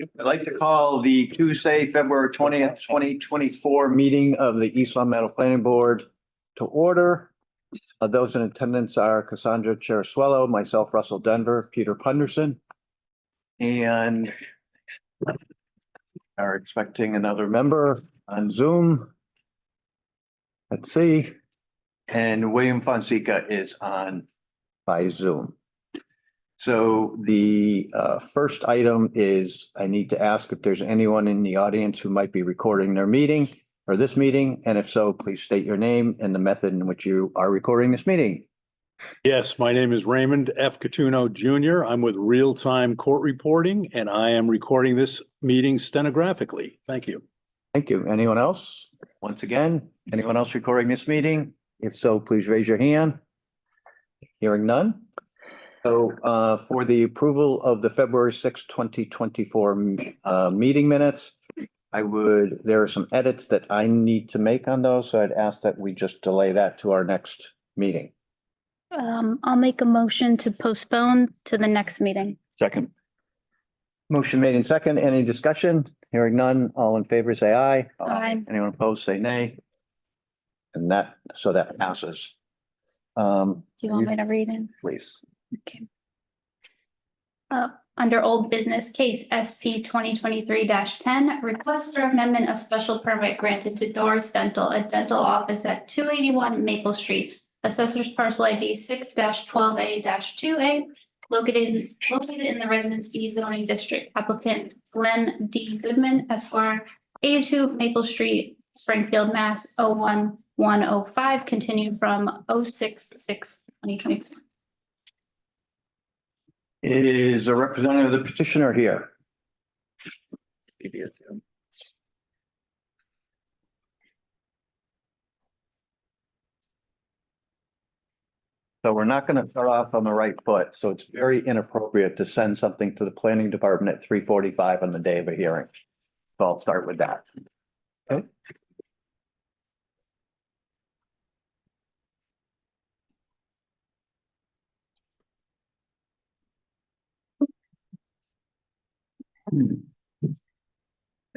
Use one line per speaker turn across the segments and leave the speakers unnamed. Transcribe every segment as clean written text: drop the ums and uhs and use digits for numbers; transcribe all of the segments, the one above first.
I'd like to call the Tuesday, February 20th, 2024 meeting of the East Long Meadow Planning Board to order. Those in attendance are Cassandra Cherisuelo, myself, Russell Denver, Peter Punderson. And are expecting another member on Zoom. Let's see. And William Fonseca is on by Zoom. So the first item is I need to ask if there's anyone in the audience who might be recording their meeting or this meeting. And if so, please state your name and the method in which you are recording this meeting.
Yes, my name is Raymond F. Catuno Jr. I'm with Real Time Court Reporting, and I am recording this meeting stenographically. Thank you.
Thank you. Anyone else? Once again, anyone else recording this meeting? If so, please raise your hand. Hearing none. So for the approval of the February 6, 2024 meeting minutes, there are some edits that I need to make on those. So I'd ask that we just delay that to our next meeting.
I'll make a motion to postpone to the next meeting.
Second. Motion made in second. Any discussion? Hearing none. All in favor, say aye.
Aye.
Anyone opposed, say nay. And that passes.
Do you want me to read it?
Please.
Okay. Under old business case SP 2023-10, request for amendment of special permit granted to Doris Dental, a dental office at 281 Maple Street. Assessor's parcel ID 6-12A-2A, located in the Residence B zoning district. Applicant Glenn D. Goodman, Esquire, 82 Maple Street, Springfield, Mass. 01105, continued from 066-2024.
Is a representative of the petitioner here? So we're not going to start off on the right foot. So it's very inappropriate to send something to the planning department at 3:45 on the day of a hearing. So I'll start with that. Okay.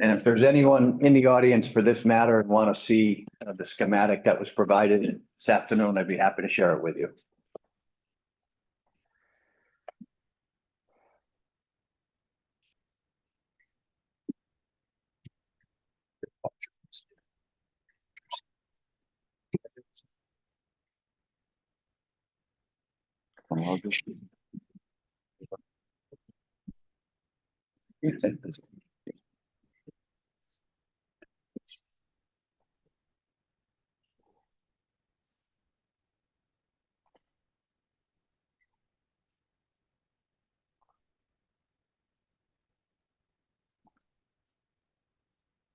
And if there's anyone in the audience for this matter and want to see the schematic that was provided this afternoon, I'd be happy to share it with you.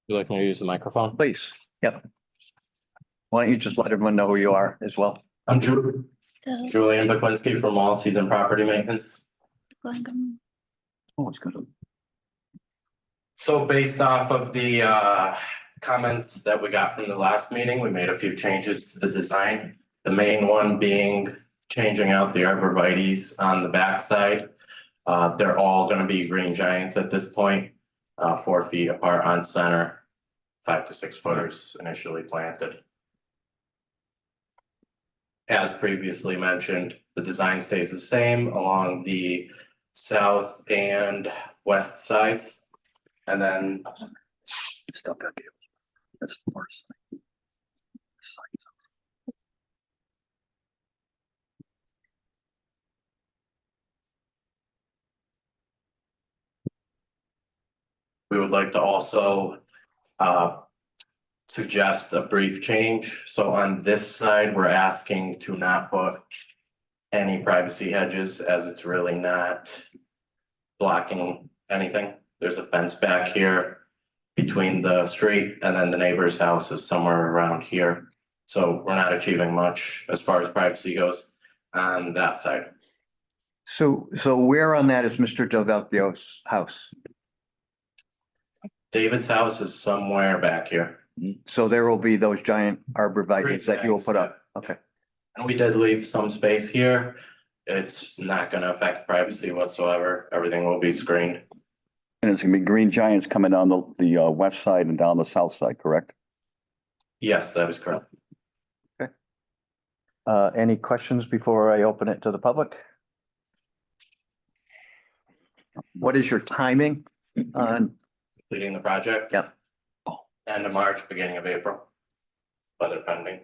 You like me to use the microphone?
Please. Yep. Why don't you just let everyone know who you are as well?
I'm Julian Bukwinski from All Season Property Maintenance.
Oh, it's good.
So based off of the comments that we got from the last meeting, we made a few changes to the design. The main one being changing out the arborvitaes on the backside. They're all going to be green giants at this point, 4 feet apart on center, 5 to 6 footers initially planted. As previously mentioned, the design stays the same along the south and west sides. And then
Stop that. That's worse.
we would like to also suggest a brief change. So on this side, we're asking to not put any privacy hedges, as it's really not blocking anything. There's a fence back here between the street, and then the neighbor's house is somewhere around here. So we're not achieving much as far as privacy goes on that side.
So where on that is Mr. Delvecchio's house?
David's house is somewhere back here.
So there will be those giant arborvitaes that you will put up. Okay.
And we did leave some space here. It's not gonna affect privacy whatsoever. Everything will be screened.
And it's gonna be green giants coming down the west side and down the south side, correct?
Yes, that is correct.
Any questions before I open it to the public? What is your timing on?
Completing the project.
Yep.
End of March, beginning of April. Weather pending.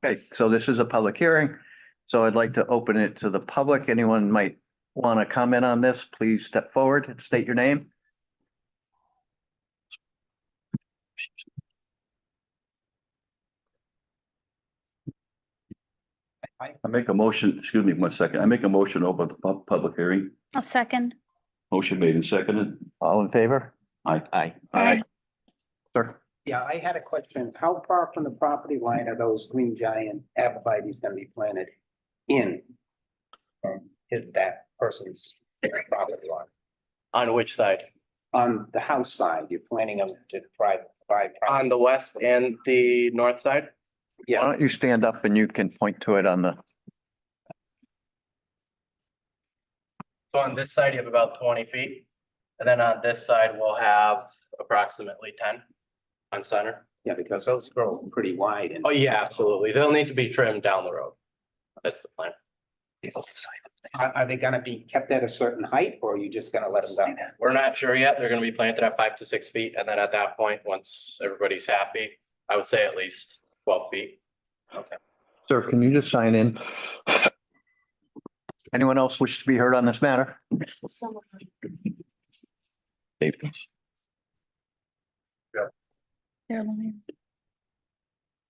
Okay, so this is a public hearing, so I'd like to open it to the public. Anyone might want to comment on this, please step forward and state your name.
I make a motion, excuse me 1 second. I make a motion to open the public hearing.
A second.
Motion made and seconded.
All in favor?
Aye.
Aye.
Aye.
Sir,
Yeah, I had a question. How far from the property line are those green giant abrevieties gonna be planted in? Is that person's property line?
On which side?
On the house side, you're planning them to provide.
On the west and the north side?
why don't you stand up and you can point to it on the,
So on this side, you have about 20 feet. And then on this side, we'll have approximately 10 on center.
Yeah, because those grow pretty wide and.
Oh, yeah, absolutely. They'll need to be trimmed down the road. That's the plan.
Are they gonna be kept at a certain height or are you just gonna let them down?
We're not sure yet. They're gonna be planted at 5 to 6 feet. And then at that point, once everybody's happy, I would say at least 12 feet. Okay.
sir, can you just sign in? Anyone else wish to be heard on this matter?
Dave.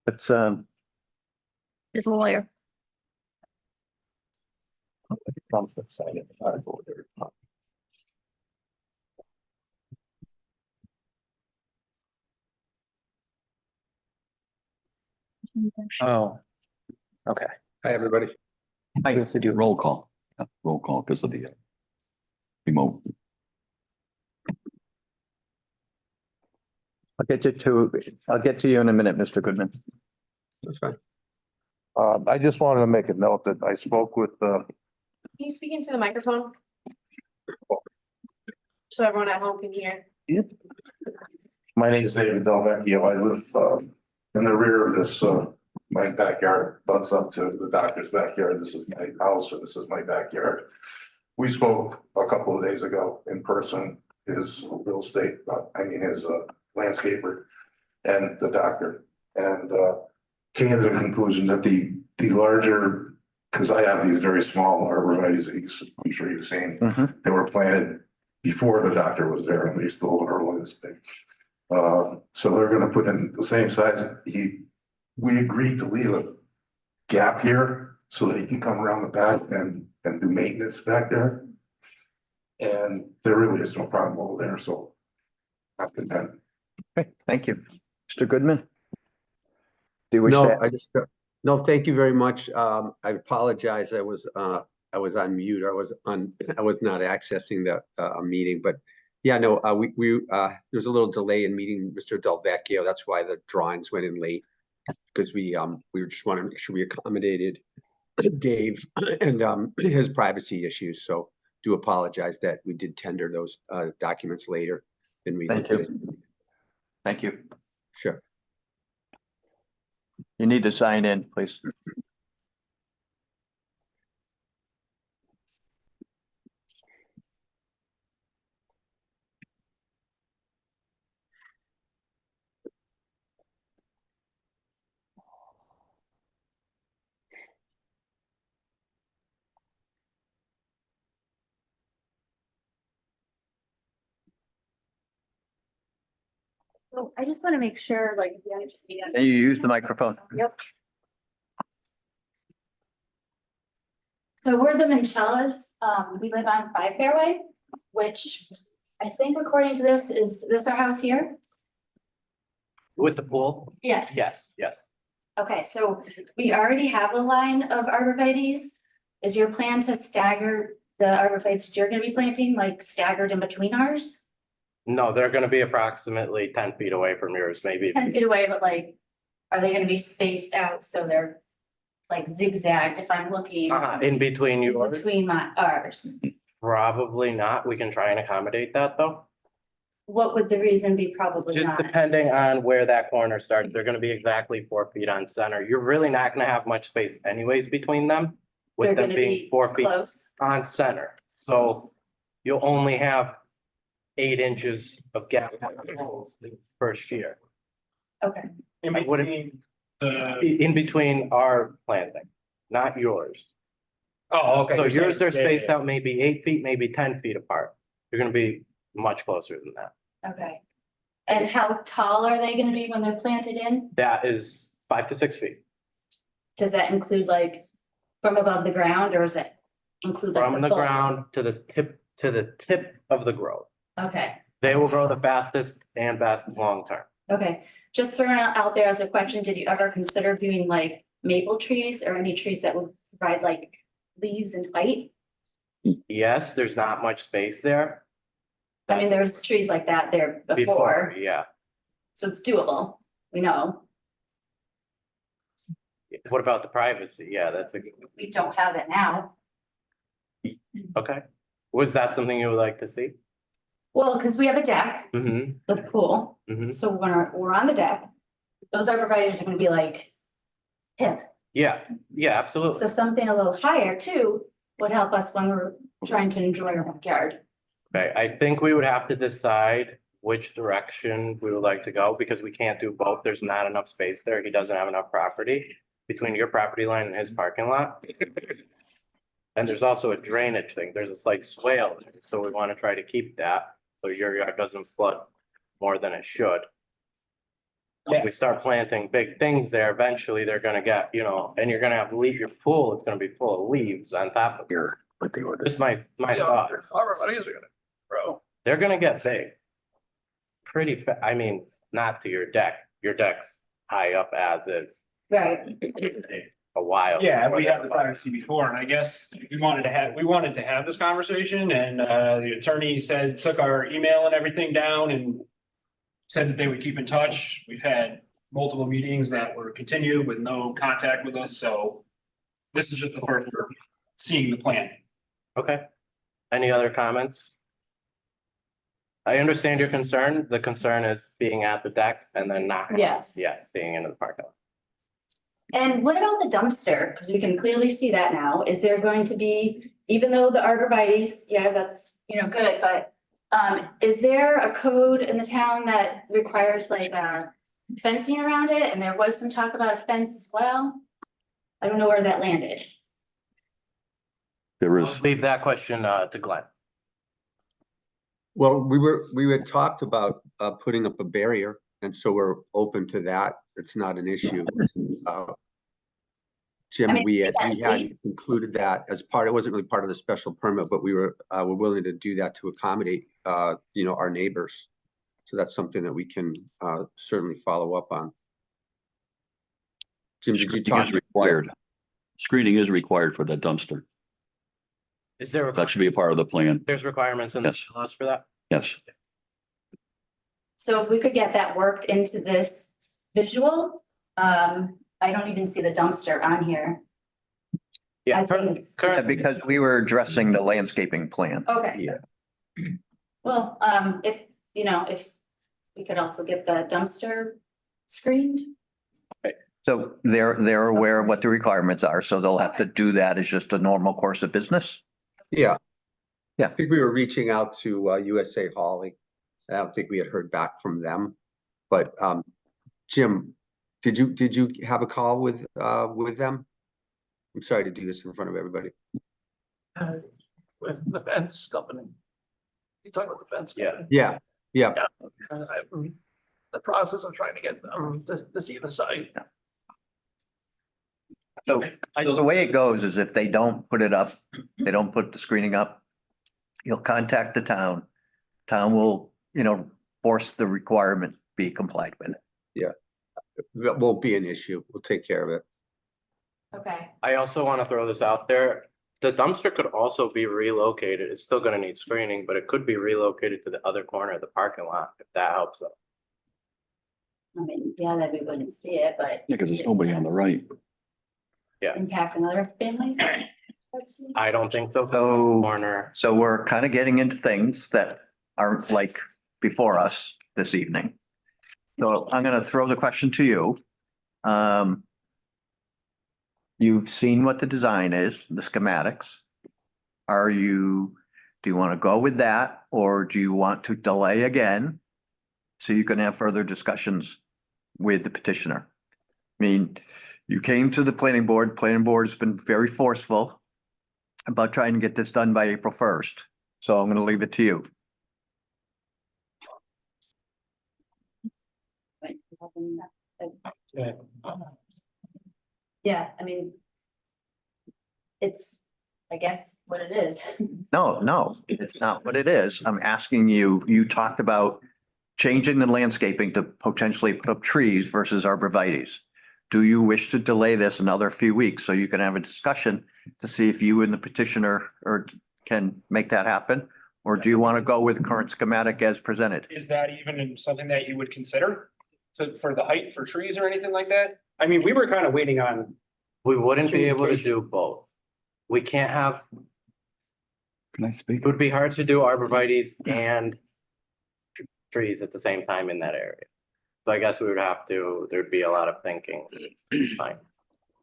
It's,
Is a lawyer.
oh, okay.
Hi, everybody.
Thanks to do.
Roll call. Roll call because of the remote.
I'll get to you in a minute, Mr. Goodman.
That's fine.
I just wanted to make a note that I spoke with,
Can you speak into the microphone? So everyone at home can hear.
my name's David Delvecchio. I live, in the rear of this, my backyard butts up to the doctor's backyard. This is my house, and this is my backyard. We spoke a couple of days ago in person, his real estate, his landscaper and the doctor. And, came to the conclusion that the larger, because I have these very small arborvitaes that I'm sure you've seen.
Mhm.
They were planted before the doctor was there, and they still are like this big. So they're gonna put in the same size. We agreed to leave a gap here so that he can come around the back and do maintenance back there. And there really is no problem over there, so I'm content.
Okay, thank you. Mr. Goodman? Do you wish
No,
to?
I just, no, thank you very much. I apologize. I was on mute. I was not accessing the meeting, but yeah, no, there was a little delay in meeting Mr. Delvecchio. That's why the drawings went in late. Because we were just wanting to make sure we accommodated Dave and his privacy issues. So do apologize that we did tender those documents later than we
Thank
did.
you. Thank you.
Sure.
You need to sign in, please.
Oh, I just want to make sure, like, you understand.
And you use the microphone.
Yep. So we're the Minchellas. We live on 5 Fairway, which I think according to this, is this our house here?
With the pool?
Yes.
Yes.
Okay, so we already have a line of arborvitaes. Is your plan to stagger the arborvitaes you're gonna be planting, like staggered in between ours?
No, they're gonna be approximately 10 feet away from yours, maybe.
10 feet away, but like, are they gonna be spaced out so they're like zigzagged if I'm looking
In between yours,
between ours.
probably not. We can try and accommodate that though.
What would the reason be? Probably
Just
not.
depending on where that corner starts, they're gonna be exactly 4 feet on center. You're really not gonna have much space anyways between them.
They're
With them
gonna
being
be
4 feet
close.
on center, so you'll only have 8 inches of gap the first year.
Okay,
In
I wouldn't-
between the,
In between our planting, not yours.
oh, okay.
So
you're
yours are
saying- yeah,
spaced
yeah.
out maybe 8 feet, maybe 10 feet apart. You're gonna be much closer than that.
okay. And how tall are they gonna be when they're planted in?
That is 5 to 6 feet
Does that include like from above the ground or does it include like
from the
full-
ground to the tip of the growth.
Okay,
They will grow the fastest and best long term.
okay. Just throwing it out there as a question, did you ever consider doing like maple trees or any trees that would provide like leaves and height?
Yes, there's not much space there.
I mean, there was trees like that there before,
Yeah.
so it's doable, we know.
What about the privacy? Yeah, that's a,
We don't have it now.
okay. Was that something you would like to see?
Well, because we have a deck
Mm-hmm,
with a pool,
mm-hmm.
so when we're on the deck, those arborvitae's are gonna be like hip.
Yeah, absolutely.
So something a little higher too would help us when we're trying to enjoy our backyard.
Okay, I think we would have to decide which direction we would like to go because we can't do both. There's not enough space there. He doesn't have enough property between your property line and his parking lot. And there's also a drainage thing. There's a slight swale, there, so we want to try to keep that, so your yard doesn't flood more than it should. If we start planting big things there, eventually they're gonna get, and you're gonna have your pool is gonna be full of leaves on top of your. Just my thoughts.
Everybody's gonna grow.
They're gonna get big. I mean, not to your deck. Your deck's high up as is.
Right.
A while.
Yeah, we had the privacy before, and I guess we wanted to have this conversation, and the attorney took our email and everything down and said that they would keep in touch. We've had multiple meetings that were continued with no contact with us, so this is just the first we're seeing the plan.
Okay. Any other comments? I understand your concern. The concern is being at the deck and then not.
Yes.
Yes, being in the parking lot.
And what about the dumpster? Because we can clearly see that now. Is there going to be, even though the arborvitae's, yeah, that's, good, but is there a code in the town that requires like fencing around it? And there was some talk about a fence as well. I don't know where that landed.
There is,
Leave that question to Glenn.
Well, we had talked about putting up a barrier, and so we're open to that. It's not an issue. Jim,
I mean,
we had
yeah,
included that as part, it wasn't really part of the special permit, but we're willing to do that to accommodate, our neighbors. So that's something that we can certainly follow up on. Jim, did you
screening
talk?
is required. Screening is required for that dumpster.
Is there,
That should be a part of the plan.
there's requirements in the
Yes.
laws for that?
Yes.
So if we could get that worked into this visual, I don't even see the dumpster on here.
Yeah,
I think-
current,
Because we were addressing the landscaping plan.
Okay.
Yeah.
Well, if we could also get the dumpster screened.
So they're aware of what the requirements are, so they'll have to do that as just a normal course of business.
Yeah.
Yeah.
I think we were reaching out to USA Hauling. I don't think we had heard back from them. But Jim, did you have a call with them? I'm sorry to do this in front of everybody.
With the fence company. You talking about the fence?
Yeah.
Yeah, yeah.
The process of trying to get them to see the site.
So the way it goes is if they don't put it up, they don't put the screening up, you'll contact the town. Town will, force the requirement be complied with.
That won't be an issue. We'll take care of it.
Okay.
I also want to throw this out there. The dumpster could also be relocated. It's still gonna need screening, but it could be relocated to the other corner of the parking lot, if that helps them.
I mean, yeah, that we wouldn't see it, but.
Yeah, because there's nobody on the right.
Yeah.
impacting other families?
I don't think so.
So,
Corner.
so we're kind of getting into things that aren't like before us this evening. So I'm going to throw the question to you. You've seen what the design is, the schematics. Do you want to go with that, or do you want to delay again? So you can have further discussions with the petitioner? I mean, you came to the planning board's been very forceful about trying to get this done by April 1st. So I'm going to leave it to you.
Yeah, I mean. It's, I guess, what it is.
No, it's not what it is. I'm asking you, you talked about changing the landscaping to potentially put up trees versus arborvitae's. Do you wish to delay this another few weeks so you can have a discussion to see if you and the petitioner can make that happen? Or do you want to go with current schematic as presented?
Is that even something that you would consider for the height for trees or anything like that? I mean, we were kind of waiting on.
We wouldn't be able to do both. We can't have,
Can I speak?
it would be hard to do arborvitae's and trees at the same time in that area. So I guess we would have to, there'd be a lot of thinking. Fine.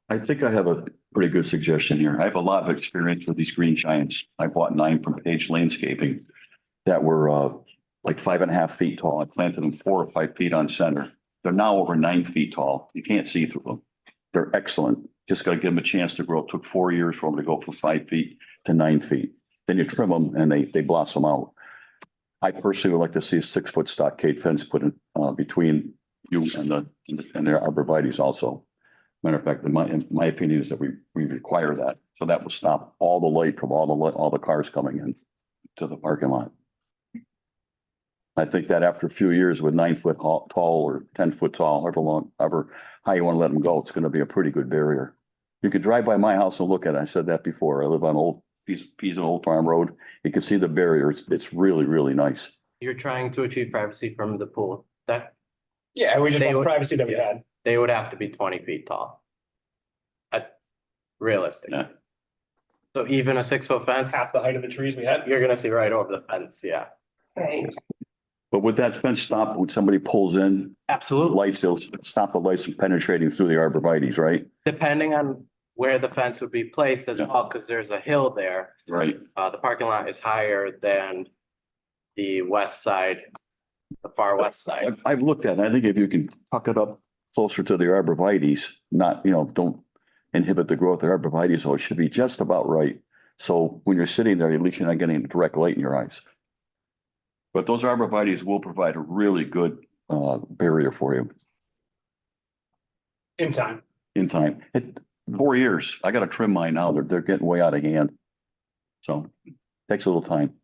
I think I have a pretty good suggestion here. I have a lot of experience with these green giants. I bought 9 from Page Landscaping that were like 5.5 feet tall. I planted them 4 or 5 feet on center. They're now over 9 feet tall. You can't see through them. They're excellent. Just got to give them a chance to grow. It took 4 years for them to go from 5 feet to 9 feet. Then you trim them and they blossom out. I personally would like to see a 6-foot stockade fence put in between you and their arborvitae's also. Matter of fact, my opinion is that we require that. So that will stop all the light from all the cars coming in to the parking lot. I think that after a few years with 9 foot tall or 10 foot tall, however high you want to let them go, it's going to be a pretty good barrier. You could drive by my house and look at it. I said that before. I live on Old Farm Road. You can see the barrier. It's really, really nice.
You're trying to achieve privacy from the pool. That
Yeah, we just
They
want
would-
privacy that we had.
they would have to be 20 feet tall. Realistic.
Yeah.
So even a 6-foot fence,
Half the height of the trees we had.
you're gonna see right over the fence, yeah.
Right.
But would that fence stop when somebody pulls in
Absolutely.
lights? It'll stop the lights from penetrating through the arborvitae's, right?
Depending on where the fence would be placed as
Yeah.
well, because there's a hill there.
Right.
The parking lot is higher than the west side, the far west side.
I've looked at it. I think if you can tuck it up closer to the arborvitae's, not, don't inhibit the growth of the arborvitae's, so it should be just about right. So when you're sitting there, at least you're not getting direct light in your eyes. But those arborvitae's will provide a really good barrier for you
In time.
in time. 4 years. I got to trim mine now. They're getting way out of hand. So takes a little time.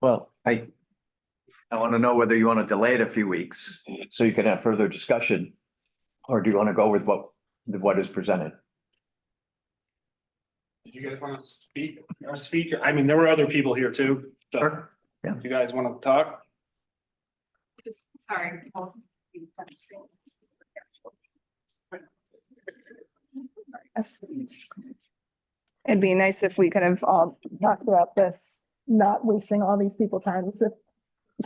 Well, I want to know whether you want to delay it a few weeks so you can have further discussion. Or do you want to go with what is presented?
Did you guys want to speak?
Our speaker, I mean, there were other people here too. So,
Sure. Yeah.
if you guys want to talk?
Sorry.
It'd be nice if we could have all talked about this, not wasting all these people times if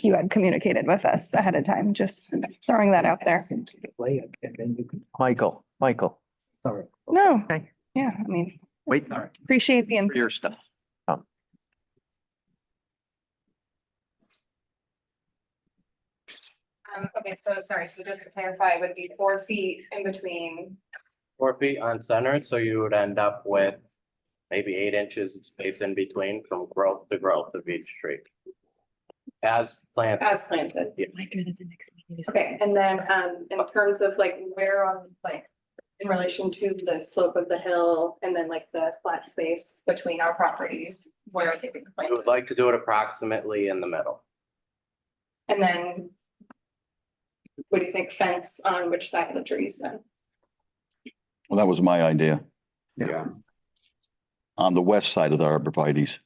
you had communicated with us ahead of time, just throwing that out there.
Michael,
No.
Okay.
Yeah, I mean,
wait
appreciate the,
for your stuff.
Okay, so sorry, so just to clarify, it would be 4 feet in between.
4 feet uncentered, so you would end up with maybe 8 inches of space in between from growth to growth of each tree. As planted.
As planted.
Yeah.
Okay, and then in terms of like where on like in relation to the slope of the hill and then like the flat space between our properties, where are they being
We
planted?
would like to do it approximately in the middle.
And then what do you think fence on which side of the trees then?
Well, that was my idea.
Yeah.
On the west side of the arborvitae's.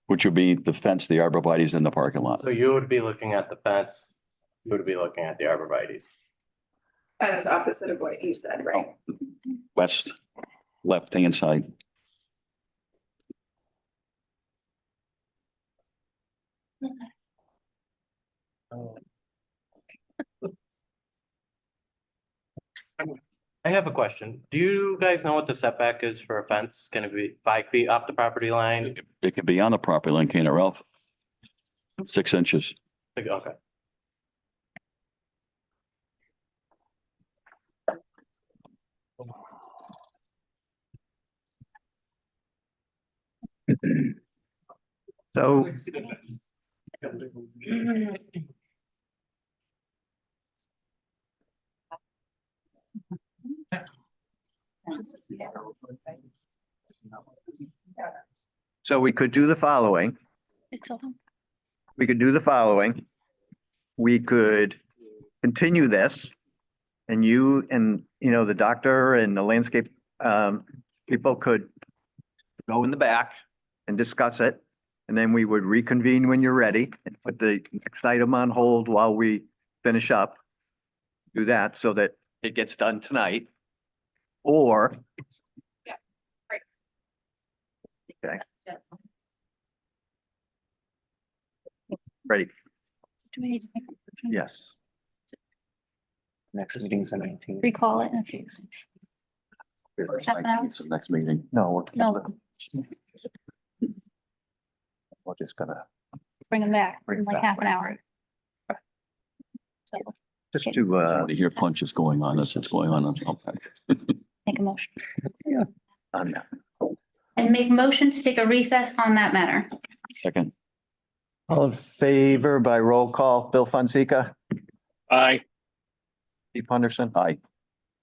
Which would be the fence, the arborvitae's in the parking lot.
So you would be looking at the fence you would be looking at the arborvitae's.
That is opposite of what you said, right?
West, left-hand side.
I have a question. Do you guys know what the setback is for a fence? It's gonna be 5 feet off the property line?
It could be on the property line, can't it, Ralph? 6 inches.
Okay.
So we could do the following.
It's all.
We could do the following. We could continue this. And you and, the doctor and the landscape people could go in the back and discuss it. And then we would reconvene when you're ready and put the next item on hold while we finish up. Do that so that it gets done tonight. Or.
Yeah, right.
Okay. Ready?
Do we need to make
Yes.
Next meeting's the 19th.
recall it in a few minutes? Half an hour?
It's the next meeting.
No.
No,
We're just gonna,
bring them back in like half an hour. So
just to,
I hear punches going on, that's what's going on.
make a motion.
on that.
And make a motion to take a recess on that matter.
Second.
All in favor by roll call, Bill Fonseca,
Aye.
Steve Henderson,
Aye.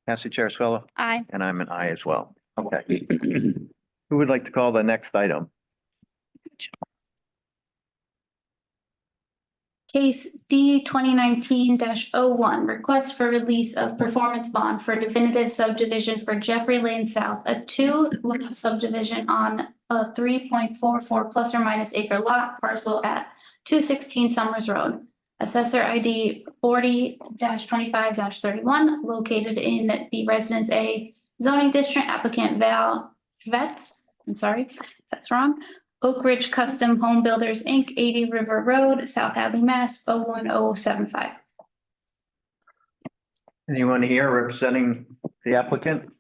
Cassie Chair,
Aye.
and I'm an aye as well. Okay. Who would like to call the next item?
Case D 2019-01, request for release of performance bond for definitive subdivision for Jeffrey Lane South, a 2-lot subdivision on a 3.44 plus or minus acre lot parcel at 216 Summers Road. Assessor ID 40-25-31, located in the Residence A zoning district. Applicant Val Vets, I'm sorry if that's wrong. Oak Ridge Custom Home Builders, Inc., 80 River Road, South Hadley, Mass. 01075.
Anyone here representing the applicant?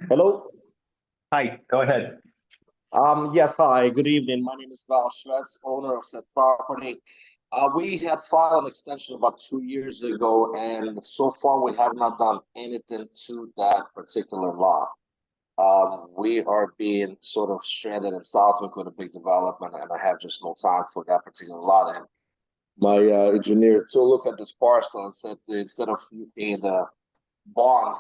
Hello.
Hi, go ahead.
Yes, hi, good evening. My name is Val Schwetz, owner of said property. We had filed an extension about 2 years ago, and so far we have not done anything to that particular lot. We are being sort of stranded in Southwick with a big development, and I have just no time for that particular lot. And my engineer took a look at this parcel and said that instead of paying the bond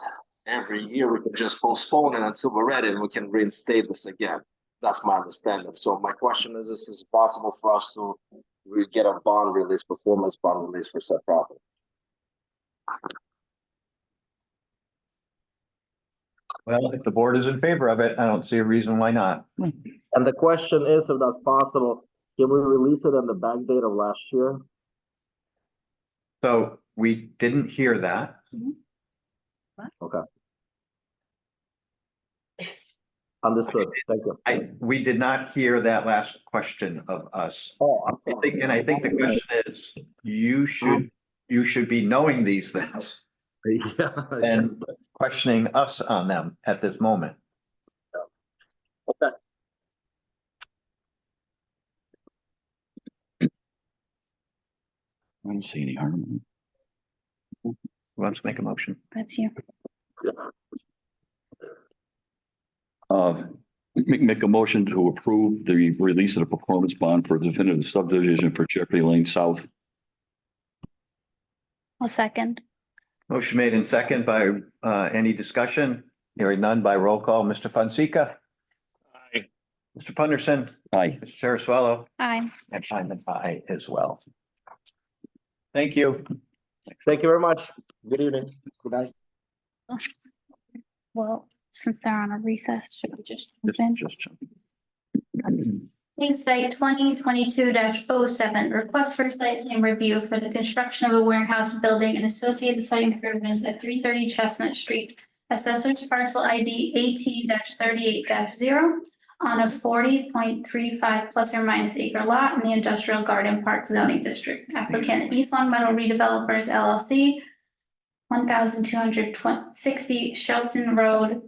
every year, we can just postpone it until we're ready and we can reinstate this again. That's my understanding. So my question is it possible for us to get a bond release, performance bond release for said property?
Well, if the board is in favor of it, I don't see a reason why not.
And the question is, if that's possible, can we release it on the back date of last year?
So we didn't hear that.
Okay. Understood. Thank you.
We did not hear that last question of us.
Oh, I'm
I
sorry.
think the question is, you should be knowing these things
Yeah.
and questioning us on them at this moment.
Okay.
I don't see any harm.
Who wants to make a motion?
That's you.
Make a motion to approve the release of the performance bond for definitive subdivision for Jeffrey Lane South.
I'll second.
Motion made in second by any discussion, hearing none by roll call. Mr. Fonseca?
Aye.
Mr. Punderson,
Aye.
Mr. Saraswello,
Aye.
and I'm an aye as well. Thank you.
Thank you very much. Good evening. Good night.
Well, since they're on a recess, should we just jump in?
Just jump.
Case site 2022-07, request for site plan review for the construction of a warehouse building and associated site improvements at 330 Chestnut Street. Assessors parcel ID AT-38-0 on a 40.35 plus or minus acre lot in the Industrial Garden Park zoning district. Applicant East Long Meadow Redevelopers LLC, 1,260 Shelton Road,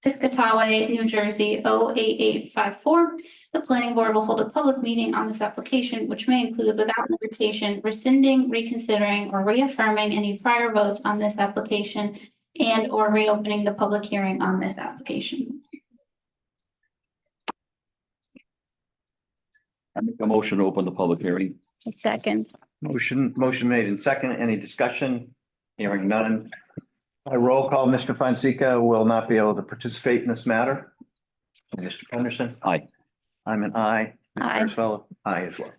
Piscataway, New Jersey, 08854. The planning board will hold a public meeting on this application, which may include without limitation rescinding, reconsidering, or reaffirming any prior votes on this application and or reopening the public hearing on this application.
I make a motion to open the public hearing.
A second.
Motion made in second. Any discussion? Hearing none. By roll call, Mr. Fonseca will not be able to participate in this matter. Mr. Henderson?
Aye.
I'm an aye.
Aye.
Mr. Saraswello? Aye as well.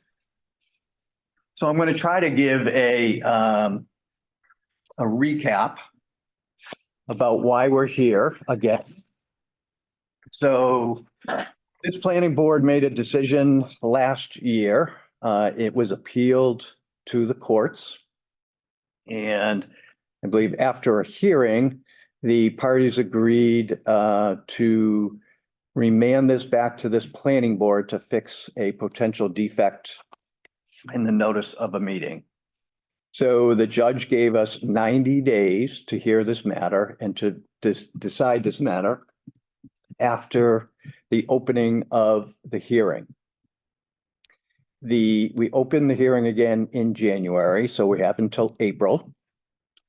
So I'm going to try to give a recap about why we're here again. So this planning board made a decision last year. It was appealed to the courts. And I believe after a hearing, the parties agreed to remand this back to this planning board to fix a potential defect in the notice of a meeting. So the judge gave us 90 days to hear this matter and to decide this matter after the opening of the hearing. We opened the hearing again in January, so we have until April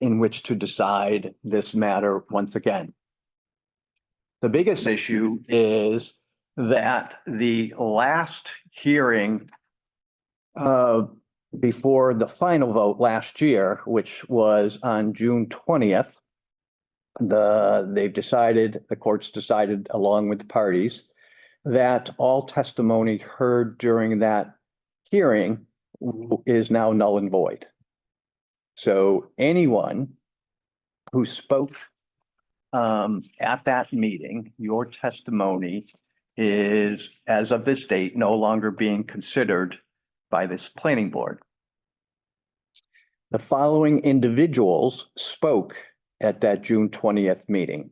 in which to decide this matter once again. The biggest issue is that the last hearing before the final vote last year, which was on June 20th, the courts decided along with the parties that all testimony heard during that hearing is now null and void. So anyone who spoke at that meeting, your testimony is, as of this date, no longer being considered by this planning board. The following individuals spoke at that June 20th meeting: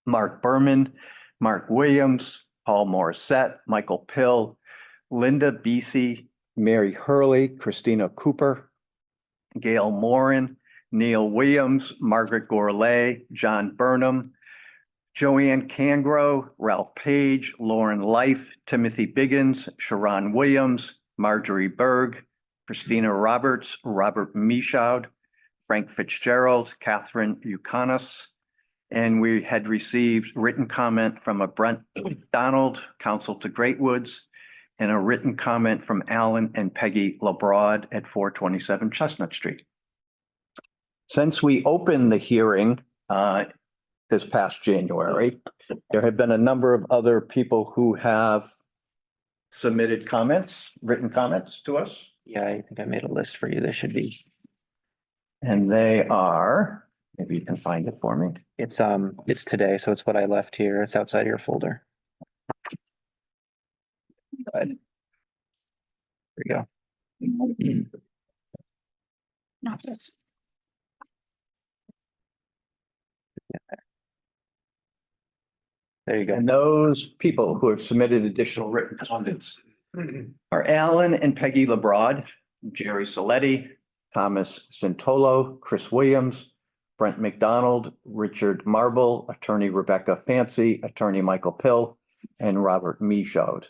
Mark Berman, Mark Williams, Paul Morissette, Michael Pill, Linda Beasy, Mary Hurley, Christina Cooper, Gail Morin, Neil Williams, Margaret Gourlay, John Burnham, Joanne Cangro, Ralph Page, Lauren Life, Timothy Biggins, Sharon Williams, Marjorie Berg, Christina Roberts, Robert Michaud, Frank Fitzgerald, Catherine Yukonis, and we had received written comment from a Brent Donald, counsel to Great Woods, and a written comment from Alan and Peggy LeBrod at 427 Chestnut Street. Since we opened the hearing this past January, there have been a number of other people who have submitted comments, written comments to us.
Yeah, I think I made a list for you. There should be.
And they are, maybe you can find it for me.
It's today, so it's what I left here. It's outside your folder.
Good.
There you go.
Not just.
There you go.
And those people who have submitted additional written comments are Alan and Peggy LeBrod, Jerry Saletti, Thomas Santolo, Chris Williams, Brent McDonald, Richard Marble, attorney Rebecca Fancy, attorney Michael Pill, and Robert Michaud.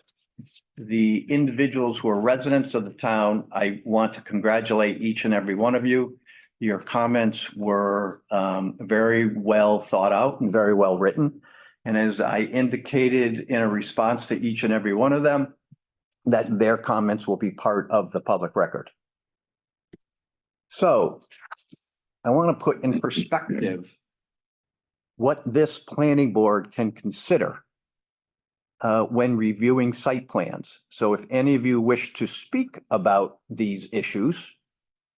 The individuals who are residents of the town, I want to congratulate each and every one of you. Your comments were very well thought out and very well written. And as I indicated in a response to each and every one of them, that their comments will be part of the public record. So I want to put in perspective what this planning board can consider when reviewing site plans. So if any of you wish to speak about these issues,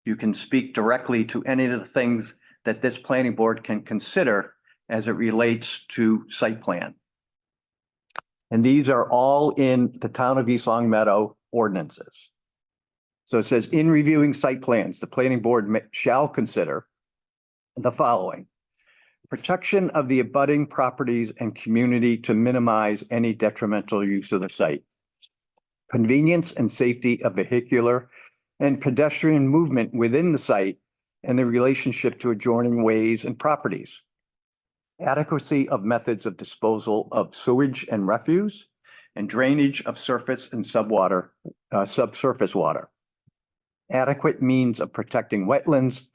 you can speak directly to any of the things that this planning board can consider as it relates to site plan. And these are all in the town of East Long Meadow ordinances. So it says, in reviewing site plans, the planning board shall consider the following: protection of the abutting properties and community to minimize any detrimental use of the site, convenience and safety of vehicular and pedestrian movement within the site and the relationship to adjoining ways and properties, adequacy of methods of disposal of sewage and refuse, and drainage of surface and subsurface water, adequate means of protecting wetlands,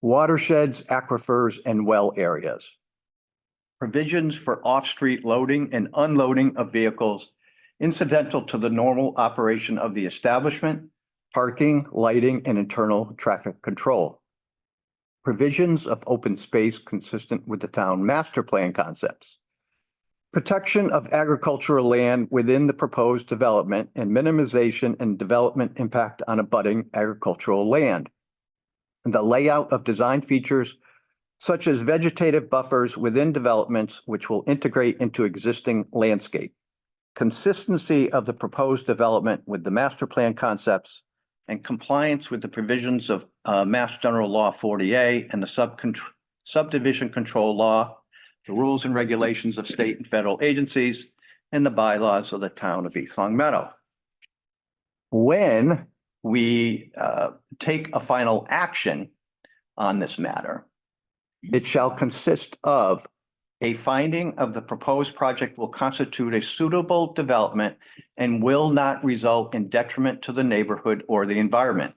watersheds, aquifers, and well areas, provisions for off-street loading and unloading of vehicles incidental to the normal operation of the establishment, parking, lighting, and internal traffic control, provisions of open space consistent with the town master plan concepts, protection of agricultural land within the proposed development and minimization and development impact on abutting agricultural land, and the layout of design features such as vegetative buffers within developments which will integrate into existing landscape, consistency of the proposed development with the master plan concepts, and compliance with the provisions of Mass General Law 40A and the subdivision control law, the rules and regulations of state and federal agencies, and the bylaws of the town of East Long Meadow. When we take a final action on this matter, it shall consist of a finding of the proposed project will constitute a suitable development and will not result in detriment to the neighborhood or the environment,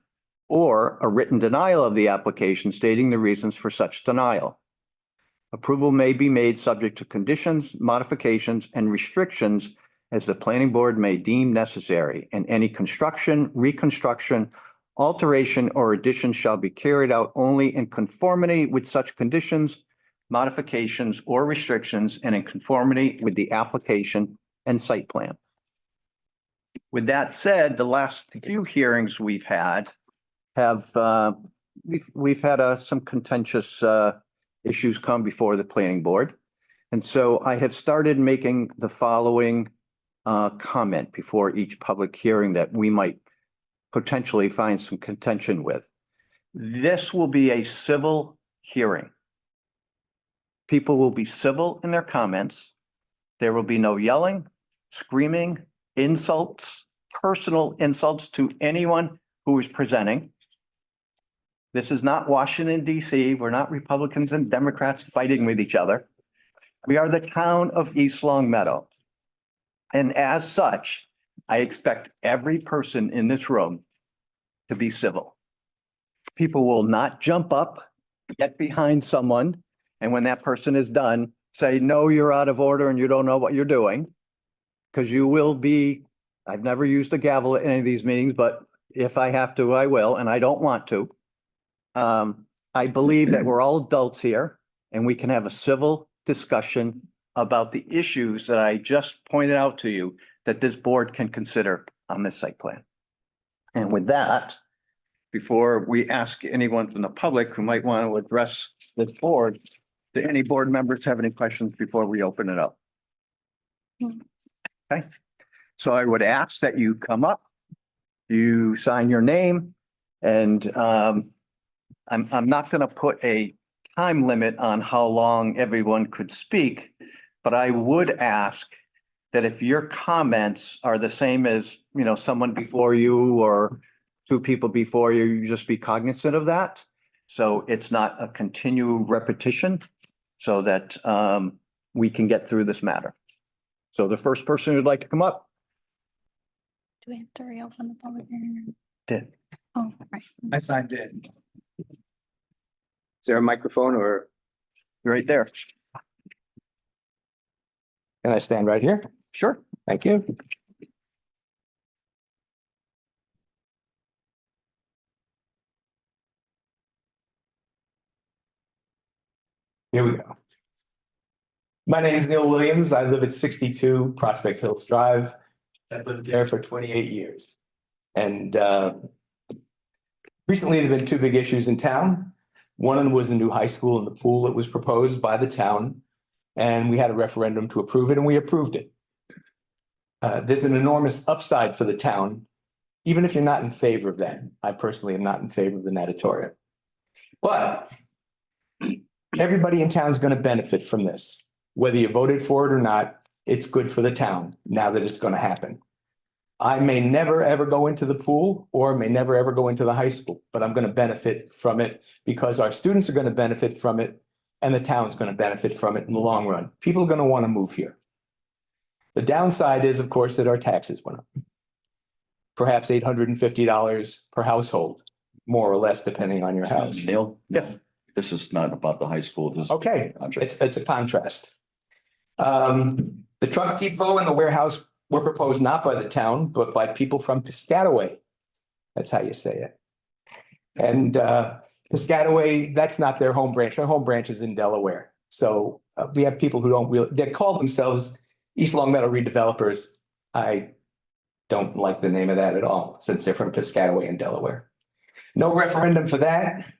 or a written denial of the application stating the reasons for such denial. Approval may be made subject to conditions, modifications, and restrictions as the planning board may deem necessary, and any construction, reconstruction, alteration, or addition shall be carried out only in conformity with such conditions, modifications, or restrictions, and in conformity with the application and site plan. With that said, the last few hearings we've had have, we've had some contentious issues come before the planning board. And so I have started making the following comment before each public hearing that we might potentially find some contention with. This will be a civil hearing. People will be civil in their comments. There will be no yelling, screaming, insults, personal insults to anyone who is presenting. This is not Washington, D.C. We're not Republicans and Democrats fighting with each other. We are the town of East Long Meadow. And as such, I expect every person in this room to be civil. People will not jump up, get behind someone, and when that person is done, say, no, you're out of order and you don't know what you're doing. Because you will be, I've never used a gavel at any of these meetings, but if I have to, I will, and I don't want to. I believe that we're all adults here and we can have a civil discussion about the issues that I just pointed out to you that this board can consider on this site plan. And with that, before we ask anyone from the public who might want to address this board, do any board members have any questions before we open it up? Okay, so I would ask that you come up, you sign your name, and I'm not going to put a time limit on how long everyone could speak, but I would ask that if your comments are the same as, you know, someone before you or two people before you, you just be cognizant of that. So it's not a continual repetition so that we can get through this matter. So the first person who'd like to come up.
Do we have to reopen the public hearing?
Did.
Oh, right.
I signed in. Is there a microphone or?
Right there.
Can I stand right here?
Sure.
Thank you. Here we go.
My name is Neil Williams. I live at 62 Prospect Hills Drive. I've lived there for 28 years. And recently there have been two big issues in town. One of them was a new high school in the pool that was proposed by the town. And we had a referendum to approve it, and we approved it. There's an enormous upside for the town, even if you're not in favor of that. I personally am not in favor of the natatorium. But everybody in town is going to benefit from this. Whether you voted for it or not, it's good for the town now that it's going to happen. I may never, ever go into the pool or may never, ever go into the high school, but I'm going to benefit from it because our students are going to benefit from it and the town's going to benefit from it in the long run. People are going to want to move here. The downside is, of course, that our taxes went up. Perhaps $850 per household, more or less, depending on your house.
Neil?
Yes.
This is not about the high school. This is
Okay, it's a contrast. The truck depot and the warehouse were proposed not by the town, but by people from Piscataway. That's how you say it. And Piscataway, that's not their home branch. Their home branch is in Delaware. So we have people who don't really, they call themselves East Long Meadow redevelopers. I don't like the name of that at all, since they're from Piscataway in Delaware. No referendum for that.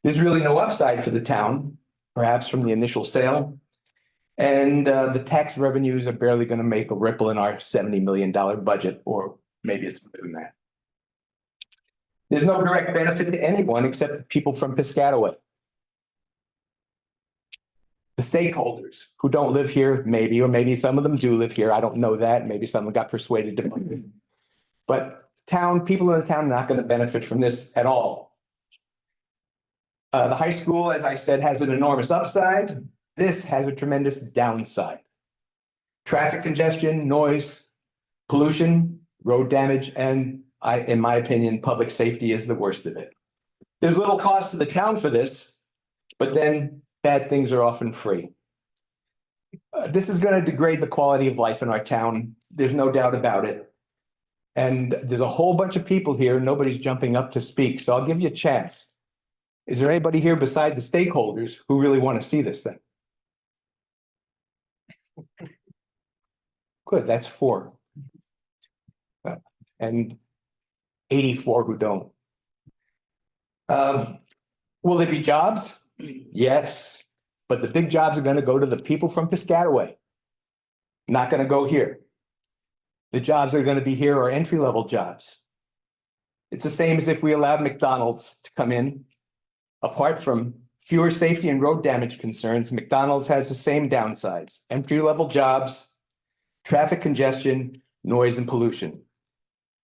There's really no upside for the town, perhaps from the initial sale. And the tax revenues are barely going to make a ripple in our $70 million budget, or maybe it's more than that. There's no direct benefit to anyone except people from Piscataway. The stakeholders who don't live here, maybe, or maybe some of them do live here. I don't know that. Maybe some got persuaded to move. But people in the town are not going to benefit from this at all. The high school, as I said, has an enormous upside. This has a tremendous downside. Traffic congestion, noise, pollution, road damage, and in my opinion, public safety is the worst of it. There's little cost to the town for this, but then bad things are often free. This is going to degrade the quality of life in our town. There's no doubt about it. And there's a whole bunch of people here. Nobody's jumping up to speak, so I'll give you a chance. Is there anybody here beside the stakeholders who really want to see this thing? Good, that's 4. And 84 who don't. Will there be jobs? Yes, but the big jobs are going to go to the people from Piscataway. Not going to go here. The jobs that are going to be here are entry-level jobs. It's the same as if we allowed McDonald's to come in. Apart from fewer safety and road damage concerns, McDonald's has the same downsides: entry-level jobs, traffic congestion, noise, and pollution.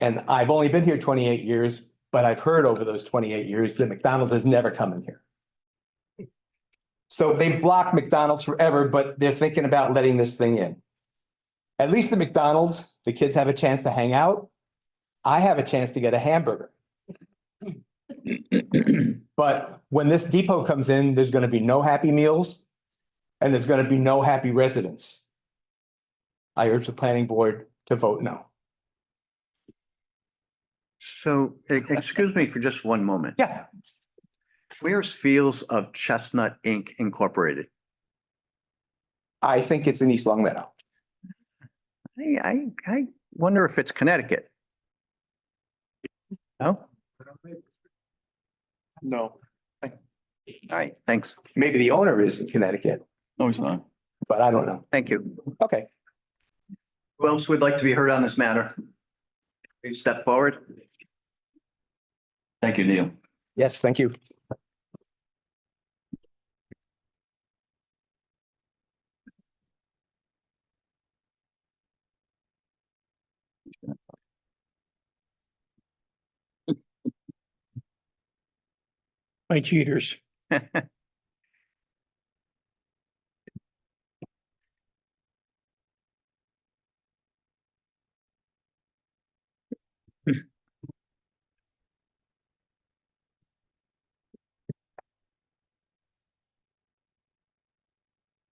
And I've only been here 28 years, but I've heard over those 28 years that McDonald's has never come in here. So they've blocked McDonald's forever, but they're thinking about letting this thing in. At least at McDonald's, the kids have a chance to hang out. I have a chance to get a hamburger. But when this depot comes in, there's going to be no Happy Meals and there's going to be no happy residents. I urge the planning board to vote no.
So, excuse me for just one moment.
Yeah.
Where's Fields of Chestnut Inc. Incorporated?
I think it's in East Long Meadow.
I wonder if it's Connecticut. No?
No.
All right, thanks.
Maybe the owner is in Connecticut,
No, he's not.
but I don't know.
Thank you.
Okay.
Who else would like to be heard on this matter? Please step forward.
Thank you, Neil.
Yes, thank you.
Hi, cheaters.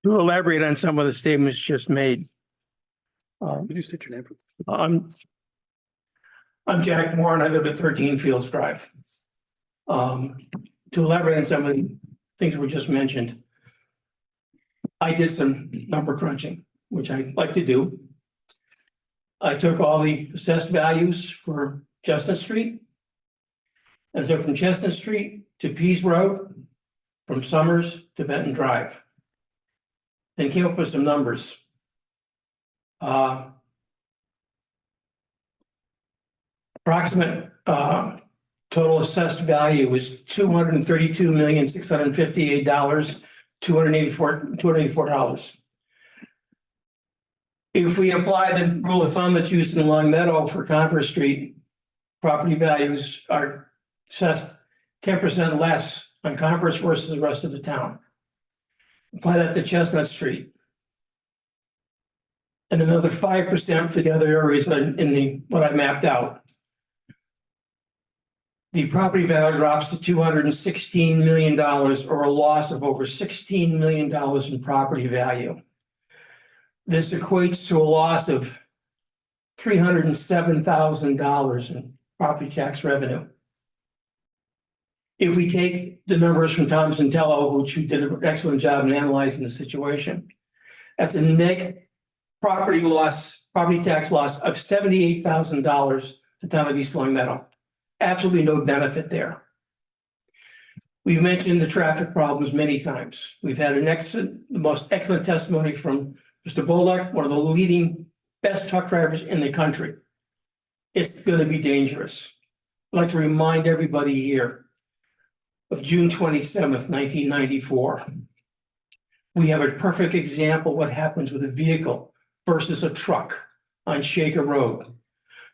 To elaborate on some of the statements just made.
Could you state your name?
I'm Jack Moore and I live at 13 Fields Drive. To elaborate on some of the things we just mentioned.
I did some number crunching, which I like to do. I took all the assessed values for Chestnut Street. And I took from Chestnut Street to Pease Road, from Summers to Benton Drive. And came up with some numbers. Approximate total assessed value is $232,658, $284. If we apply the rule of thumb that's used in Long Meadow for Converse Street, property values are assessed 10% less on Converse versus the rest of the town. Apply that to Chestnut Street. And another 5% for the other areas in the what I mapped out. The property value drops to $216 million, or a loss of over $16 million in property value. This equates to a loss of $307,000 in property tax revenue. If we take the numbers from Thompson Tello, who did an excellent job in analyzing the situation, that's a net property tax loss of $78,000 to the town of East Long Meadow. Absolutely no benefit there. We've mentioned the traffic problems many times. We've had the most excellent testimony from Mr. Bolduc, one of the leading best truck drivers in the country. It's going to be dangerous. I'd like to remind everybody here of June 27th, 1994. We have a perfect example of what happens with a vehicle versus a truck on Shaker Road.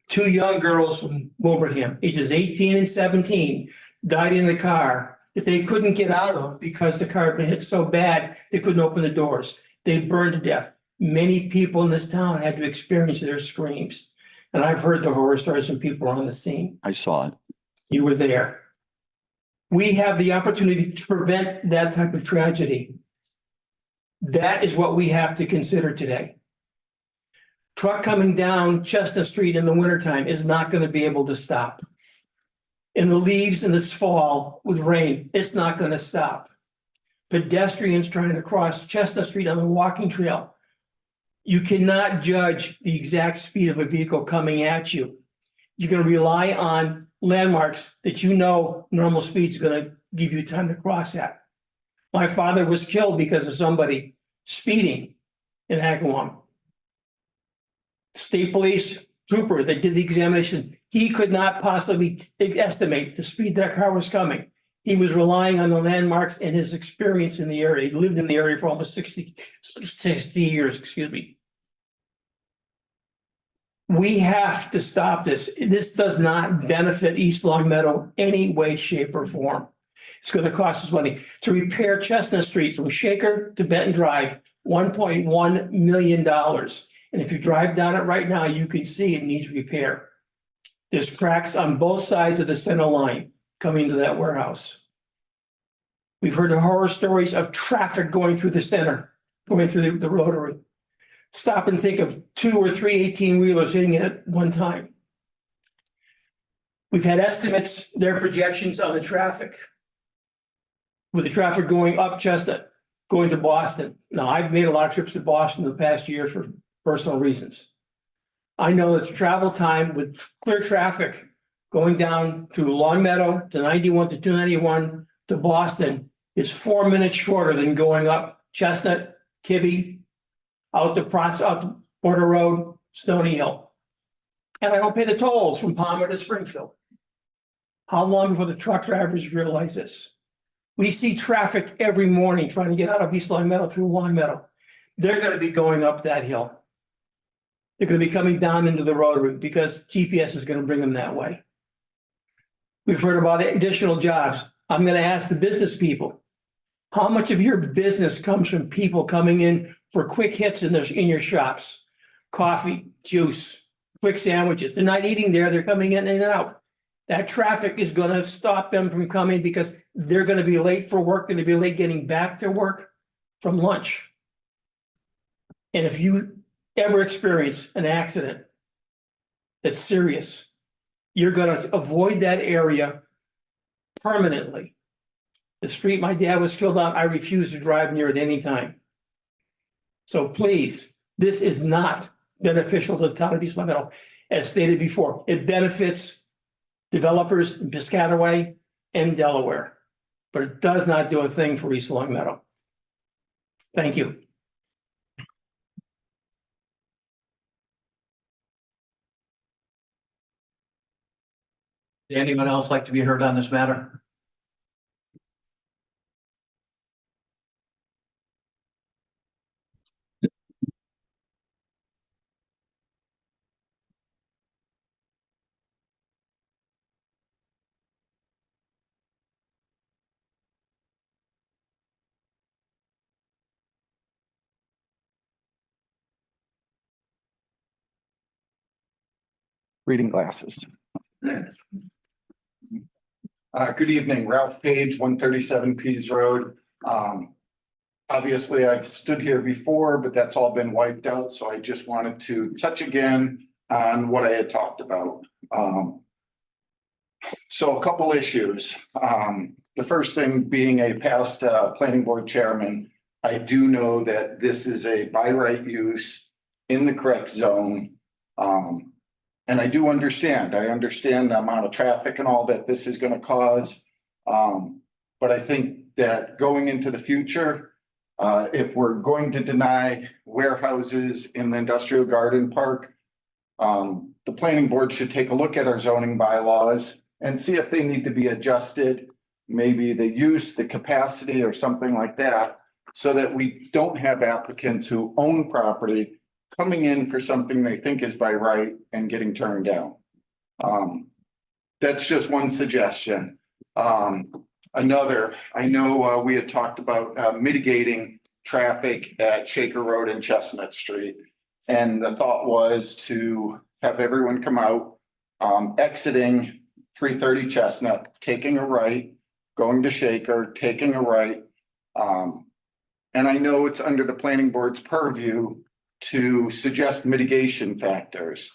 Two young girls from Wilbraham, ages 18 and 17, died in the car that they couldn't get out of because the car had been hit so bad they couldn't open the doors. They burned to death. Many people in this town had to experience their screams. And I've heard the horror stories from people on the scene.
I saw it.
You were there. We have the opportunity to prevent that type of tragedy. That is what we have to consider today. Truck coming down Chestnut Street in the wintertime is not going to be able to stop. In the leaves in this fall with rain, it's not going to stop. Pedestrians trying to cross Chestnut Street on the walking trail. You cannot judge the exact speed of a vehicle coming at you. You're going to rely on landmarks that you know normal speed is going to give you time to cross at. My father was killed because of somebody speeding in Agawam. State police trooper that did the examination, he could not possibly estimate the speed that car was coming. He was relying on the landmarks and his experience in the area. He lived in the area for almost 60 years, excuse me. We have to stop this. This does not benefit East Long Meadow any way, shape, or form. It's going to cost us money to repair Chestnut Street from Shaker to Benton Drive, $1.1 million. And if you drive down it right now, you can see it needs repair. There's cracks on both sides of the center line coming to that warehouse. We've heard the horror stories of traffic going through the center, going through the rotary. Stop and think of 2 or 3 18-wheelers hitting it at one time. We've had estimates, their projections on the traffic. With the traffic going up Chestnut, going to Boston. Now, I've made a lot of trips to Boston in the past year for personal reasons. I know that the travel time with clear traffic going down to Long Meadow, to 91 to 291 to Boston is 4 minutes shorter than going up Chestnut, Kibbe, out to Porter Road, Stony Hill. And I don't pay the tolls from Palmer to Springfield. How long before the truck drivers realize this? We see traffic every morning trying to get out of East Long Meadow through Long Meadow. They're going to be going up that hill. They're going to be coming down into the rotary because GPS is going to bring them that way. We've heard about additional jobs. I'm going to ask the business people, how much of your business comes from people coming in for quick hits in your shops? Coffee, juice, quick sandwiches. They're not eating there. They're coming in and out. That traffic is going to stop them from coming because they're going to be late for work, going to be late getting back to work from lunch. And if you ever experience an accident that's serious, you're going to avoid that area permanently. The street my dad was killed on, I refuse to drive near at any time. So please, this is not beneficial to the town of East Long Meadow. As stated before, it benefits developers in Piscataway and Delaware, but it does not do a thing for East Long Meadow. Thank you.
Anyone else like to be heard on this matter?
Reading glasses.
Good evening, Ralph Page, 137 Pease Road. Obviously, I've stood here before, but that's all been wiped out, so I just wanted to touch again on what I had talked about. So a couple issues. The first thing being a past planning board chairman, I do know that this is a by right use in the correct zone. And I do understand, I understand the amount of traffic and all that this is gonna cause. But I think that going into the future, if we're going to deny warehouses in the industrial garden park, the planning board should take a look at our zoning bylaws and see if they need to be adjusted, maybe the use, the capacity or something like that, so that we don't have applicants who own property coming in for something they think is by right and getting turned down. That's just one suggestion. Another, I know we had talked about mitigating traffic at Shaker Road and Chestnut Street. And the thought was to have everyone come out, exiting 330 Chestnut, taking a right, going to Shaker, taking a right. And I know it's under the planning board's purview to suggest mitigation factors.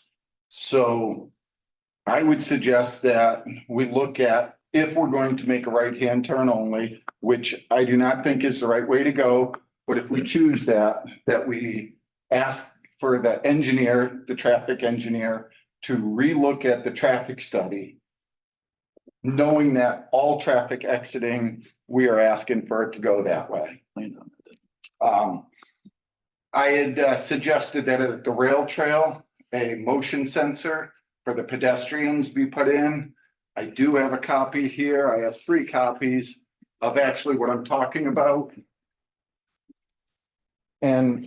So I would suggest that we look at, if we're going to make a right-hand turn only, which I do not think is the right way to go, but if we choose that, that we ask for the engineer, the traffic engineer, to relook at the traffic study, knowing that all traffic exiting, we are asking for it to go that way. I had suggested that at the rail trail, a motion sensor for the pedestrians be put in. I do have a copy here. I have 3 copies of actually what I'm talking about. And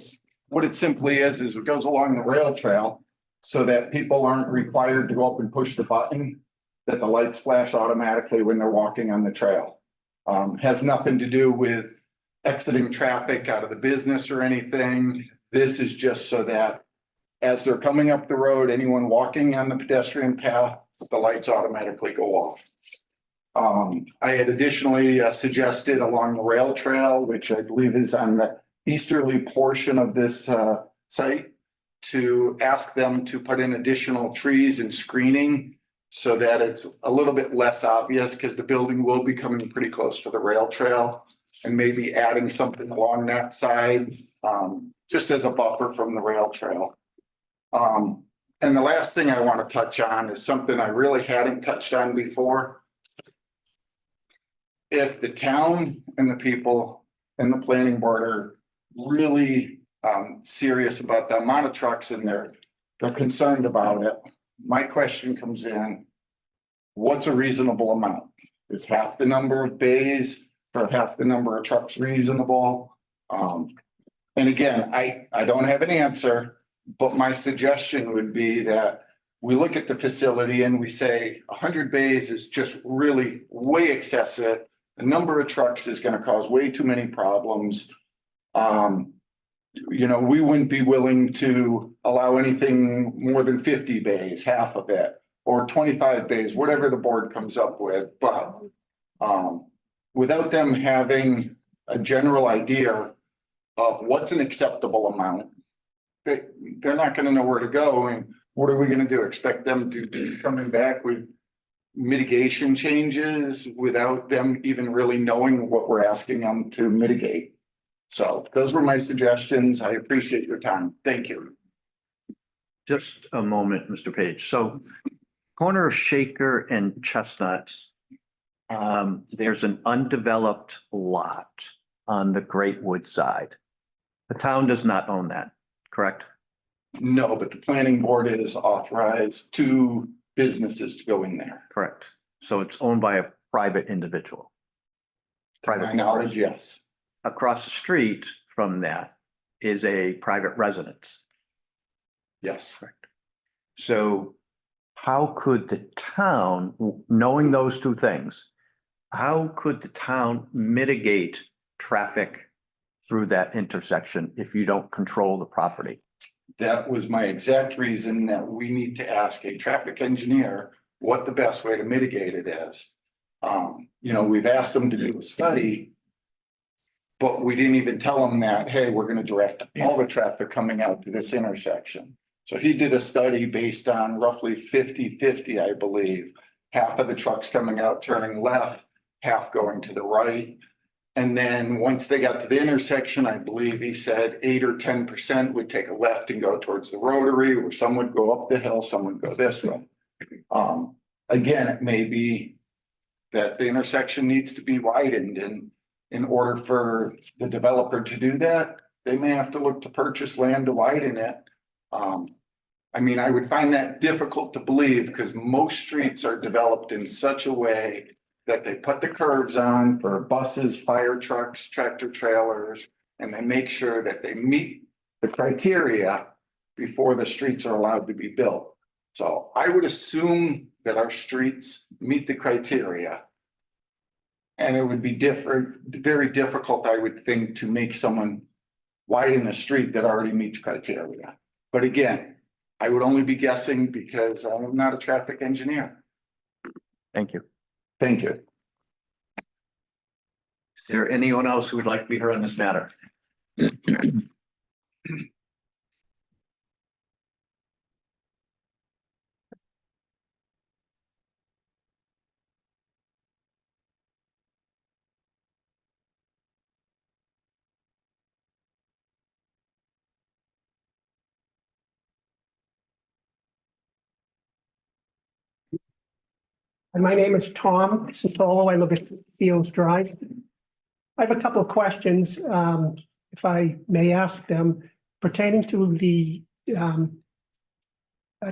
what it simply is it goes along the rail trail so that people aren't required to go up and push the button, that the lights flash automatically when they're walking on the trail. Has nothing to do with exiting traffic out of the business or anything. This is just so that as they're coming up the road, anyone walking on the pedestrian path, the lights automatically go off. I had additionally suggested along the rail trail, which I believe is on the easterly portion of this site, to ask them to put in additional trees and screening so that it's a little bit less obvious, because the building will be coming pretty close to the rail trail, and maybe adding something along that side, just as a buffer from the rail trail. And the last thing I want to touch on is something I really hadn't touched on before. If the town and the people and the planning board are really serious about the amount of trucks in there, they're concerned about it. My question comes in, what's a reasonable amount? Is half the number of bays for half the number of trucks reasonable? And again, I don't have an answer, but my suggestion would be that we look at the facility and we say 100 bays is just really way excessive. The number of trucks is going to cause way too many problems. You know, we wouldn't be willing to allow anything more than 50 bays, half of it, or 25 bays, whatever the board comes up with. But without them having a general idea of what's an acceptable amount, they're not going to know where to go. And what are we going to do? Expect them to be coming back with mitigation changes without them even really knowing what we're asking them to mitigate? So those were my suggestions. I appreciate your time. Thank you.
Just a moment, Mr. Page. So corner of Shaker and Chestnut, there's an undeveloped lot on the Great Wood side. The town does not own that, correct?
No, but the planning board is authorized 2 businesses to go in there.
Correct. So it's owned by a private individual.
To my knowledge, yes.
Across the street from that is a private residence.
Yes.
So how could the town, knowing those 2 things, how could the town mitigate traffic through that intersection if you don't control the property?
That was my exact reason that we need to ask a traffic engineer what the best way to mitigate it is. You know, we've asked them to do a study, but we didn't even tell them that, hey, we're gonna direct all the traffic coming out to this intersection. So he did a study based on roughly 50-50, I believe. Half of the trucks coming out turning left, half going to the right. And then once they got to the intersection, I believe he said 8 or 10% would take a left and go towards the rotary, or some would go up the hill, some would go this way. Again, it may be that the intersection needs to be widened, and in order for the developer to do that, they may have to look to purchase land to widen it. I mean, I would find that difficult to believe because most streets are developed in such a way that they put the curves on for buses, fire trucks, tractor trailers, and they make sure that they meet the criteria before the streets are allowed to be built. So I would assume that our streets meet the criteria. And it would be very difficult, I would think, to make someone widen a street that already meets criteria. But again, I would only be guessing because I'm not a traffic engineer.
Thank you.
Thank you.
Is there anyone else who would like to be heard on this matter?
And my name is Tom Santolo. I live at Fields Drive. I have a couple of questions, if I may ask them, pertaining to the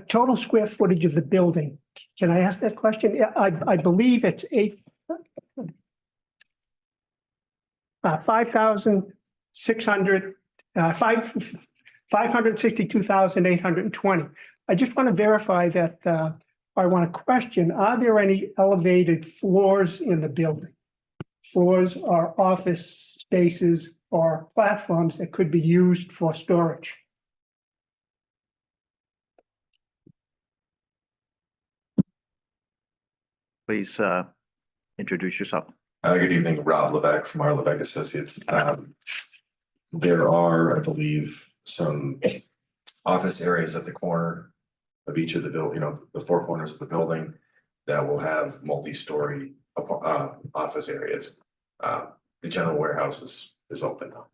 total square footage of the building. Can I ask that question? Yeah, I believe it's 562,820. I just want to verify that, I want to question, are there any elevated floors in the building? Floors or office spaces or platforms that could be used for storage?
Please introduce yourself.
Good evening, Rob Levesque from our Levesque Associates. There are, I believe, some office areas at the corner of each of the building, the 4 corners of the building that will have multi-story office areas. The general warehouse is open though.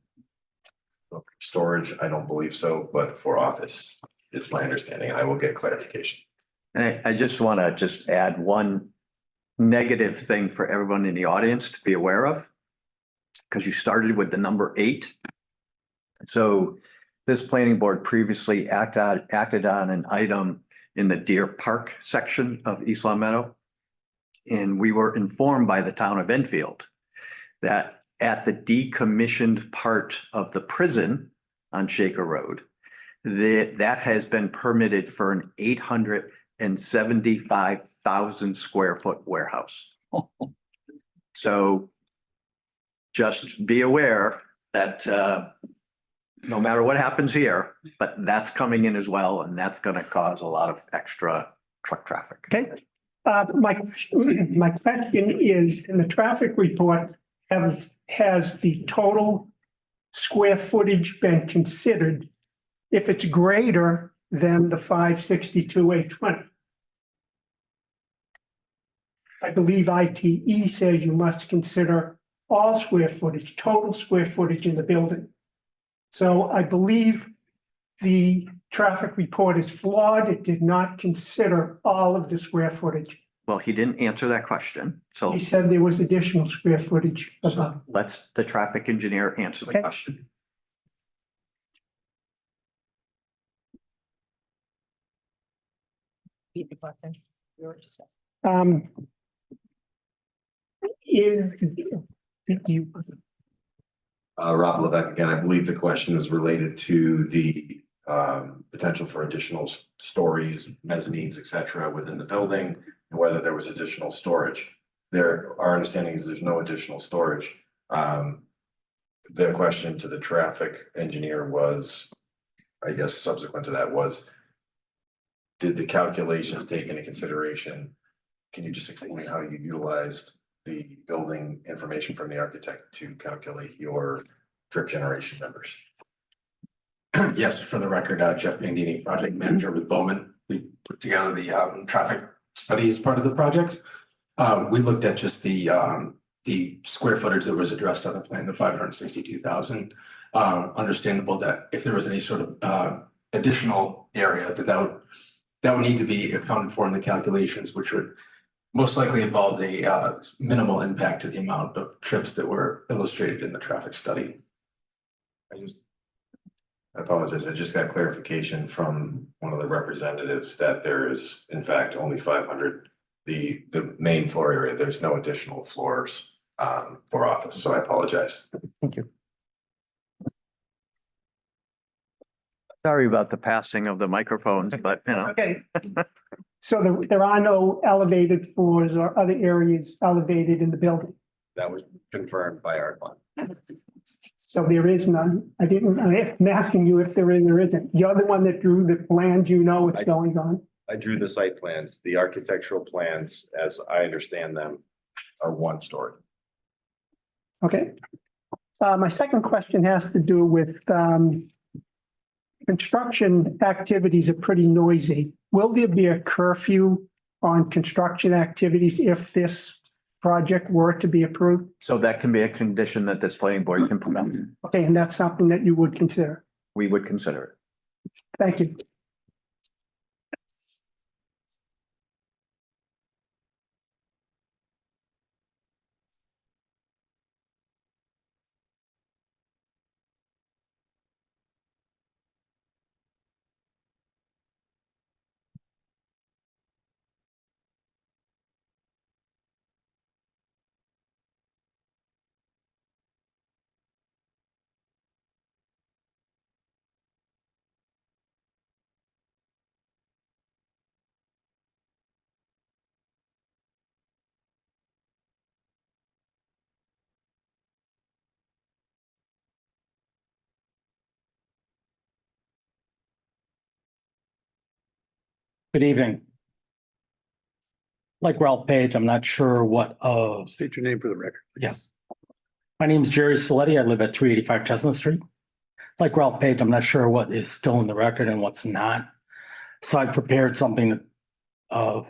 Storage, I don't believe so, but for office, it's my understanding, and I will get clarification.
And I just want to add one negative thing for everyone in the audience to be aware of, because you started with the number 8. So this planning board previously acted on an item in the Deer Park section of East Long Meadow. And we were informed by the town of Enfield that at the decommissioned part of the prison on Shaker Road, that has been permitted for an 875,000 square foot warehouse. So just be aware that no matter what happens here, but that's coming in as well, and that's going to cause a lot of extra truck traffic.
Okay. My question is, in the traffic report, has the total square footage been considered if it's greater than the 562,820? I believe ITE says you must consider
all square footage, total square footage in the building. So I believe the traffic report is flawed. It did not consider all of the square footage.
Well, he didn't answer that question, so
He said there was additional square footage above.
let's the traffic engineer answer the
Okay.
question.
Repeat the question. We were discussing.
Is, you,
Rob Levesque again, I believe the question is related to the potential for additional stories, mezzanines, et cetera, within the building, and whether there was additional storage. Our understanding is there's no additional storage. The question to the traffic engineer was, I guess subsequent to that was, did the calculations take into consideration? Can you just explain how you utilized the building information from the architect to calculate your trip generation numbers?
Yes, for the record, Jeff Bandini, project manager with Bowman. We put together the traffic study as part of the project. We looked at just the square footage that was addressed on the plan, the 562,000. Understandable that if there was any sort of additional area that would need to be accounted for in the calculations, which would most likely involve a minimal impact to the amount of trips that were illustrated in the traffic study.
I apologize. I just got clarification from one of the representatives that there is in fact only 500. The main floor area, there's no additional floors for office, so I apologize.
Thank you. Sorry about the passing of the microphones, but you know.
okay. So there are no elevated floors or other areas elevated in the building.
That was confirmed by our client.
So there is none. I'm asking you if there is or isn't. You're the one that drew the plans, you know what's going on.
I drew the site plans. The architectural plans, as I understand them, are one story.
Okay. My second question has to do with construction activities are pretty noisy. Will there be a curfew on construction activities if this project were to be approved?
So that can be a condition that this planning board can put on.
Okay, and that's something that you would consider.
We would consider it.
Thank you.
Good evening. Like Ralph Page, I'm not sure what
State your name for the record.
Yes. My name is Jerry Saletti. I live at 385 Chestnut Street. Like Ralph Page, I'm not sure what is still in the record and what's not. So I prepared something to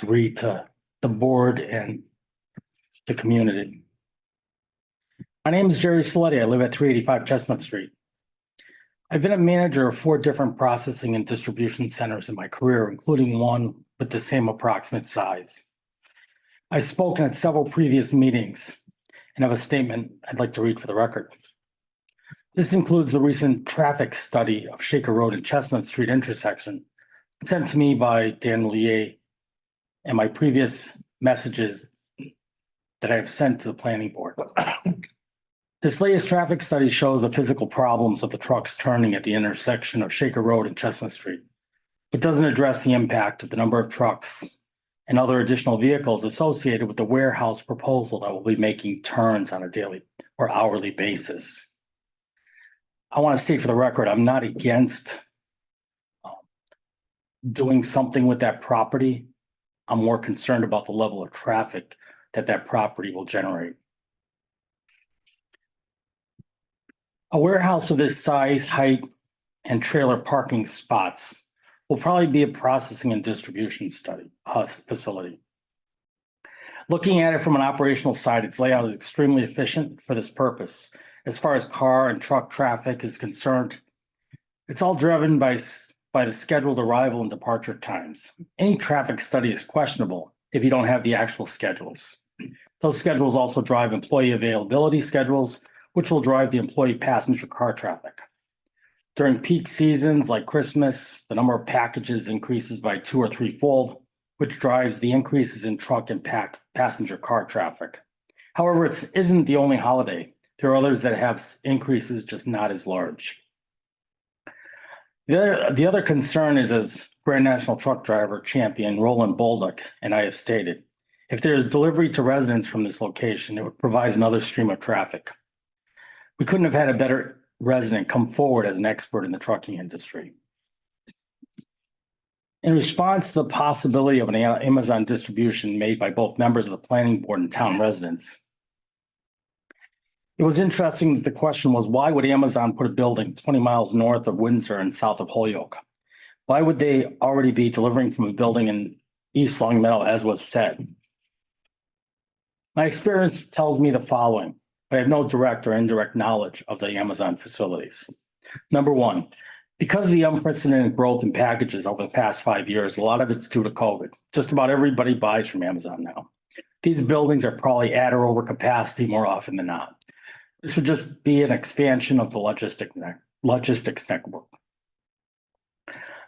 read to the board and the community. My name is Jerry Saletti. I live at 385 Chestnut Street. I've been a manager of 4 different processing and distribution centers in my career, including one with the same approximate size. I've spoken at several previous meetings and have a statement I'd like to read for the record. This includes the recent traffic study of Shaker Road and Chestnut Street intersection sent to me by Dan Lier and my previous messages that I have sent to the planning board. This latest traffic study shows the physical problems of the trucks turning at the intersection of Shaker Road and Chestnut Street. It doesn't address the impact of the number of trucks and other additional vehicles associated with the warehouse proposal that will be making turns on a daily or hourly basis. I want to state for the record, I'm not against doing something with that property. I'm more concerned about the level of traffic that property will generate. A warehouse of this size, height, and trailer parking spots will probably be a processing and distribution facility. Looking at it from an operational side, its layout is extremely efficient for this purpose. As far as car and truck traffic is concerned, it's all driven by the scheduled arrival and departure times. Any traffic study is questionable if you don't have the actual schedules. Those schedules also drive employee availability schedules, which will drive the employee passenger car traffic. During peak seasons like Christmas, the number of packages increases by 2 or 3-fold, which drives the increases in truck and passenger car traffic. However, it isn't the only holiday. There are others that have increases, just not as large. The other concern is, as Grand National Truck Driver Champion Roland Bolduc and I have stated, if there is delivery to residents from this location, it would provide another stream of traffic. We couldn't have had a better resident come forward as an expert in the trucking industry. In response to the possibility of an Amazon distribution made by both members of the planning board and town residents, it was interesting that the question was, why would Amazon put a building 20 miles north of Windsor and south of Holyoke? Why would they already be delivering from a building in East Long Meadow, as was said? My experience tells me the following, but I have no direct or indirect knowledge of the Amazon facilities. Number one, because of the unprecedented growth in packages over the past 5 years, a lot of it's due to COVID. Just about everybody buys from Amazon now. These buildings are probably at or over capacity more often than not. This would just be an expansion of the logistics network.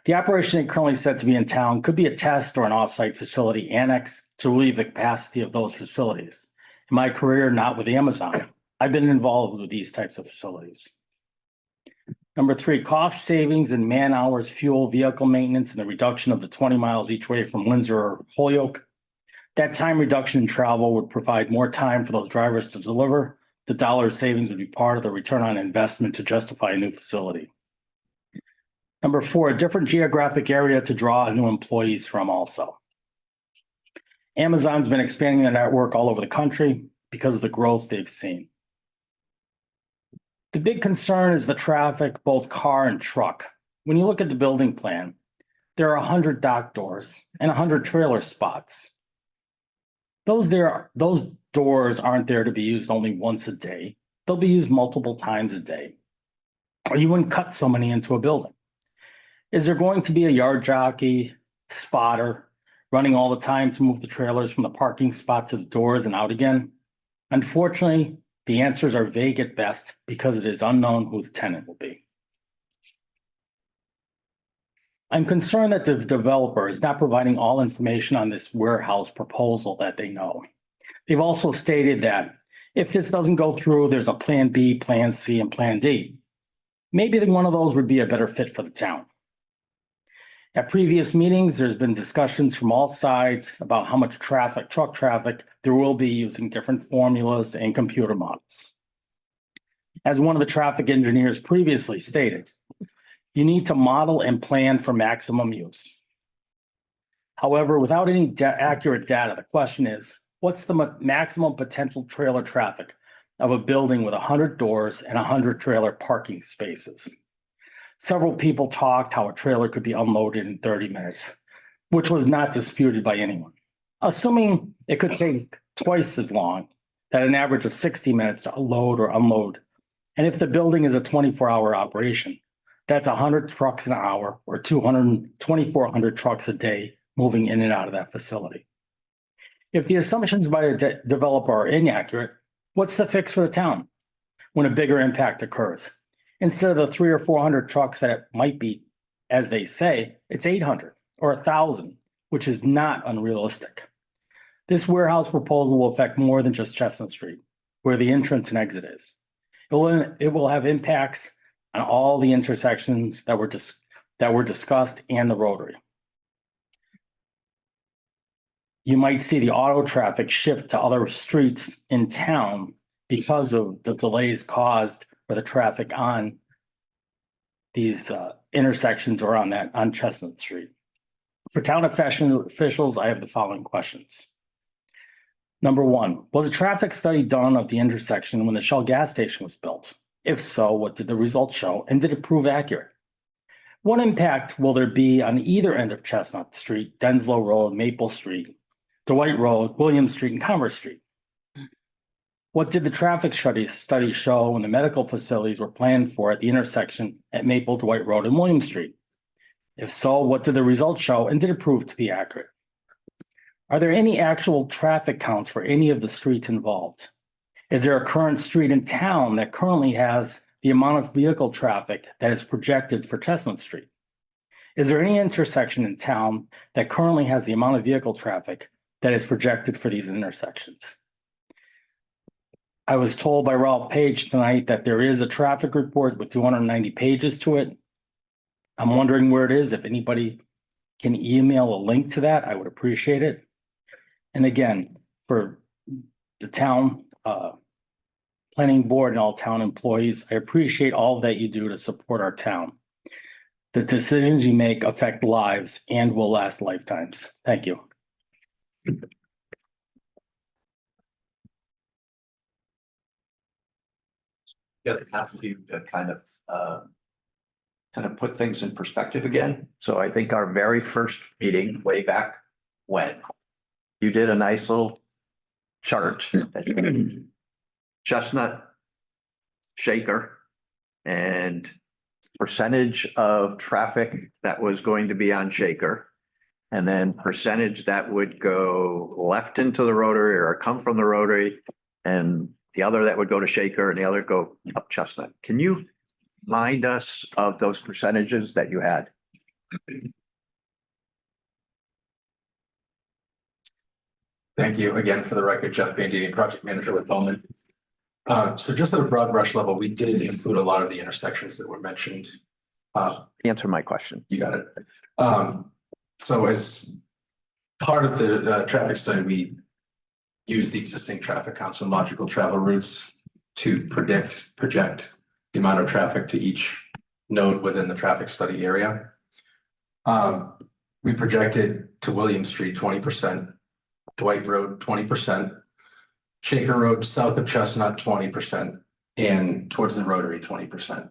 The operation currently set to be in town could be a test or an offsite facility annex to relieve the capacity of those facilities. In my career, not with Amazon, I've been involved with these types of facilities. Number three, cost savings in man hours, fuel, vehicle maintenance, and the reduction of the 20 miles each way from Windsor or Holyoke. That time reduction in travel would provide more time for those drivers to deliver. The dollar savings would be part of the return on investment to justify a new facility. Number four, a different geographic area to draw new employees from also. Amazon's been expanding their network all over the country because of the growth they've seen. The big concern is the traffic, both car and truck. When you look at the building plan, there are 100 dock doors and 100 trailer spots. Those doors aren't there to be used only once a day. They'll be used multiple times a day. Or you wouldn't cut so many into a building. Is there going to be a yard jockey, spotter, running all the time to move the trailers from the parking spot to the doors and out again? Unfortunately, the answers are vague at best because it is unknown who the tenant will be. I'm concerned that the developer is not providing all information on this warehouse proposal that they know. They've also stated that if this doesn't go through, there's a plan B, plan C, and plan D. Maybe one of those would be a better fit for the town. At previous meetings, there's been discussions from all sides about how much traffic, truck traffic, there will be using different formulas and computer models. As one of the traffic engineers previously stated, you need to model and plan for maximum use. However, without any accurate data, the question is, what's the maximum potential trailer traffic of a building with 100 doors and 100 trailer parking spaces? Several people talked how a trailer could be unloaded in 30 minutes, which was not disputed by anyone. Assuming it could take twice as long, at an average of 60 minutes to load or unload. And if the building is a 24-hour operation, that's 100 trucks an hour or 2,400 trucks a day moving in and out of that facility. If the assumptions by a developer are inaccurate, what's the fix for the town when a bigger impact occurs? Instead of the 300 or 400 trucks that it might be, as they say, it's 800 or 1,000, which is not unrealistic. This warehouse proposal will affect more than just Chestnut Street, where the entrance and exit is. It will have impacts on all the intersections that were discussed and the rotary. You might see the auto traffic shift to other streets in town because of the delays caused for the traffic on these intersections or on Chestnut Street. For town officials, I have the following questions. Number one, was a traffic study done of the intersection when the Shell gas station was built? If so, what did the results show, and did it prove accurate? What impact will there be on either end of Chestnut Street, Denslow Road, Maple Street, Dwight Road, William Street, and Commerce Street? What did the traffic study show when the medical facilities were planned for at the intersection at Maple, Dwight Road, and William Street? If so, what did the results show and did it prove to be accurate? Are there any actual traffic counts for any of the streets involved? Is there a current street in town that currently has the amount of vehicle traffic that is projected for Chestnut Street? Is there any intersection in town that currently has the amount of vehicle traffic that is projected for these intersections? I was told by Ralph Page tonight that there is a traffic report with 290 pages to it. I'm wondering where it is. If anybody can email a link to that, I would appreciate it. And again, for the town planning board and all town employees, I appreciate all that you do to support our town. The decisions you make affect lives and will last lifetimes. Thank you.
Yeah, have to kind of put things in perspective again. So I think our very first meeting way back when you did a nice little chart. Chestnut, Shaker, and percentage of traffic that was going to be on Shaker. And then percentage that would go left into the rotary or come from the rotary, and the other that would go to Shaker and the other go up Chestnut. Can you remind us of those percentages that you had?
Thank you again. For the record, Jeff Bandini, project manager with Bowman. So just at a broad brush level, we did include a lot of the intersections that were mentioned.
Answer my question.
You got it. So as part of the traffic study, we used the existing traffic counts and logical travel routes to project the amount of traffic to each node within the traffic study area. We projected to William Street 20%, Dwight Road 20%, Shaker Road south of Chestnut 20%, and towards the Rotary 20%.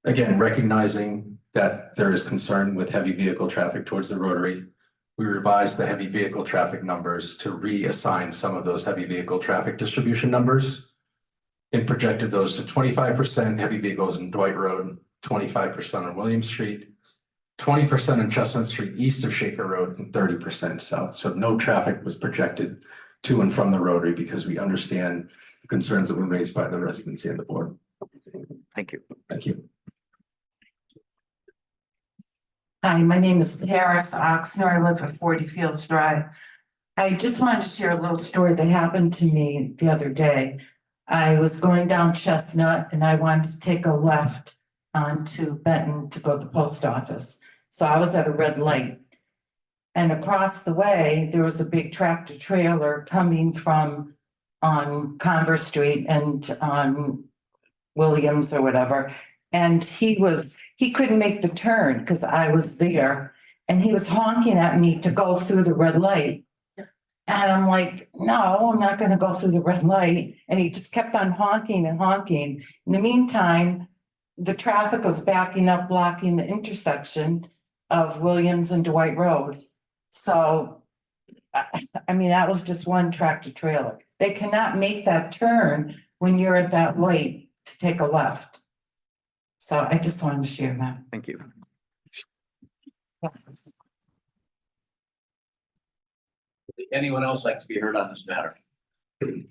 Again, recognizing that there is concern with heavy vehicle traffic towards the Rotary, we revised the heavy vehicle traffic numbers to reassign some of those heavy vehicle traffic distribution numbers and projected those to 25% heavy vehicles in Dwight Road, 25% on William Street, 20% in Chestnut Street east of Shaker Road, and 30% south. So no traffic was projected to and from the Rotary because we understand the concerns that were raised by the residents and the board.
Thank you.
Thank you.
Hi, my name is Paris Oxner. I live at 40 Fields Drive. I just wanted to share a little story that happened to me the other day. I was going down Chestnut and I wanted to take a left onto Benton to go to the post office. So I was at a red light. And across the way, there was a big tractor trailer coming from on Converse Street and on Williams or whatever. And he couldn't make the turn because I was there and he was honking at me to go through the red light. And I'm like, no, I'm not going to go through the red light. And he just kept on honking and honking. In the meantime, the traffic was backing up, blocking the intersection of Williams and Dwight Road. So, I mean, that was just one tractor trailer. They cannot make that turn when you're at that light to take a left. So I just wanted to share that.
Thank you. Would anyone else like to be heard on this matter?
I'm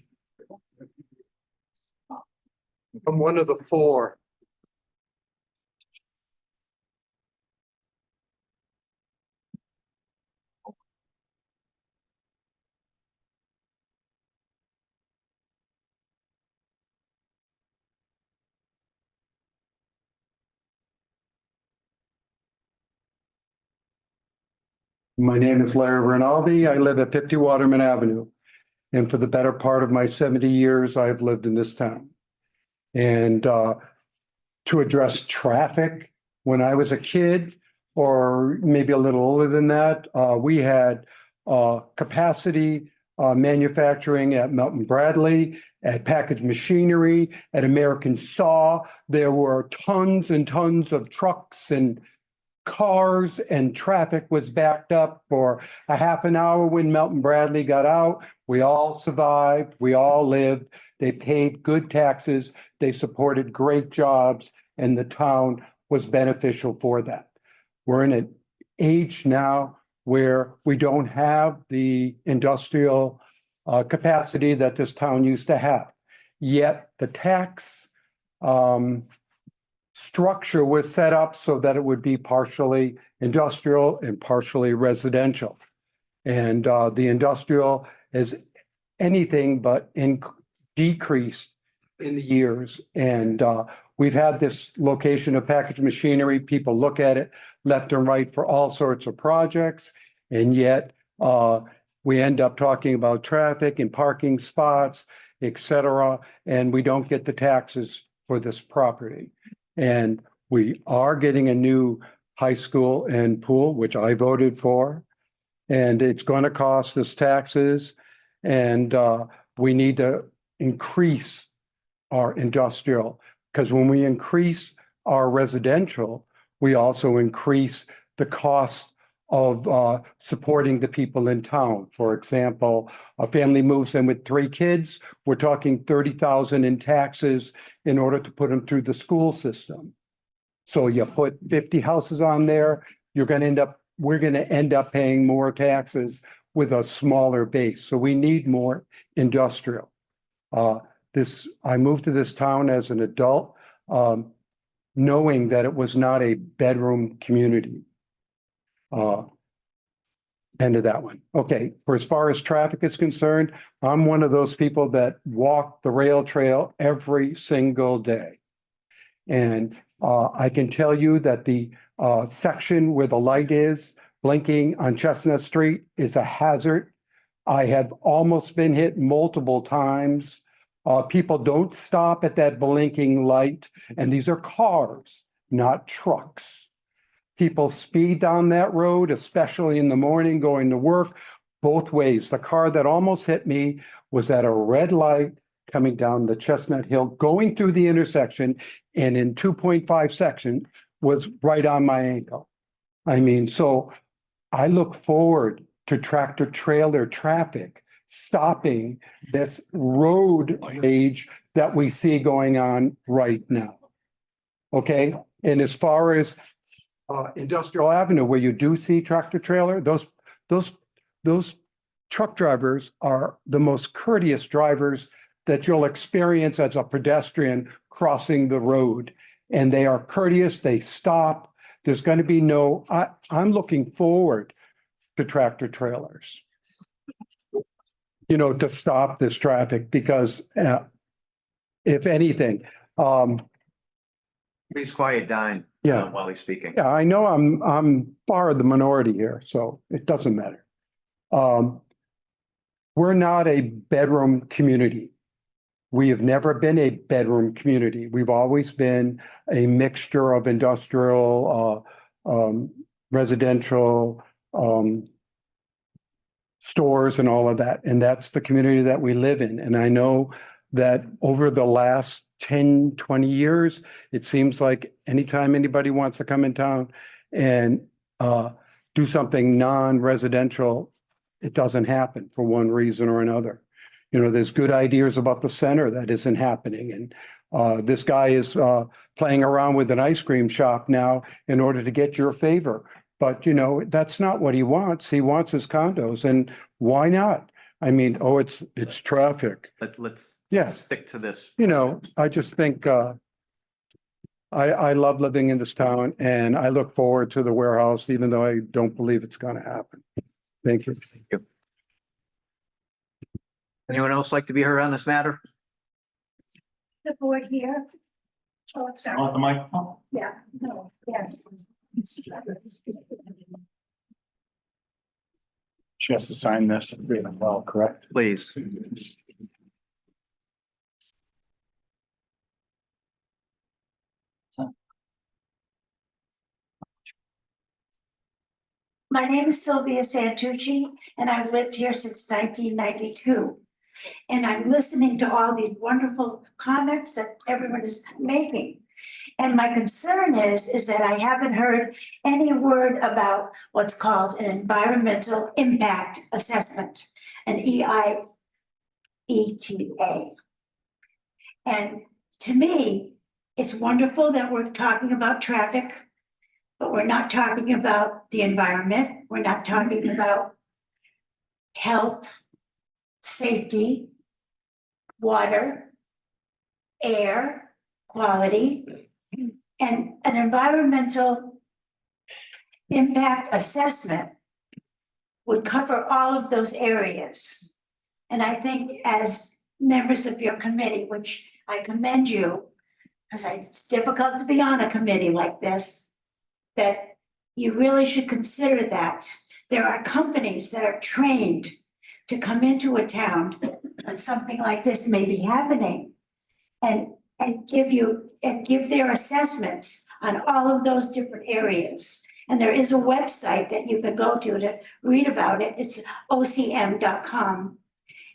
one of the four. My name is Larry Rinaldi. I live at 50 Waterman Avenue. And for the better part of my 70 years, I've lived in this town. And to address traffic, when I was a kid, or maybe a little older than that, we had capacity manufacturing at Melton Bradley, at Package Machinery, at American Saw. There were tons and tons of trucks and cars and traffic was backed up for a half an hour when Melton Bradley got out. We all survived. We all lived. They paid good taxes. They supported great jobs, and the town was beneficial for that. We're in an age now where we don't have the industrial capacity that this town used to have. Yet the tax structure was set up so that it would be partially industrial and partially residential. And the industrial is anything but decreased in the years. And we've had this location of packaged machinery. People look at it left and right for all sorts of projects. And yet we end up talking about traffic and parking spots, et cetera, and we don't get the taxes for this property. And we are getting a new high school and pool, which I voted for. And it's going to cost us taxes. And we need to increase our industrial, because when we increase our residential, we also increase the cost of supporting the people in town. For example, a family moves in with 3 kids, we're talking 30,000 in taxes in order to put them through the school system. So you put 50 houses on there, we're going to end up paying more taxes with a smaller base. So we need more industrial. I moved to this town as an adult, knowing that it was not a bedroom community. End of that one. Okay, for as far as traffic is concerned, I'm one of those people that walk the rail trail every single day. And I can tell you that the section where the light is blinking on Chestnut Street is a hazard. I have almost been hit multiple times. People don't stop at that blinking light, and these are cars, not trucks. People speed down that road, especially in the morning going to work, both ways. The car that almost hit me was at a red light coming down the Chestnut Hill, going through the intersection, and in 2.5 seconds was right on my ankle. I mean, so I look forward to tractor trailer traffic stopping this road rage that we see going on right now. Okay, and as far as Industrial Avenue, where you do see tractor trailer, those truck drivers are the most courteous drivers that you'll experience as a pedestrian crossing the road. And they are courteous, they stop. There's going to be I'm looking forward to tractor trailers, to stop this traffic, because if anything,
Please quiet Dine.
Yeah.
While he's speaking.
Yeah, I know I'm part of the minority here, so it doesn't matter. We're not a bedroom community. We have never been a bedroom community. We've always been a mixture of industrial, residential, stores and all of that. And that's the community that we live in. And I know that over the last 10, 20 years, it seems like anytime anybody wants to come in town and do something non-residential, it doesn't happen for one reason or another. There's good ideas about the center that isn't happening. And this guy is playing around with an ice cream shop now in order to get your favor. But, that's not what he wants. He wants his condos. And why not? I mean, it's traffic.
Let's
Yeah.
stick to this.
I just think I love living in this town, and I look forward to the warehouse, even though I don't believe it's going to happen. Thank you.
Thank you. Anyone else like to be heard on this matter?
The board here. Oh, sorry.
Want the microphone?
Yeah, no, yes.
She has to sign this. Well, correct?
Please.
My name is Sylvia Santucci, and I've lived here since 1992. And I'm listening to all these wonderful comments that everyone is making. And my concern is that I haven't heard any word about what's called an environmental impact assessment, an EIETA. And to me, it's wonderful that we're talking about traffic, but we're not talking about the environment. We're not talking about health, safety, water, air quality, and an environmental impact assessment would cover all of those areas. And I think as members of your committee, which I commend you, because it's difficult to be on a committee like this, that you really should consider that. There are companies that are trained to come into a town when something like this may be happening and give their assessments on all of those different areas. And there is a website that you could go to read about it. It's ocm.com.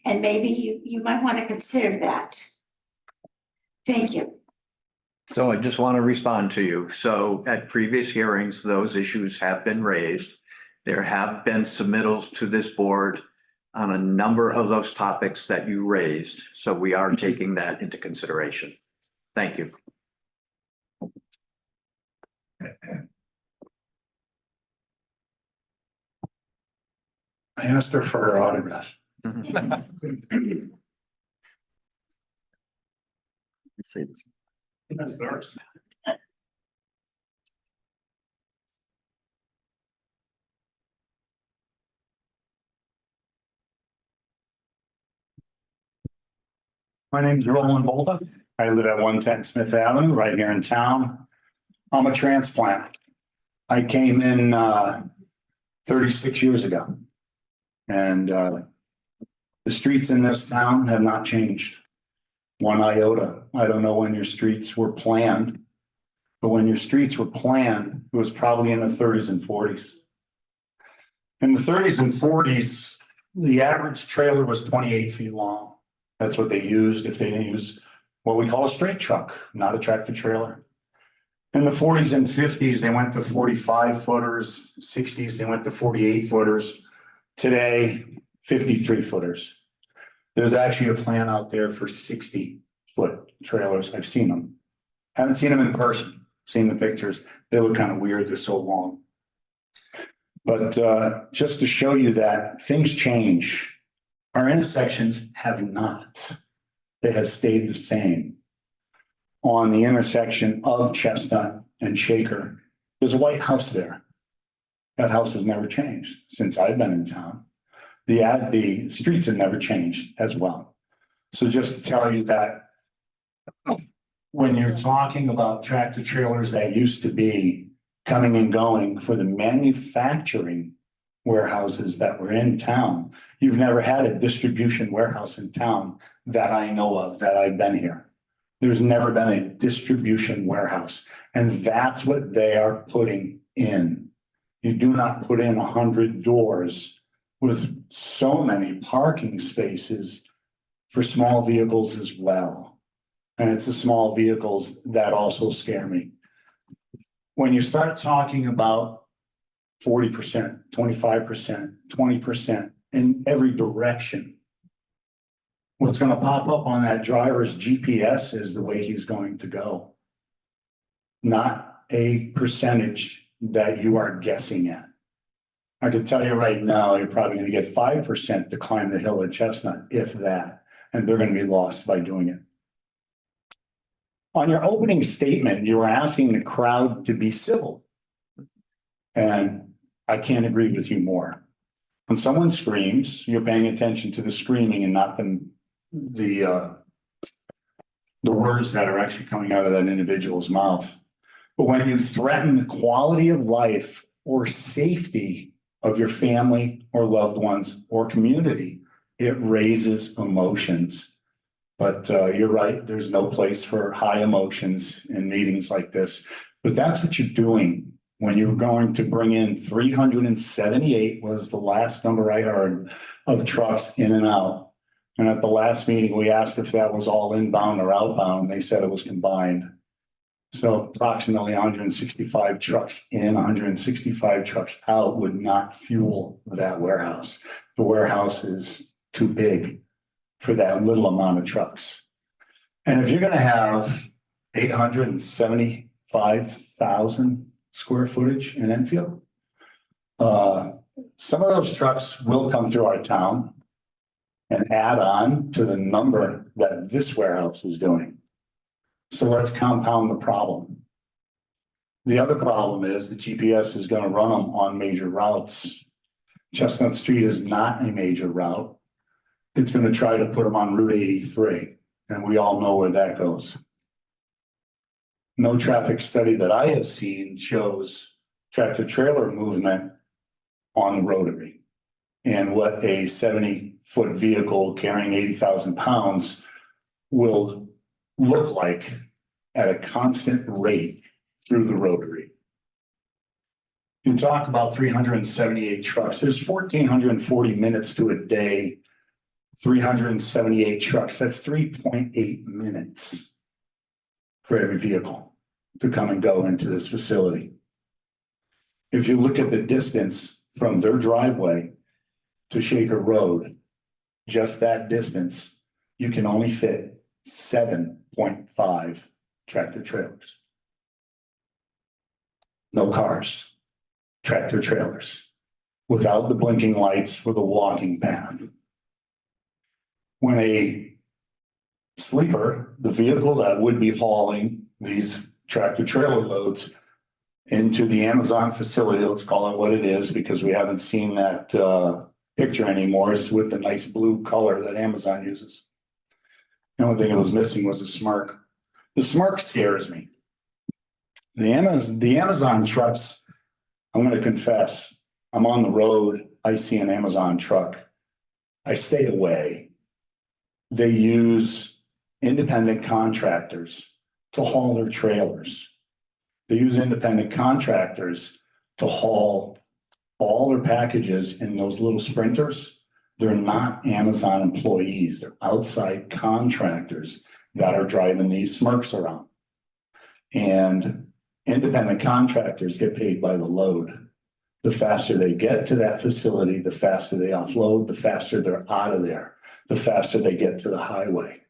And maybe you might want to consider that. Thank you.
So I just want to respond to you. So at previous hearings, those issues have been raised. There have been submittals to this board on a number of those topics that you raised. So we are taking that into consideration. Thank you.
I asked her for her autograph.
Say this.
That's theirs.
My name is Roland Bolda. I live at 110 Smith Avenue, right here in town. I'm a transplant. I came in 36 years ago. And the streets in this town have not changed one iota. I don't know when your streets were planned, but when your streets were planned, it was probably in the 30s and 40s. In the 30s and 40s, the average trailer was 28 feet long. That's what they used if they didn't use what we call a straight truck, not a tractor trailer. In the 40s and 50s, they went to 45 footers, 60s, they went to 48 footers. Today, 53 footers. There's actually a plan out there for 60-foot trailers. I've seen them. Haven't seen them in person, seen the pictures. They look kind of weird, they're so long. But just to show you that things change. Our intersections have not. They have stayed the same. On the intersection of Chestnut and Shaker, there's a White House there. That house has never changed since I've been in town. The streets have never changed as well. So just to tell you that when you're talking about tractor trailers that used to be coming and going for the manufacturing warehouses that were in town, you've never had a distribution warehouse in town that I know of, that I've been here. There's never been a distribution warehouse, and that's what they are putting in. You do not put in 100 doors with so many parking spaces for small vehicles as well. And it's the small vehicles that also scare me. When you start talking about 40%, 25%, 20% in every direction, what's going to pop up on that driver's GPS is the way he's going to go, not a percentage that you are guessing at. I can tell you right now, you're probably going to get 5% to climb the hill at Chestnut, if that, and they're going to be lost by doing it. On your opening statement, you were asking the crowd to be civil. And I can't agree with you more. When someone screams, you're paying attention to the screaming and not the words that are actually coming out of that individual's mouth. But when you threaten the quality of life or safety of your family or loved ones or community, it raises emotions. But you're right, there's no place for high emotions in meetings like this. But that's what you're doing when you're going to bring in 378 was the last number I heard of trucks in and out. And at the last meeting, we asked if that was all inbound or outbound. They said it was combined. So approximately 165 trucks in, 165 trucks out would not fuel that warehouse. The warehouse is too big for that little amount of trucks. And if you're gonna have 875,000 square footage in Enfield, some of those trucks will come through our town and add on to the number that this warehouse is doing. So let's compound the problem. The other problem is the GPS is going to run them on major routes. Chestnut Street is not a major route. It's going to try to put them on Route 83, and we all know where that goes. No traffic study that I have seen shows tractor trailer movement on the rotary. And what a 70-foot vehicle carrying 80,000 pounds will look like at a constant rate through the rotary. You talk about 378 trucks. There's 1,440 minutes to a day, 378 trucks. That's 3.8 minutes for every vehicle to come and go into this facility. If you look at the distance from their driveway to Shaker Road, just that distance, you can only fit 7.5 tractor trailers. No cars, tractor trailers, without the blinking lights for the walking path. When a sleeper, the vehicle that would be hauling these tractor trailer loads into the Amazon facility, let's call it what it is, because we haven't seen that picture anymore, is with the nice blue color that Amazon uses. The only thing that was missing was a smirk. The smirk scares me. The Amazon trucks, I'm going to confess, I'm on the road, I see an Amazon truck, I stay away. They use independent contractors to haul their trailers. They use independent contractors to haul all their packages in those little sprinters. They're not Amazon employees. They're outside contractors that are driving these smirks around. And independent contractors get paid by the load. The faster they get to that facility, the faster they offload, the faster they're out of there, the faster they get to the highway.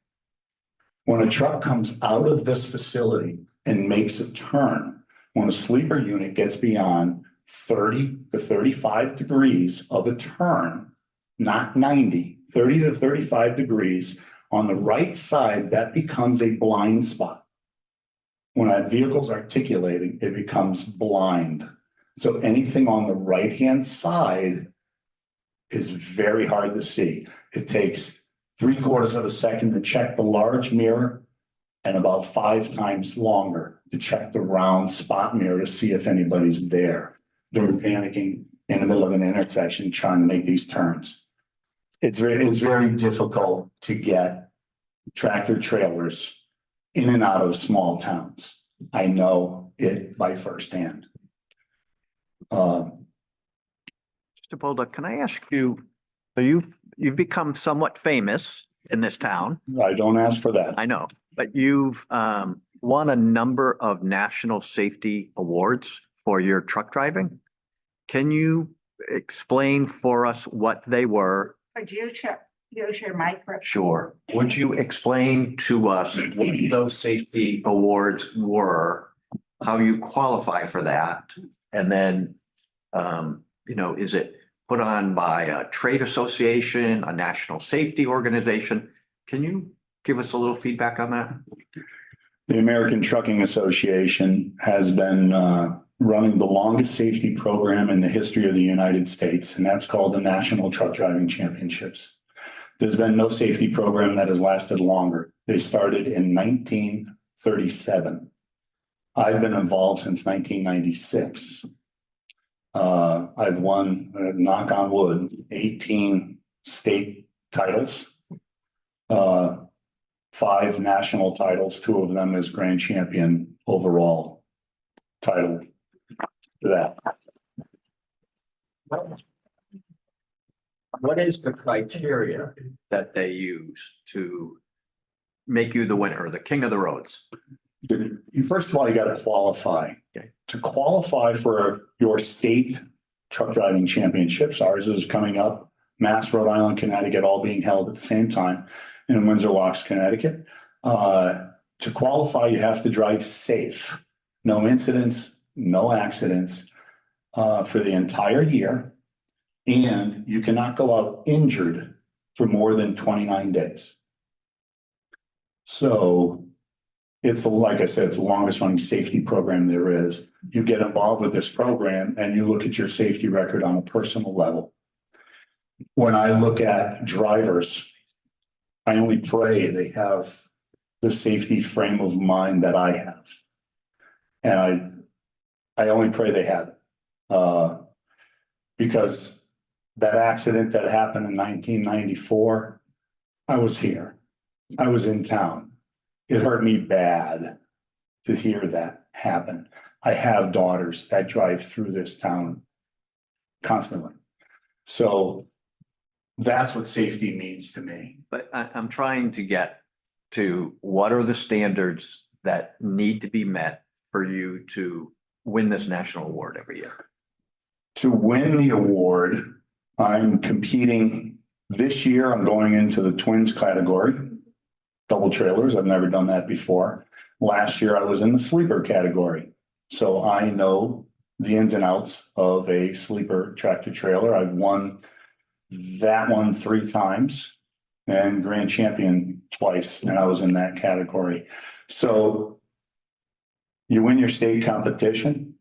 When a truck comes out of this facility and makes a turn, when a sleeper unit gets beyond 30 to 35 degrees of a turn, not 90, 30 to 35 degrees on the right side, that becomes a blind spot. When that vehicle's articulating, it becomes blind. So anything on the right-hand side is very hard to see. It takes 3/4 of a second to check the large mirror and about 5 times longer to check the round spot mirror to see if anybody's there. They're panicking in the middle of an intersection trying to make these turns. It's very difficult to get tractor trailers in and out of small towns. I know it by firsthand.
Mr. Bolda, can I ask you, so you've become somewhat famous in this town.
I don't ask for that.
I know, but you've won a number of national safety awards for your truck driving. Can you explain for us what they were?
Could you use your microphone?
Sure. Would you explain to us what those safety awards were, how you qualify for that? And then, is it put on by a trade association, a national safety organization? Can you give us a little feedback on that?
The American Trucking Association has been running the longest safety program in the history of the United States, and that's called the National Truck Driving Championships. There's been no safety program that has lasted longer. They started in 1937. I've been involved since 1996. I've won, knock on wood, 18 state titles, 5 national titles, 2 of them as grand champion overall title for that.
What is the criteria that they use to make you the winner, the king of the roads?
First of all, you got to qualify.
Okay.
To qualify for your state truck driving championships, ours is coming up, Mass, Rhode Island, Connecticut, all being held at the same time in Windsor Locks, Connecticut. To qualify, you have to drive safe, no incidents, no accidents, for the entire year. And you cannot go out injured for more than 29 days. So it's, like I said, it's the longest running safety program there is. You get involved with this program and you look at your safety record on a personal level. When I look at drivers, I only pray they have the safety frame of mind that I have. And I only pray they have it. Because that accident that happened in 1994, I was here. I was in town. It hurt me bad to hear that happen. I have daughters that drive through this town constantly. So that's what safety means to me.
But I'm trying to get to what are the standards that need to be met for you to win this national award every year?
To win the award, I'm competing this year. I'm going into the twins category, double trailers. I've never done that before. Last year I was in the sleeper category. So I know the ins and outs of a sleeper tractor trailer. I've won that one 3 times and grand champion twice, and I was in that category. So you win your state competition,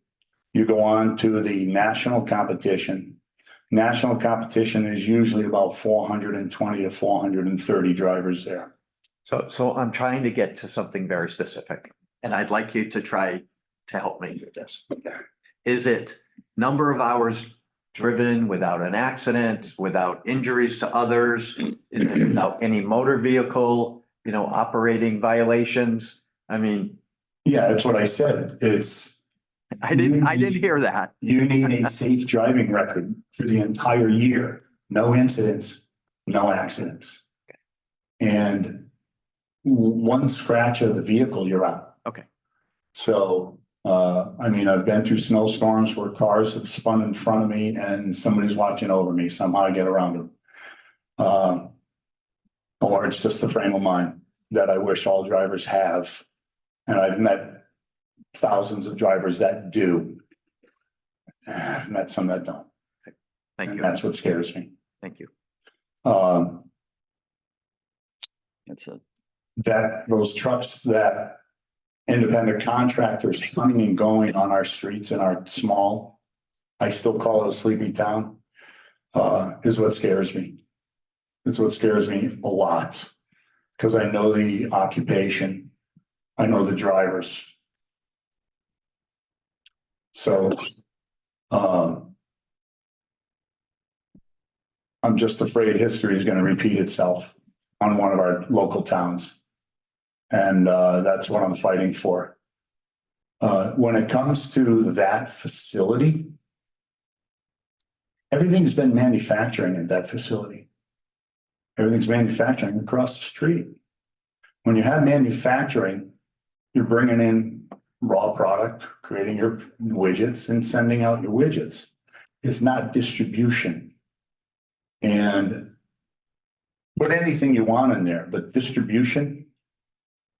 you go on to the national competition. National competition is usually about 420 to 430 drivers there.
So I'm trying to get to something very specific, and I'd like you to try to help me with this. Is it number of hours driven without an accident, without injuries to others? Is it without any motor vehicle, operating violations? I mean.
Yeah, that's what I said.
I didn't hear that.
You need a safe driving record for the entire year. No incidents, no accidents. And one scratch of the vehicle, you're out.
Okay.
So, I've been through snowstorms where cars have spun in front of me and somebody's watching over me. Somehow I get around them. Or it's just the frame of mind that I wish all drivers have. And I've met thousands of drivers that do. I've met some that don't.
Thank you.
And that's what scares me.
Thank you.
That's it.
That those trucks that independent contractors coming and going on our streets in our small, I still call it a sleepy town, is what scares me. It's what scares me a lot because I know the occupation. I know the drivers. So, I'm just afraid history is going to repeat itself on one of our local towns. And that's what I'm fighting for. When it comes to that facility, everything's been manufacturing at that facility. Everything's manufacturing across the street. When you have manufacturing, you're bringing in raw product, creating your widgets and sending out your widgets. It's not distribution. And put anything you want in there, but distribution,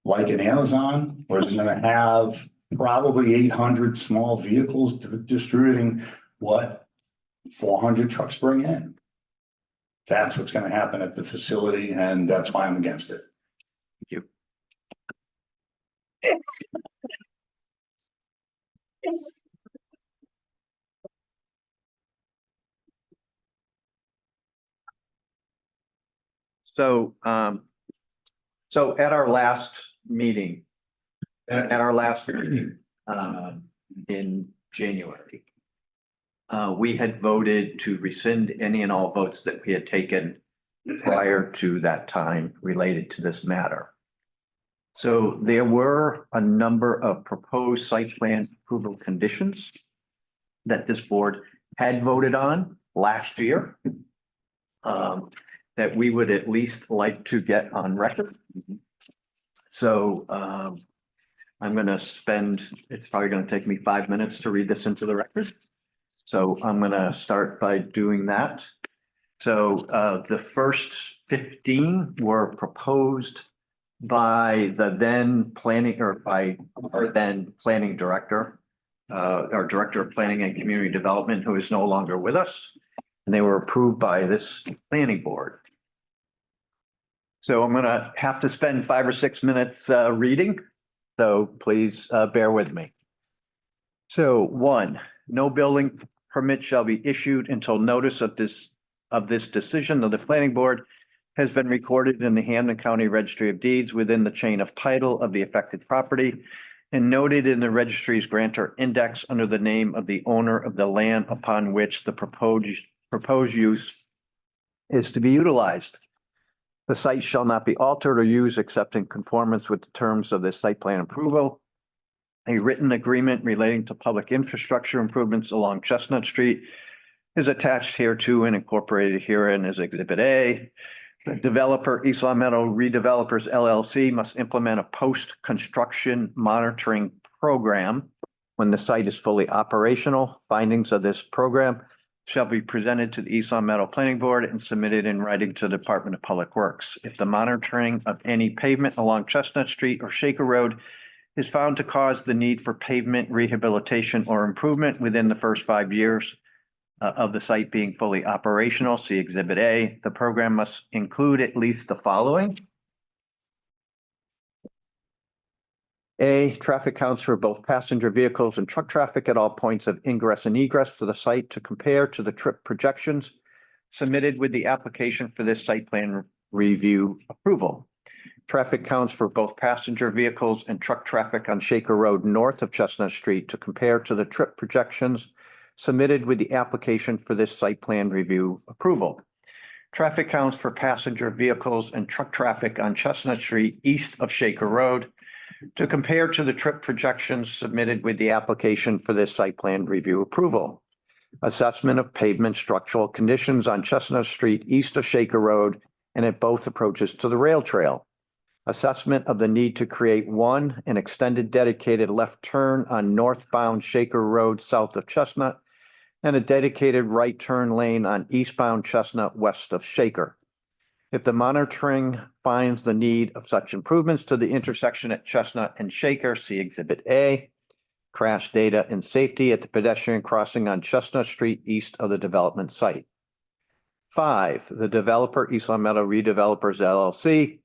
like an Amazon, where they're going to have probably 800 small vehicles distributing what 400 trucks bring in. That's what's going to happen at the facility, and that's why I'm against it.
Thank you. So at our last meeting, in January, we had voted to rescind any and all votes that we had taken prior to that time related to this matter. So there were a number of proposed site plan approval conditions that this board had voted on last year that we would at least like to get on record. So I'm going to spend, it's probably going to take me 5 minutes to read this into the record. So I'm going to start by doing that. So the first 15 were proposed by the then planning or by our then planning director, our director of planning and community development, who is no longer with us. And they were approved by this planning board. So I'm going to have to spend 5 or 6 minutes reading. So please bear with me. So 1, no building permit shall be issued until notice of this decision of the planning board has been recorded in the Hampden County Registry of Deeds within the chain of title of the affected property and noted in the registry's grantor index under the name of the owner of the land upon which the proposed use is to be utilized. The site shall not be altered or used except in conformance with the terms of this site plan approval. A written agreement relating to public infrastructure improvements along Chestnut Street is attached hereto and incorporated herein as Exhibit A. The developer, East Long Meadow Redevelopers LLC, must implement a post-construction monitoring program when the site is fully operational. Findings of this program shall be presented to the East Long Meadow Planning Board and submitted in writing to the Department of Public Works. If the monitoring of any pavement along Chestnut Street or Shaker Road is found to cause the need for pavement rehabilitation or improvement within the first 5 years of the site being fully operational, see Exhibit A, the program must include at least the following. A, traffic counts for both passenger vehicles and truck traffic at all points of ingress and egress to the site to compare to the trip projections submitted with the application for this site plan review approval. Traffic counts for both passenger vehicles and truck traffic on Shaker Road north of Chestnut Street to compare to the trip projections submitted with the application for this site plan review approval. Traffic counts for passenger vehicles and truck traffic on Chestnut Street east of Shaker Road to compare to the trip projections submitted with the application for this site plan review approval. Assessment of pavement structural conditions on Chestnut Street east of Shaker Road and at both approaches to the rail trail. Assessment of the need to create an extended dedicated left turn on northbound Shaker Road south of Chestnut and a dedicated right turn lane on eastbound Chestnut west of Shaker. If the monitoring finds the need of such improvements to the intersection at Chestnut and Shaker, see Exhibit A. Crash data and safety at the pedestrian crossing on Chestnut Street east of the development site. 5, the developer, East Long Meadow Redevelopers LLC,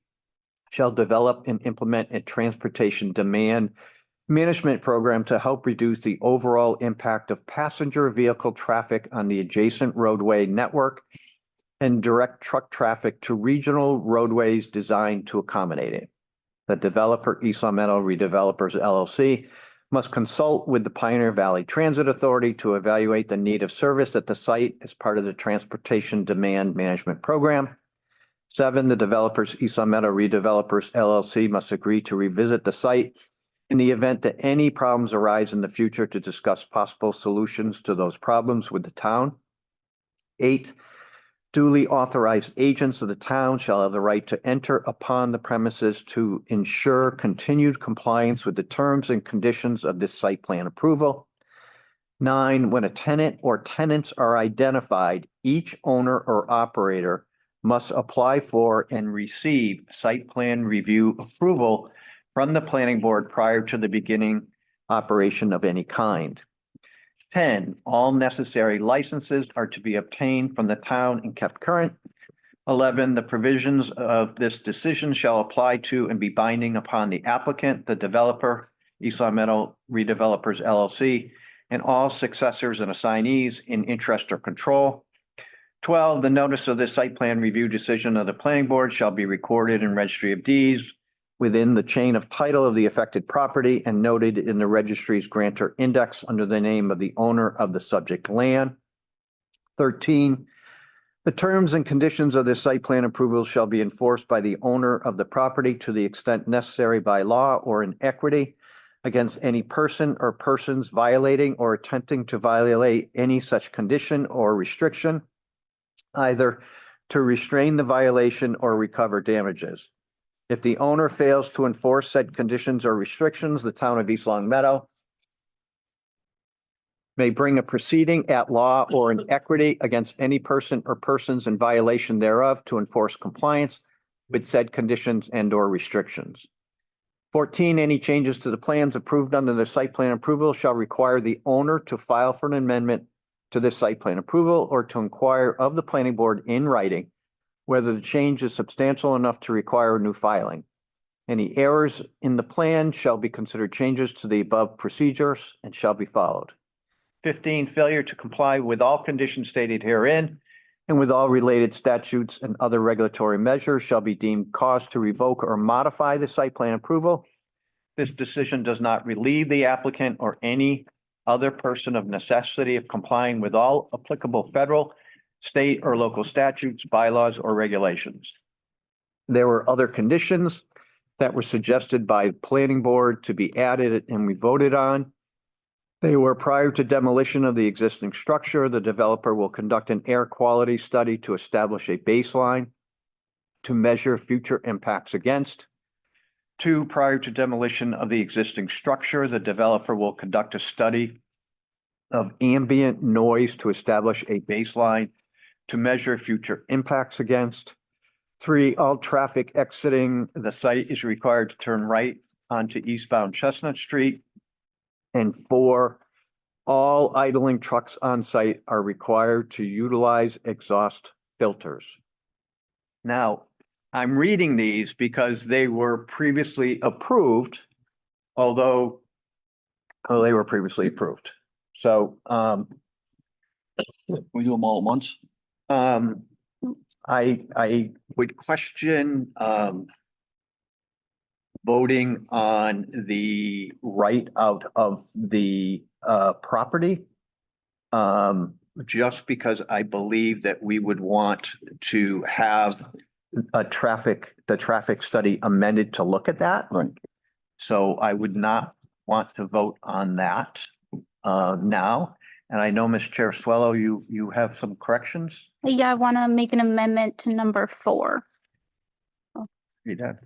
shall develop and implement a transportation demand management program to help reduce the overall impact of passenger vehicle traffic on the adjacent roadway network and direct truck traffic to regional roadways designed to accommodate it. The developer, East Long Meadow Redevelopers LLC, must consult with the Pioneer Valley Transit Authority to evaluate the need of service at the site as part of the transportation demand management program. 7, the developers, East Long Meadow Redevelopers LLC, must agree to revisit the site in the event that any problems arise in the future to discuss possible solutions to those problems with the town. 8, duly authorized agents of the town shall have the right to enter upon the premises to ensure continued compliance with the terms and conditions of this site plan approval. 9, when a tenant or tenants are identified, each owner or operator must apply for and receive site plan review approval from the planning board prior to the beginning operation of any kind. 10, all necessary licenses are to be obtained from the town and kept current. 11, the provisions of this decision shall apply to and be binding upon the applicant, the developer, East Long Meadow Redevelopers LLC, and all successors and assignees in interest or control. 12, the notice of this site plan review decision of the planning board shall be recorded in Registry of Deeds within the chain of title of the affected property and noted in the registry's grantor index under the name of the owner of the subject land. 13, the terms and conditions of this site plan approval shall be enforced by the owner of the property to the extent necessary by law or in equity against any person or persons violating or attempting to violate any such condition or restriction, either to restrain the violation or recover damages. If the owner fails to enforce said conditions or restrictions, the town of East Long Meadow may bring a proceeding at law or in equity against any person or persons in violation thereof to enforce compliance with said conditions and or restrictions. 14, any changes to the plans approved under the site plan approval shall require the owner to file for an amendment to this site plan approval or to inquire of the planning board in writing whether the change is substantial enough to require a new filing. Any errors in the plan shall be considered changes to the above procedures and shall be followed. 15, failure to comply with all conditions stated herein and with all related statutes and other regulatory measures shall be deemed cause to revoke or modify the site plan approval. This decision does not relieve the applicant or any other person of necessity of complying with all applicable federal, state, or local statutes, bylaws, or regulations. There were other conditions that were suggested by the planning board to be added and we voted on. They were prior to demolition of the existing structure, the developer will conduct an air quality study to establish a baseline to measure future impacts against. 2, prior to demolition of the existing structure, the developer will conduct a study of ambient noise to establish a baseline to measure future impacts against. 3, all traffic exiting the site is required to turn right onto eastbound Chestnut Street. And 4, all idling trucks on site are required to utilize exhaust filters. Now, I'm reading these because they were previously approved, although they were previously approved. So,
We do them all at once?
I would question, voting on the right out of the, property. Just because I believe that we would want to have the traffic study amended to look at that.
Right.
So I would not want to vote on that, now. And I know, Ms. Chair Swallow, you have some corrections?
Yeah, I want to make an amendment to number 4.
Read that.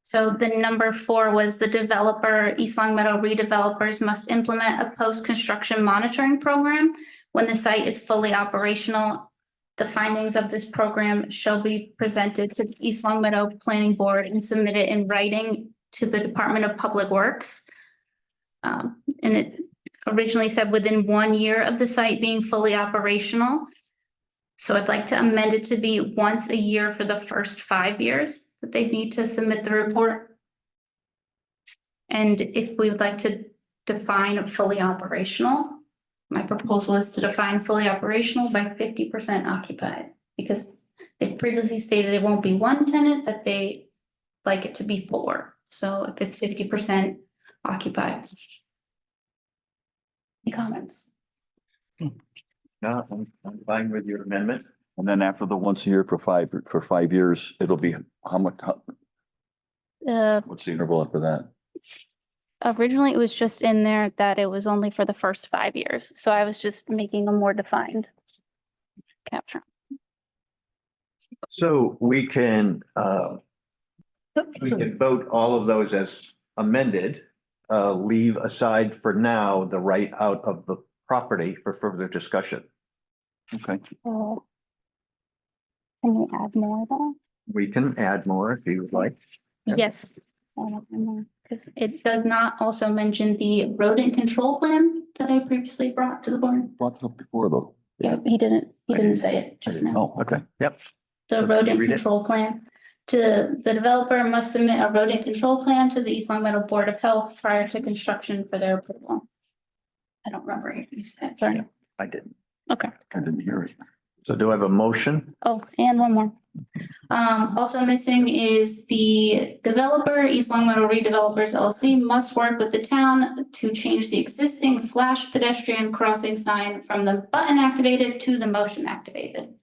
So the number 4 was the developer, East Long Meadow redevelopers must implement a post-construction monitoring program. When the site is fully operational, the findings of this program shall be presented to the East Long Meadow Planning Board and submitted in writing to the Department of Public Works. And it originally said within 1 year of the site being fully operational. So I'd like to amend it to be once a year for the first 5 years that they need to submit the report. And if we would like to define fully operational, my proposal is to define fully operational by 50% occupied. Because they previously stated it won't be 1 tenant, that they like it to be 4. So if it's 50% occupied. Any comments?
No, I'm fine with your amendment.
And then after the once a year for 5 years, it'll be how much, what's the interval after that?
Originally, it was just in there that it was only for the first 5 years. So I was just making a more defined caption.
So we can vote all of those as amended, leave aside for now the right out of the property for further discussion.
Okay.
Can we add more though?
We can add more if you would like.
Yes. Because it does not also mention the rodent control plan that I previously brought to the board.
Brought it up before though.
Yeah, he didn't say it just now.
Oh, okay.
Yep.
The rodent control plan. The developer must submit a rodent control plan to the East Long Meadow Board of Health prior to construction for their approval. I don't remember if you said, sorry.
I didn't.
Okay.
I didn't hear it.
So do I have a motion?
Oh, and one more. Also missing is the developer, East Long Meadow Redevelopers LLC must work with the town to change the existing flash pedestrian crossing sign from the button activated to the motion activated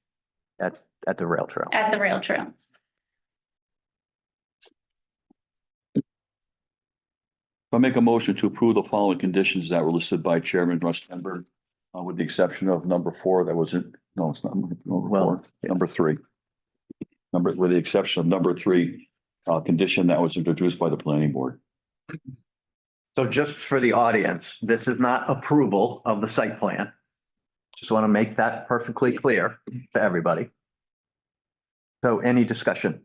At the rail trail.
at the rail trail.
I make a motion to approve the following conditions that were listed by Chairman Russ Tenberg, with the exception of number 4 that was in, no, it's not number 4, number 3. With the exception of number 3, condition that was introduced by the planning board.
So just for the audience, this is not approval of the site plan. Just want to make that perfectly clear to everybody. So any discussion?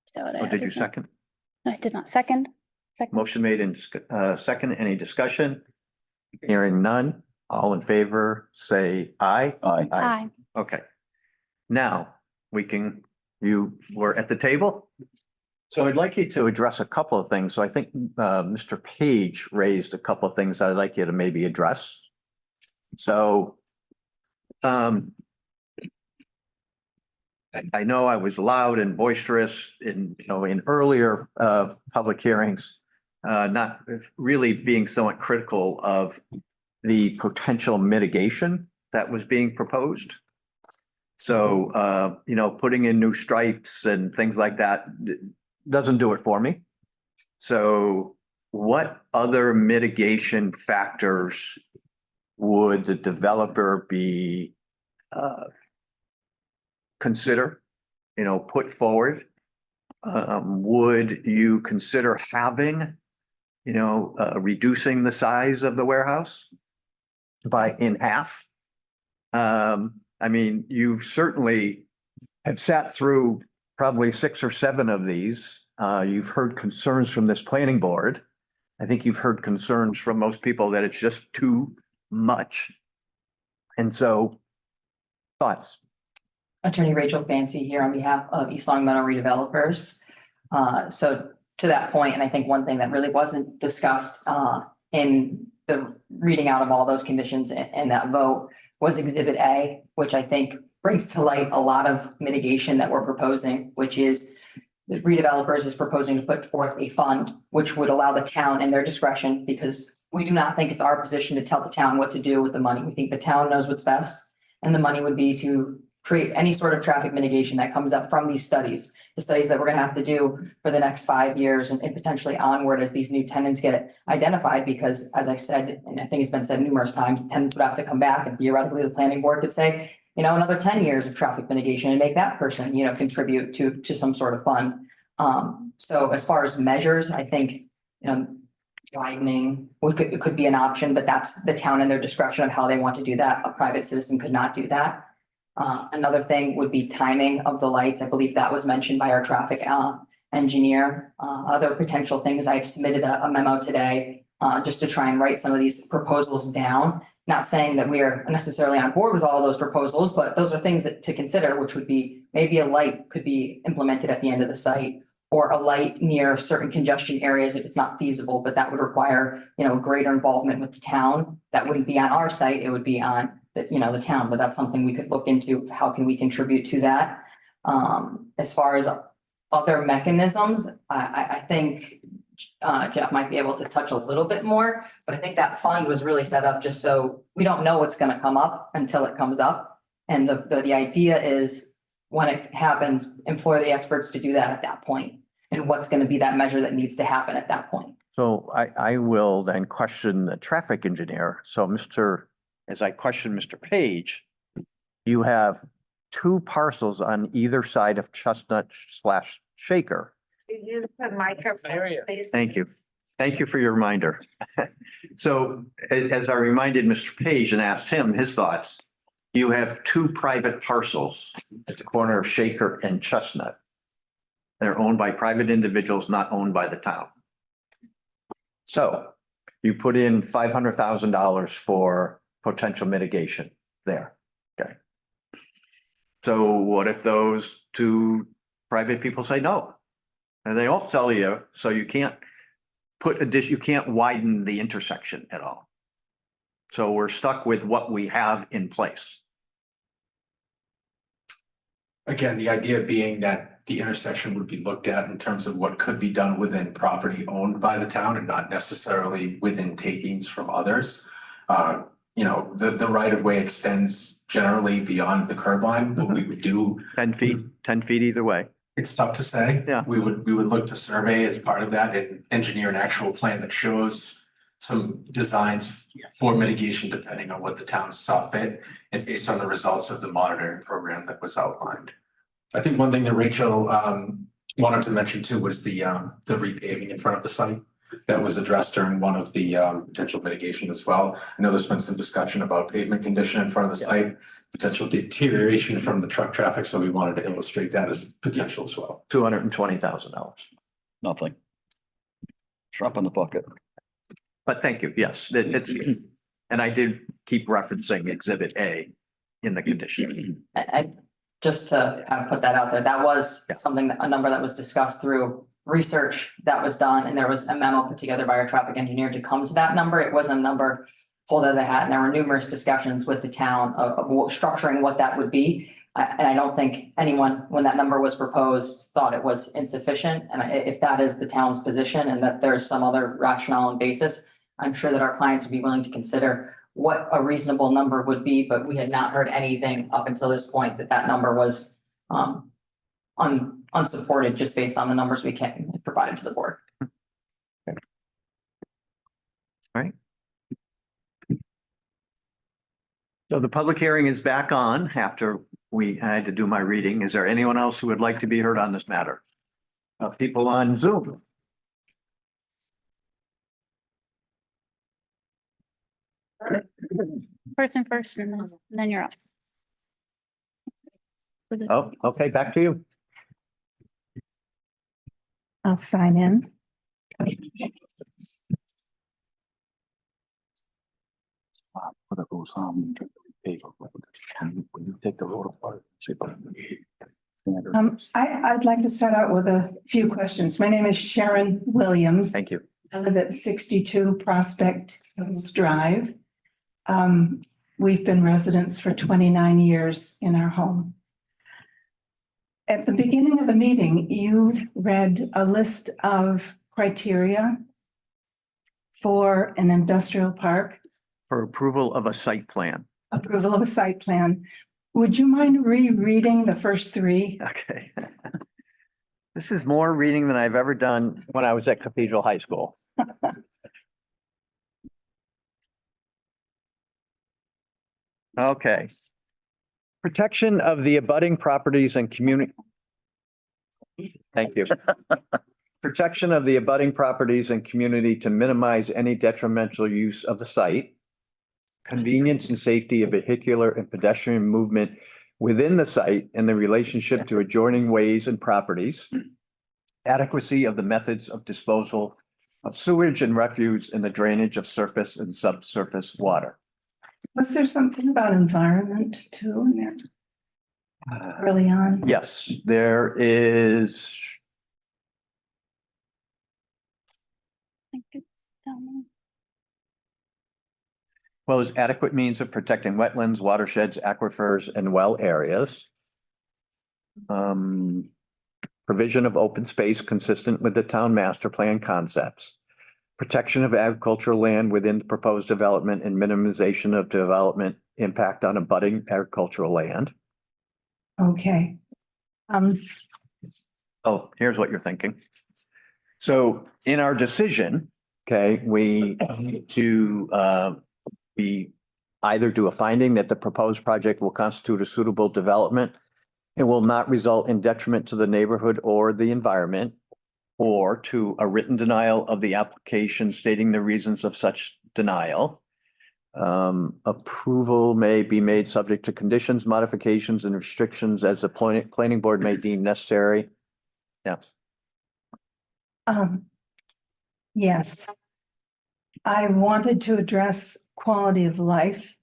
So would I
Or
have
did
to
you
say-
second?
I did not second.
Motion made in second. Any discussion? Hearing none. All in favor, say aye.
Aye.
Aye.
Okay. Now, you were at the table? So I'd like you to address a couple of things. So I think Mr. Page raised a couple of things I'd like you to maybe address. So I know I was loud and boisterous in earlier public hearings, not really being somewhat critical of the potential mitigation that was being proposed. So, putting in new stripes and things like that doesn't do it for me. So what other mitigation factors would the developer be consider, put forward? Would you consider having, reducing the size of the warehouse in half? I mean, you've certainly have sat through probably 6 or 7 of these. You've heard concerns from this planning board. I think you've heard concerns from most people that it's just too much. And so, thoughts?
Attorney Rachel Fancy here on behalf of East Long Meadow Redevelopers. So to that point, and I think one thing that really wasn't discussed in the reading out of all those conditions in that vote was Exhibit A, which I think brings to light a lot of mitigation that we're proposing, which is the redevelopers is proposing to put forth a fund which would allow the town in their discretion, because we do not think it's our position to tell the town what to do with the money. We think the town knows what's best, and the money would be to create any sort of traffic mitigation that comes up from these studies, the studies that we're gonna have to do for the next 5 years and potentially onward as these new tenants get identified. Because as I said, and I think it's been said numerous times, tenants would have to come back and theoretically the planning board could say, another 10 years of traffic mitigation and make that person, contribute to some sort of fund. So as far as measures, I think, widening it could be an option, but that's the town and their discretion of how they want to do that. A private citizen could not do that. Another thing would be timing of the lights. I believe that was mentioned by our traffic engineer. Other potential things, I've submitted a memo today just to try and write some of these proposals down. Not saying that we are necessarily on board with all those proposals, but those are things that to consider, which would be maybe a light could be implemented at the end of the site, or a light near certain congestion areas if it's not feasible, but that would require, greater involvement with the town. That wouldn't be on our site, it would be on the town, but that's something we could look into. How can we contribute to that? As far as other mechanisms, I think Jeff might be able to touch a little bit more, but I think that fund was really set up just so we don't know what's going to come up until it comes up. And the idea is when it happens, employ the experts to do that at that point. And what's going to be that measure that needs to happen at that point.
So I will then question the traffic engineer. So as I question Mr. Page, you have 2 parcels on either side of Chestnut/Shaker.
Use the microphone, please.
Thank you. Thank you for your reminder. So as I reminded Mr. Page and asked him his thoughts, you have 2 private parcels at the corner of Shaker and Chestnut. They're owned by private individuals, not owned by the town. So you put in $500,000 for potential mitigation there. Okay. So what if those 2 private people say no? And they won't sell you, so you can't you can't widen the intersection at all. So we're stuck with what we have in place.
Again, the idea being that the intersection would be looked at in terms of what could be done within property owned by the town and not necessarily within takings from others. The right of way extends generally beyond the curb line. What we would do
10 feet either way.
It's tough to say.
Yeah.
We would look to survey as part of that and engineer an actual plan that shows some designs for mitigation depending on what the town saw fit and based on the results of the monitoring program that was outlined. I think one thing that Rachel wanted to mention too was the repaving in front of the site. That was addressed during one of the potential mitigation as well. I know there's been some discussion about pavement condition in front of the site, potential deterioration from the truck traffic, so we wanted to illustrate that as potential as well.
$220,000.
Nothing. Drop in the bucket.
But thank you. Yes, it's, and I did keep referencing Exhibit A in the condition.
And just to kind of put that out there, that was something, a number that was discussed through research that was done, and there was a memo put together by our traffic engineer to come to that number. It was a number pulled out of the hat, and there were numerous discussions with the town of structuring what that would be. And I don't think anyone, when that number was proposed, thought it was insufficient. And if that is the town's position and that there's some other rationale and basis, I'm sure that our clients would be willing to consider what a reasonable number would be, but we had not heard anything up until this point that number was unsupported just based on the numbers we provided to the board.
All right. So the public hearing is back on after I had to do my reading. Is there anyone else who would like to be heard on this matter? People on Zoom?
Person first and then you're up.
Oh, okay, back to you.
I'll sign in.
Take the road apart.
I'd like to start out with a few questions. My name is Sharon Williams.
Thank you.
I live at 62 Prospect Hills Drive. We've been residents for 29 years in our home. At the beginning of the meeting, you read a list of criteria for an industrial park.
For approval of a site plan.
Approval of a site plan. Would you mind rereading the first three?
Okay. This is more reading than I've ever done when I was at Cathedral High School. Okay. Protection of the abutting properties and community. Thank you. Protection of the abutting properties and community to minimize any detrimental use of the site. Convenience and safety of vehicular and pedestrian movement within the site and the relationship to adjoining ways and properties. Adequacy of the methods of disposal of sewage and refuse and the drainage of surface and subsurface water.
Was there something about environment too in there early on?
Yes, there is. Well, there's adequate means of protecting wetlands, watersheds, aquifers, and well areas. Provision of open space consistent with the town master plan concepts. Protection of agricultural land within the proposed development and minimization of development impact on abutting agricultural land.
Okay.
Oh, here's what you're thinking. So in our decision, okay, we need to we either do a finding that the proposed project will constitute a suitable development and will not result in detriment to the neighborhood or the environment, or to a written denial of the application stating the reasons of such denial. Approval may be made subject to conditions, modifications, and restrictions as the planning board may deem necessary. Yeah.
Yes. I wanted to address quality of life.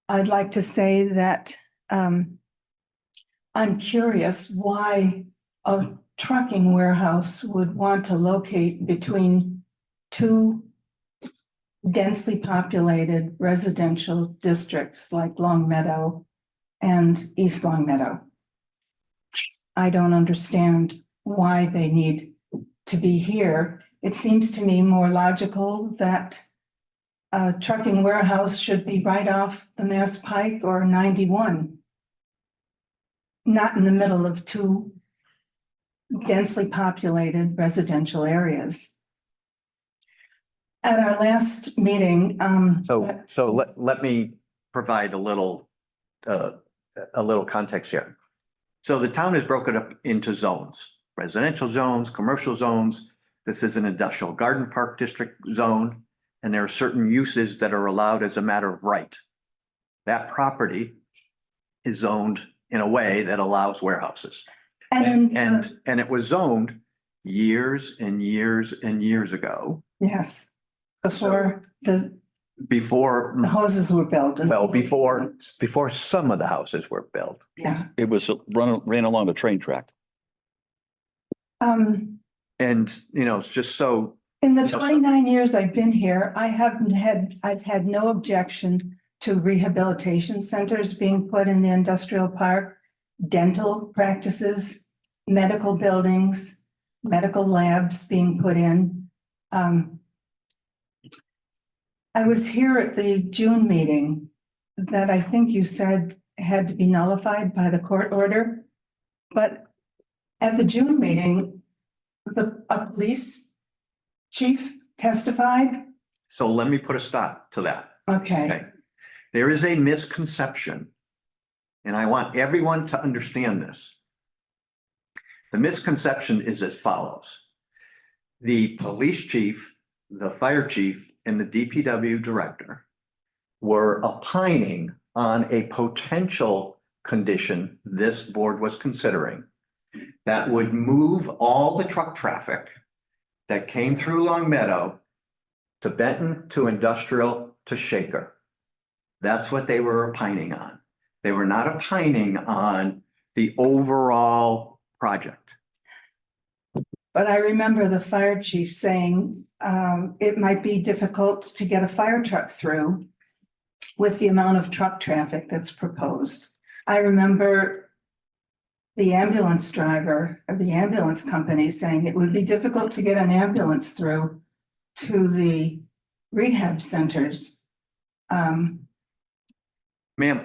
I'd like to say that I'm curious why a trucking warehouse would want to locate between two densely populated residential districts like Long Meadow and East Long Meadow. I don't understand why they need to be here. It seems to me more logical that a trucking warehouse should be right off the Mass Pike or 91, not in the middle of two densely populated residential areas. At our last meeting,
So let me provide a little context here. So the town is broken up into zones, residential zones, commercial zones. This is an industrial garden park district zone, and there are certain uses that are allowed as a matter of right. That property is zoned in a way that allows warehouses.
And,
And it was zoned years and years and years ago,
yes, before the houses were built.
well, before some of the houses were built.
Yeah.
It was ran along the train track.
Um,
And, you know, it's just so,
in the
you know,
29 years I've been here, I've had no objection to rehabilitation centers being put in the industrial park, dental practices, medical buildings, medical labs being put in. I was here at the June meeting that I think you said had to be nullified by the court order. But at the June meeting, a police chief testified.
so let me put a stop to that.
Okay.
There is a misconception, and I want everyone to understand this. The misconception is as follows. The police chief, the fire chief, and the DPW director were opining on a potential condition this board was considering that would move all the truck traffic that came through Long Meadow to Benton, to Industrial, to Shaker. That's what they were opining on. They were not opining on the overall project.
But I remember the fire chief saying it might be difficult to get a fire truck through with the amount of truck traffic that's proposed. I remember the ambulance driver of the ambulance company saying it would be difficult to get an ambulance through to the rehab centers.
Ma'am,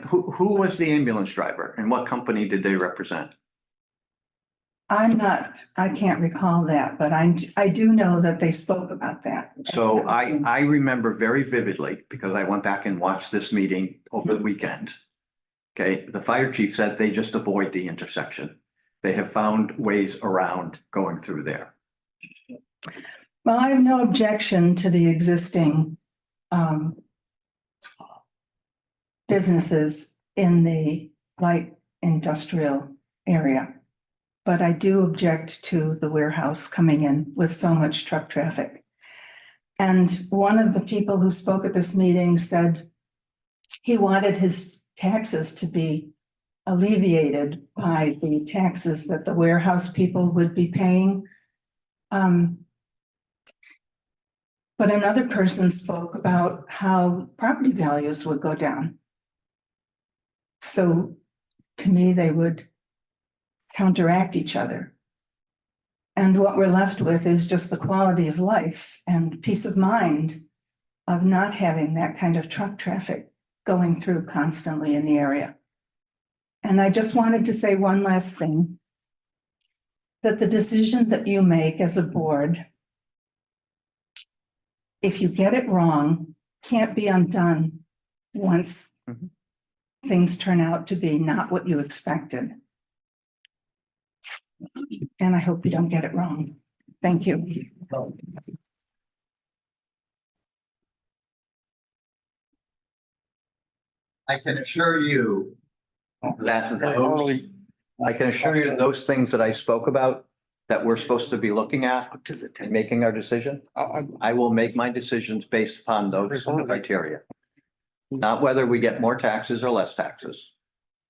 who was the ambulance driver and what company did they represent?
I can't recall that, but I do know that they spoke about that.
So I remember very vividly, because I went back and watched this meeting over the weekend. Okay, the fire chief said they just avoid the intersection. They have found ways around going through there.
Well, I have no objection to the existing businesses in the light industrial area. But I do object to the warehouse coming in with so much truck traffic. And one of the people who spoke at this meeting said he wanted his taxes to be alleviated by the taxes that the warehouse people would be paying. But another person spoke about how property values would go down. So to me, they would counteract each other. And what we're left with is just the quality of life and peace of mind of not having that kind of truck traffic going through constantly in the area. And I just wanted to say one last thing, that the decision that you make as a board, if you get it wrong, can't be undone once things turn out to be not what you expected. And I hope you don't get it wrong. Thank you.
I can assure you that those things that I spoke about that we're supposed to be looking at and making our decision, I will make my decisions based upon those criteria. Not whether we get more taxes or less taxes.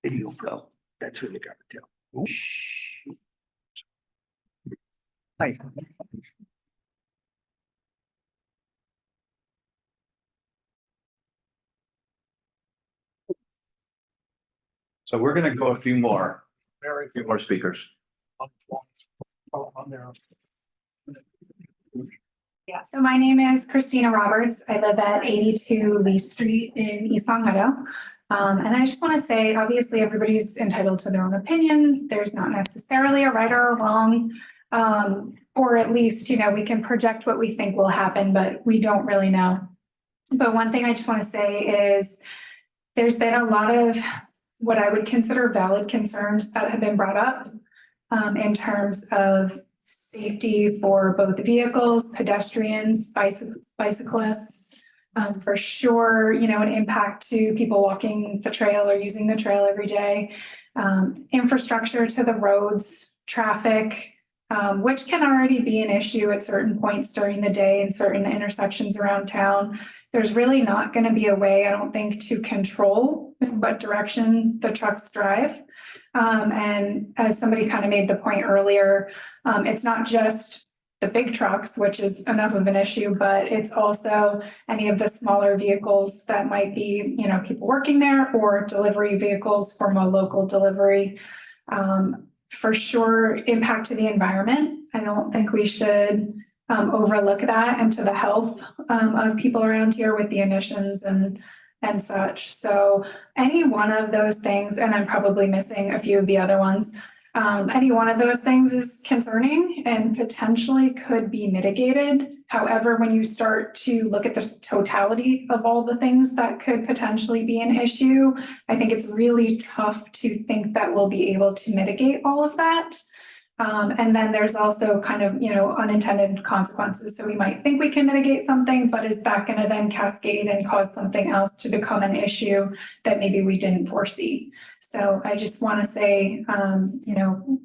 So.
That's what you gotta tell.
Hi. So we're gonna go a few more speakers.
Yeah, so my name is Christina Roberts. I live at 82 Lee Street in East Long Meadow. And I just want to say, obviously, everybody's entitled to their own opinion. There's not necessarily a right or a wrong. Or at least, we can project what we think will happen, but we don't really know. But one thing I just want to say is there's been a lot of what I would consider valid concerns that have been brought up in terms of safety for both vehicles, pedestrians, bicyclists. For sure, you know, an impact to people walking the trail or using the trail every day. Infrastructure to the roads, traffic, which can already be an issue at certain points during the day in certain intersections around town. There's really not going to be a way, I don't think, to control in what direction the trucks drive. And as somebody kind of made the point earlier, it's not just the big trucks, which is enough of an issue, but it's also any of the smaller vehicles that might be, you know, people working there or delivery vehicles from a local delivery. For sure, impact to the environment. I don't think we should overlook that and to the health of people around here with the emissions and such. So any one of those things, and I'm probably missing a few of the other ones, any one of those things is concerning and potentially could be mitigated. However, when you start to look at the totality of all the things that could potentially be an issue, I think it's really tough to think that we'll be able to mitigate all of that. And then there's also kind of, you know, unintended consequences. So we might think we can mitigate something, but is that going to then cascade and cause something else to become an issue that maybe we didn't foresee? So I just want to say, you know,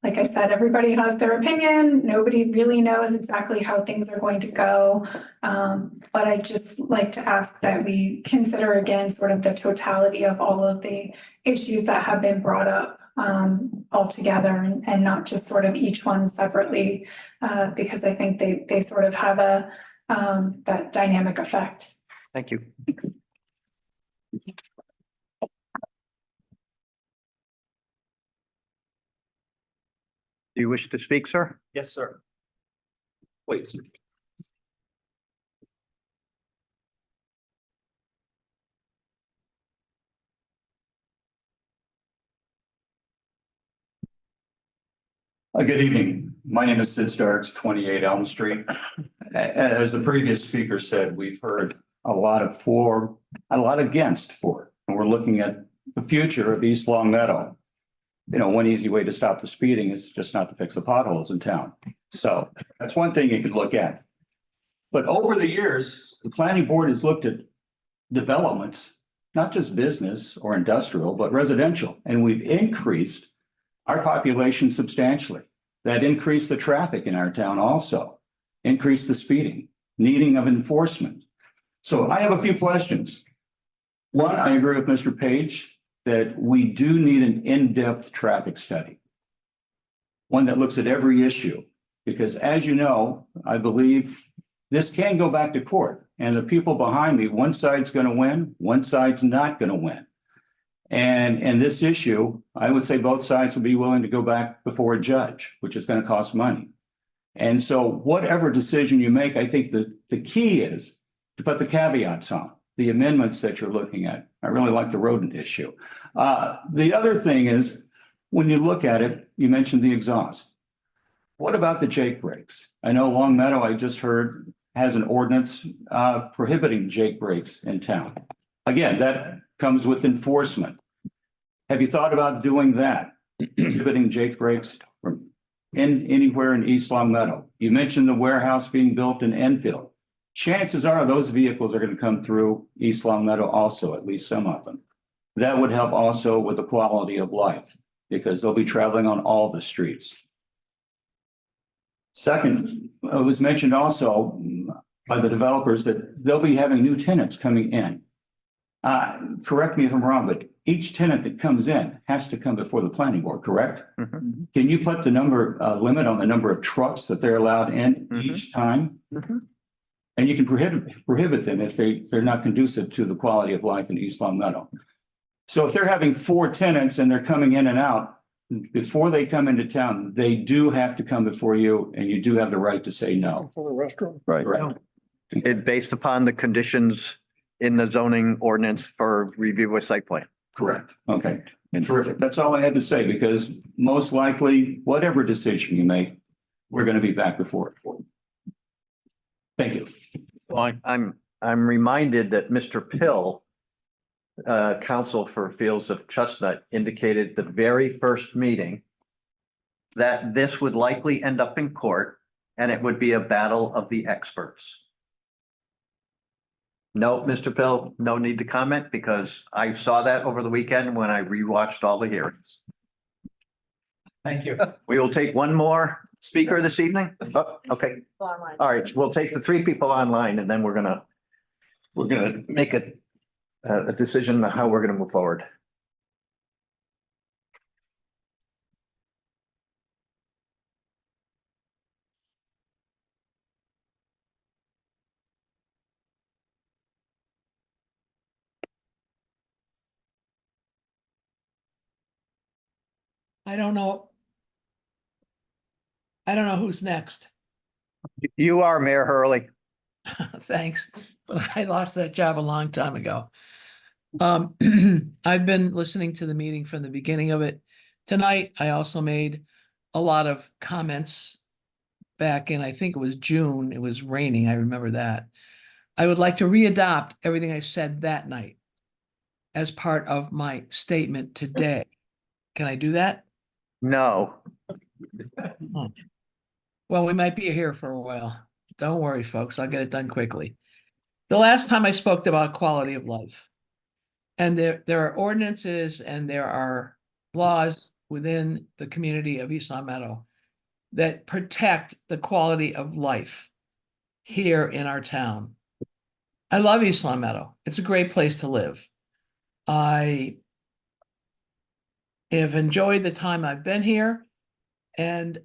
like I said, everybody has their opinion. Nobody really knows exactly how things are going to go. But I just like to ask that we consider again sort of the totality of all of the issues that have been brought up all together and not just sort of each one separately, because I think they sort of have a that dynamic effect.
Thank you. Do you wish to speak, sir?
Yes, sir. Please.
Good evening. My name is Sid Starks, 28 Elm Street. As the previous speaker said, we've heard a lot of for, a lot against for, and we're looking at the future of East Long Meadow. You know, one easy way to stop the speeding is just not to fix the potholes in town. So that's one thing you could look at. But over the years, the planning board has looked at developments, not just business or industrial, but residential, and we've increased our population substantially. That increased the traffic in our town also, increased the speeding, needing of enforcement. So I have a few questions. One, I agree with Mr. Page that we do need an in-depth traffic study. One that looks at every issue, because as you know, I believe this can go back to court. And the people behind me, one side's going to win, one side's not going to win. And this issue, I would say both sides would be willing to go back before a judge, which is going to cost money. And so whatever decision you make, I think the key is to put the caveats on, the amendments that you're looking at. I really like the rodent issue. The other thing is, when you look at it, you mentioned the exhaust. What about the Jake brakes? I know Long Meadow, I just heard, has an ordinance prohibiting Jake brakes in town. Again, that comes with enforcement. Have you thought about doing that? Prohibiting Jake brakes from anywhere in East Long Meadow? You mentioned the warehouse being built in Enfield. Chances are those vehicles are going to come through East Long Meadow also, at least some of them. That would help also with the quality of life because they'll be traveling on all the streets. Second, it was mentioned also by the developers that they'll be having new tenants coming in. Correct me if I'm wrong, but each tenant that comes in has to come before the planning board, correct?
Mm-hmm.
Can you put the limit on the number of trucks that they're allowed in each time?
Mm-hmm.
And you can prohibit them if they're not conducive to the quality of life in East Long Meadow. So if they're having 4 tenants and they're coming in and out, before they come into town, they do have to come before you and you do have the right to say no.
For the restroom.
Right.
Right.
Based upon the conditions in the zoning ordinance for review of site plan.
Correct. Okay. Terrific. That's all I had to say because most likely, whatever decision you make, we're going to be back before it. Thank you.
Well, I'm reminded that Mr. Pill counsel for Fields of Chestnut indicated the very first meeting that this would likely end up in court and it would be a battle of the experts. No, Mr. Pill, no need to comment because I saw that over the weekend when I rewatched all the hearings.
Thank you.
We will take one more speaker this evening. Oh, okay. All right, we'll take the 3 people online and then we're gonna make a decision on how we're gonna move forward.
I don't know. I don't know who's next.
You are Mayor Hurley.
Thanks, but I lost that job a long time ago. I've been listening to the meeting from the beginning of it. Tonight, I also made a lot of comments back in, I think it was June. It was raining. I remember that. I would like to readopt everything I said that night as part of my statement today. Can I do that?
No.
Oh. Well, we might be here for a while. Don't worry, folks. I'll get it done quickly. The last time I spoke about quality of life, and there are ordinances and there are laws within the community of East Long Meadow that protect the quality of life here in our town. I love East Long Meadow. It's a great place to live. I have enjoyed the time I've been here, and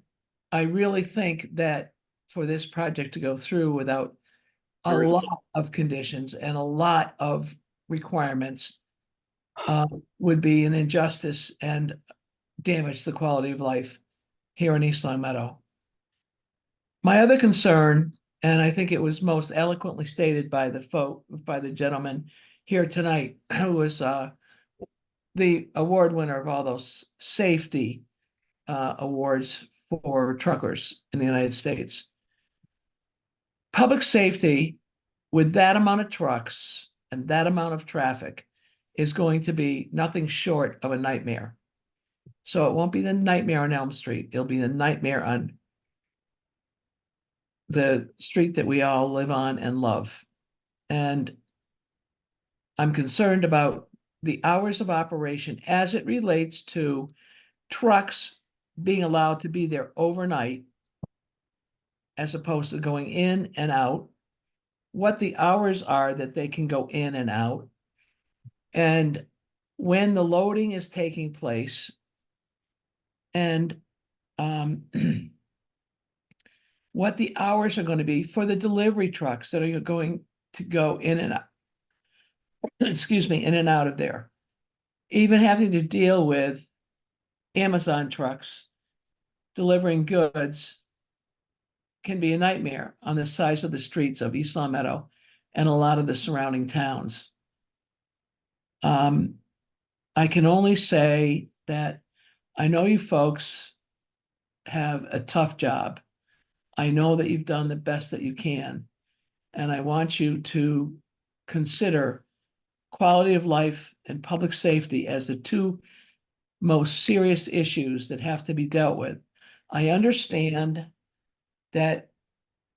I really think that for this project to go through without a lot of conditions and a lot of requirements would be an injustice and damage the quality of life here in East Long Meadow. My other concern, and I think it was most eloquently stated by the gentleman here tonight, who was the award winner of all those safety awards for truckers in the United States. Public safety with that amount of trucks and that amount of traffic is going to be nothing short of a nightmare. So it won't be the nightmare on Elm Street. It'll be the nightmare on the street that we all live on and love. And I'm concerned about the hours of operation as it relates to trucks being allowed to be there overnight as opposed to going in and out, what the hours are that they can go in and out, and when the loading is taking place, and what the hours are going to be for the delivery trucks that are going to go in and out, excuse me, in and out of there. Even having to deal with Amazon trucks delivering goods can be a nightmare on the size of the streets of East Long Meadow and a lot of the surrounding towns. I can only say that I know you folks have a tough job. I know that you've done the best that you can, and I want you to consider quality of life and public safety as the 2 most serious issues that have to be dealt with. I understand that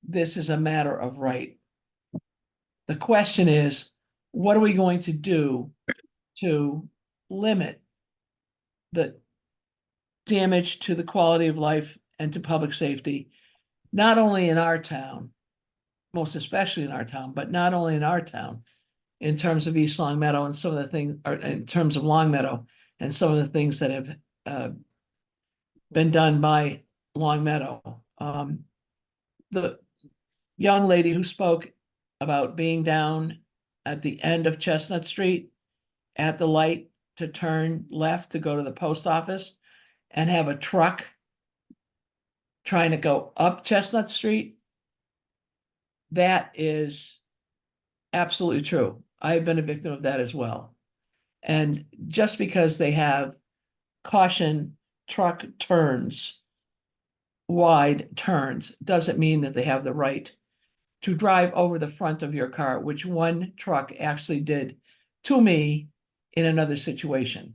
this is a matter of right. The question is, what are we going to do to limit the damage to the quality of life and to public safety, not only in our town, most especially in our town, but not only in our town, in terms of East Long Meadow and some of the things, or in terms of Long Meadow and some of the things that have been done by Long Meadow. The young lady who spoke about being down at the end of Chestnut Street at the light to turn left to go to the post office and have a truck trying to go up Chestnut Street, that is absolutely true. I've been a victim of that as well. And just because they have caution truck turns, wide turns, doesn't mean that they have the right to drive over the front of your car, which one truck actually did to me in another situation.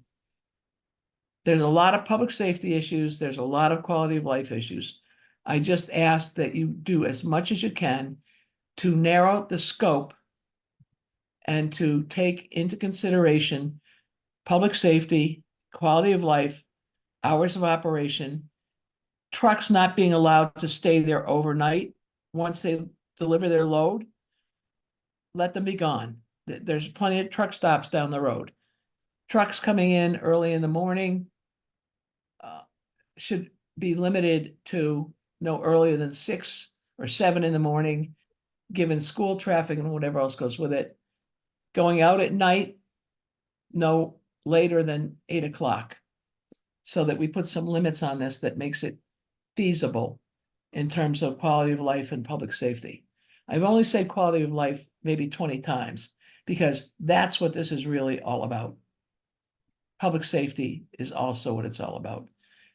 There's a lot of public safety issues. There's a lot of quality of life issues. I just ask that you do as much as you can to narrow the scope and to take into consideration public safety, quality of life, hours of operation, trucks not being allowed to stay there overnight. Once they deliver their load, let them be gone. There's plenty of truck stops down the road. Trucks coming in early in the morning should be limited to no earlier than 6 or 7 in the morning, given school traffic and whatever else goes with it. Going out at night, no later than 8 o'clock. So that we put some limits on this that makes it feasible in terms of quality of life and public safety. I've only said quality of life maybe 20 times because that's what this is really all about. Public safety is also what it's all about.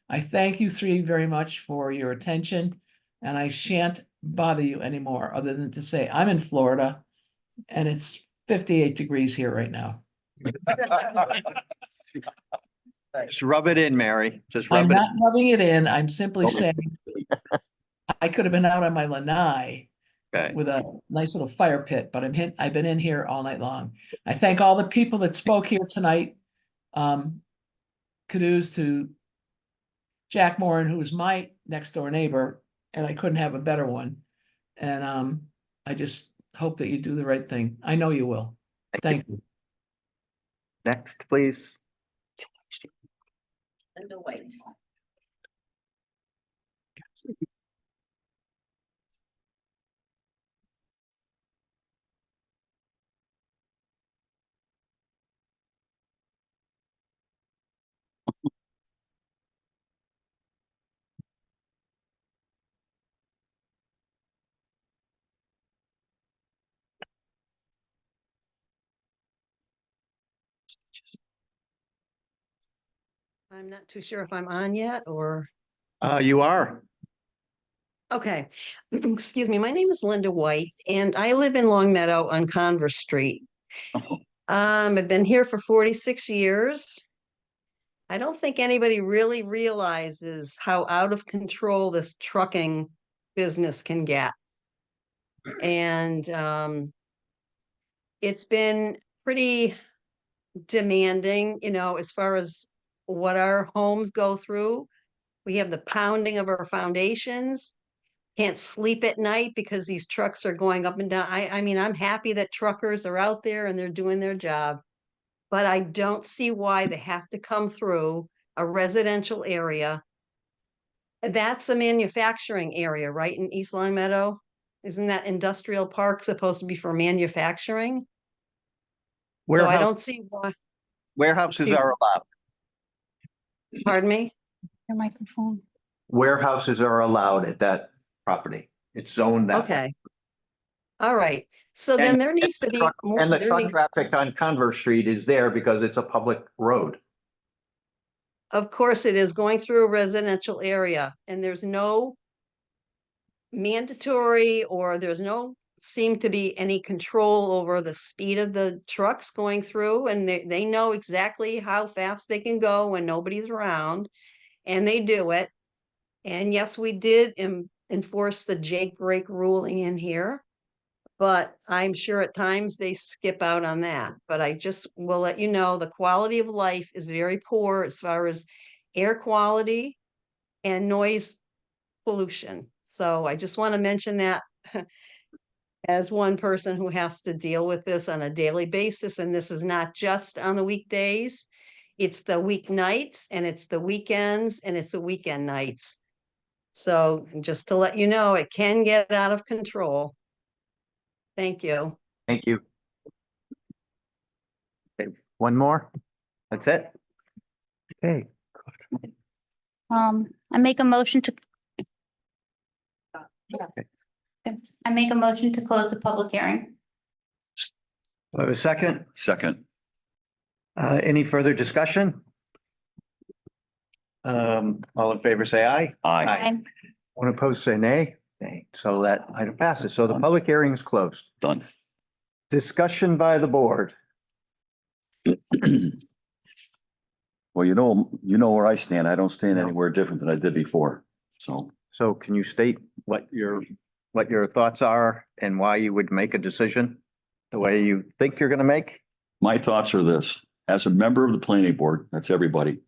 I thank you three very much for your attention, and I shan't bother you anymore other than to say I'm in Florida and it's 58 degrees here right now.
Just rub it in, Mary. Just rub
I'm
it.
not rubbing it in. I'm simply saying I could have been out on my lanai with a nice little fire pit, but I've been in here all night long. I thank all the people that spoke here tonight. Kudos to Jack Moran, who was my next door neighbor, and I couldn't have a better one. And I just hope that you do the right thing. I know you will. Thank you.
Next, please.
Linda White.
I'm not too sure if I'm on yet or.
You are.
Okay, excuse me. My name is Linda White and I live in Long Meadow on Converse Street. I've been here for 46 years. I don't think anybody really realizes how out of control this trucking business can get. And it's been pretty demanding, you know, as far as what our homes go through. We have the pounding of our foundations. Can't sleep at night because these trucks are going up and down. I mean, I'm happy that truckers are out there and they're doing their job, but I don't see why they have to come through a residential area. That's a manufacturing area, right, in East Long Meadow? Isn't that industrial park supposed to be for manufacturing? So I don't see why.
Warehouses are allowed.
Pardon me?
Your microphone.
Warehouses are allowed at that property. It's zoned that way.
Okay. All right. So then there needs to be more.
And the truck traffic on Converse Street is there because it's a public road.
Of course, it is going through a residential area and there's no mandatory or there's no seem to be any control over the speed of the trucks going through, and they know exactly how fast they can go when nobody's around, and they do it. And yes, we did enforce the Jake brake ruling in here, but I'm sure at times they skip out on that. But I just will let you know the quality of life is very poor as far as air quality and noise pollution. So I just want to mention that as one person who has to deal with this on a daily basis. And this is not just on the weekdays. It's the weeknights and it's the weekends and it's the weekend nights. So just to let you know, it can get out of control. Thank you.
Thank you. Okay, one more. That's it. Okay.
I make a motion to. I make a motion to close the public hearing.
Do I have a second?
Second.
Any further discussion? All in favor, say aye.
Aye.
One opposed, say nay. Nay. So that item passes. So the public hearing is closed.
Done.
Discussion by the board.
Well, you know where I stand. I don't stand anywhere different than I did before. So
So can you state what your thoughts are and why you would make a decision the way you think you're gonna make?
my thoughts are this, as a member of the planning board, that's everybody.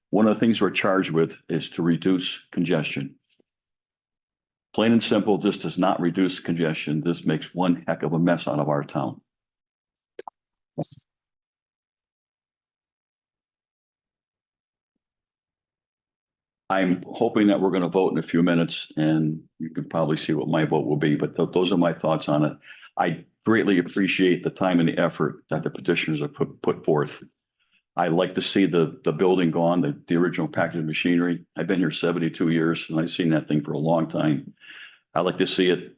One of the things we're charged with is to reduce congestion. Plain and simple, this does not reduce congestion. This makes one heck of a mess out of our town. I'm hoping that we're going to vote in a few minutes and you can probably see what my vote will be, but those are my thoughts on it. I greatly appreciate the time and the effort that the petitioners have put forth. I like to see the building gone, the original packaging machinery. I've been here 72 years and I've seen that thing for a long time. I like to see it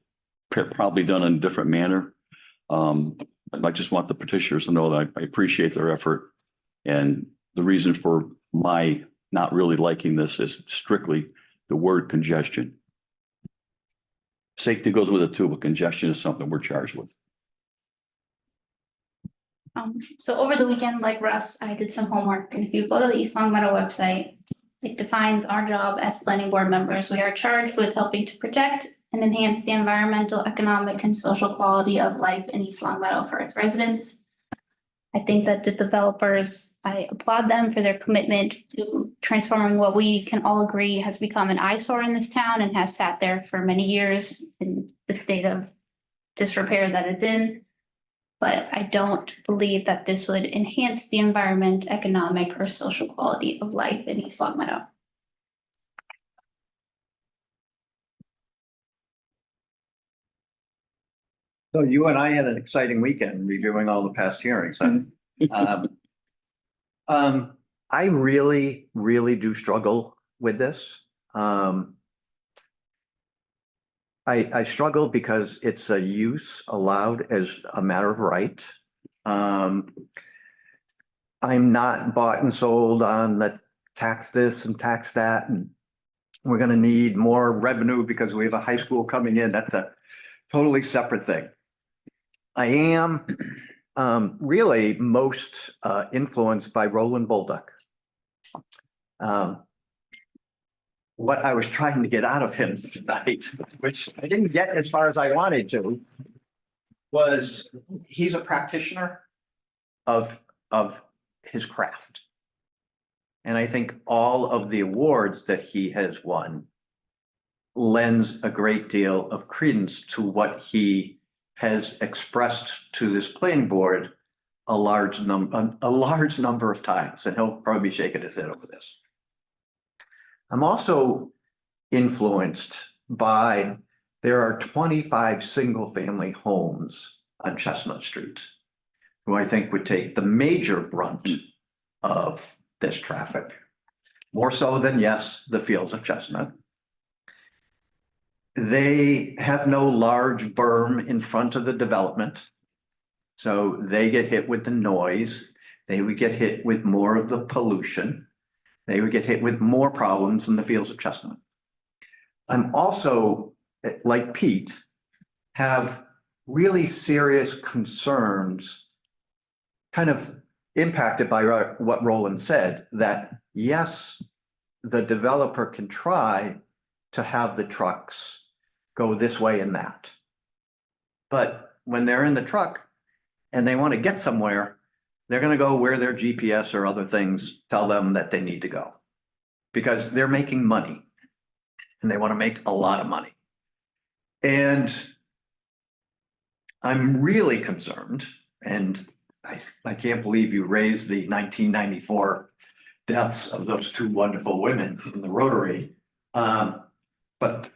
probably done in a different manner. I just want the petitioners to know that I appreciate their effort. And the reason for my not really liking this is strictly the word congestion. Safety goes with it too, but congestion is something we're charged with.
So over the weekend, like Russ, I did some homework, and if you go to the East Long Meadow website, it defines our job as planning board members. We are charged with helping to protect and enhance the environmental, economic, and social quality of life in East Long Meadow for its residents. I think that the developers, I applaud them for their commitment to transforming what we can all agree has become an eyesore in this town and has sat there for many years in the state of disrepair that it's in. But I don't believe that this would enhance the environment, economic, or social quality of life in East Long Meadow.
So you and I had an exciting weekend reviewing all the past hearings. I really, really do struggle with this. I struggle because it's a use allowed as a matter of right. I'm not bought and sold on the tax this and tax that, and we're gonna need more revenue because we have a high school coming in. That's a totally separate thing. I am really most influenced by Roland Bolduc. What I was trying to get out of him tonight, which I didn't get as far as I wanted to, was he's a practitioner of his craft. And I think all of the awards that he has won lends a great deal of credence to what he has expressed to this planning board a large number of times, and he'll probably be shaking his head over this. I'm also influenced by, there are 25 single-family homes on Chestnut Street, who I think would take the major brunt of this traffic, more so than, yes, the fields of Chestnut. They have no large berm in front of the development, so they get hit with the noise. They would get hit with more of the pollution. They would get hit with more problems in the fields of Chestnut. I'm also, like Pete, have really serious concerns, kind of impacted by what Roland said, that yes, the developer can try to have the trucks go this way and that. But when they're in the truck and they want to get somewhere, they're going to go where their GPS or other things tell them that they need to go, because they're making money and they want to make a lot of money. And I'm really concerned, and I can't believe you raised the 1994 deaths of those two wonderful women in the Rotary. But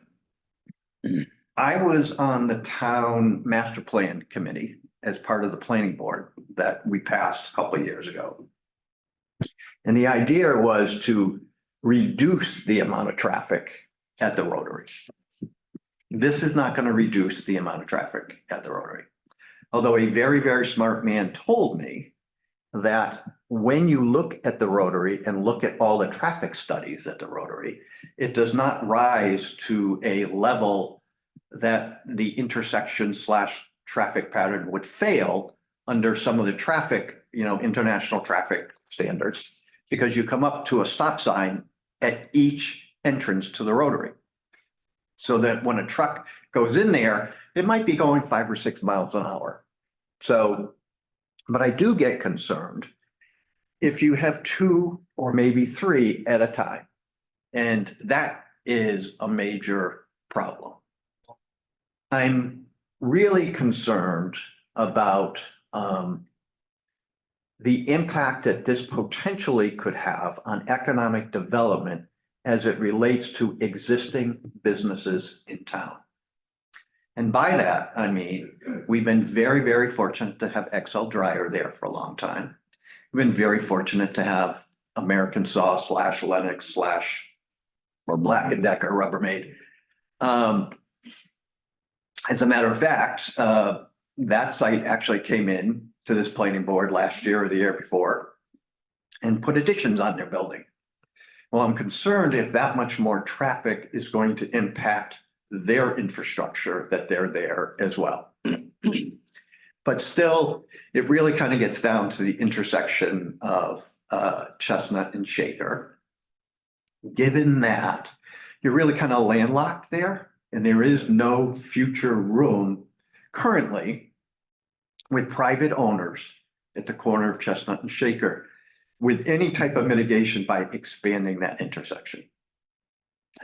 I was on the town master plan committee as part of the planning board that we passed a couple of years ago. And the idea was to reduce the amount of traffic at the Rotary. This is not going to reduce the amount of traffic at the Rotary. Although a very, very smart man told me that when you look at the Rotary and look at all the traffic studies at the Rotary, it does not rise to a level that the intersection / traffic pattern would fail under some of the traffic, international traffic standards, because you come up to a stop sign at each entrance to the rotary. So that when a truck goes in there, it might be going 5 or 6 miles an hour. So, but I do get concerned if you have 2 or maybe 3 at a time. And that is a major problem. I'm really concerned about the impact that this potentially could have on economic development as it relates to existing businesses in town. And by that, I mean, we've been very, very fortunate to have XL Dryer there for a long time. We've been very fortunate to have American Saw / Lennox / or Black & Decker Rubbermaid. As a matter of fact, that site actually came in to this planning board last year or the year before and put additions on their building. Well, I'm concerned if that much more traffic is going to impact their infrastructure, that they're there as well. But still, it really kind of gets down to the intersection of Chestnut and Shaker. Given that you're really kind of landlocked there and there is no future room currently with private owners at the corner of Chestnut and Shaker with any type of mitigation by expanding that intersection.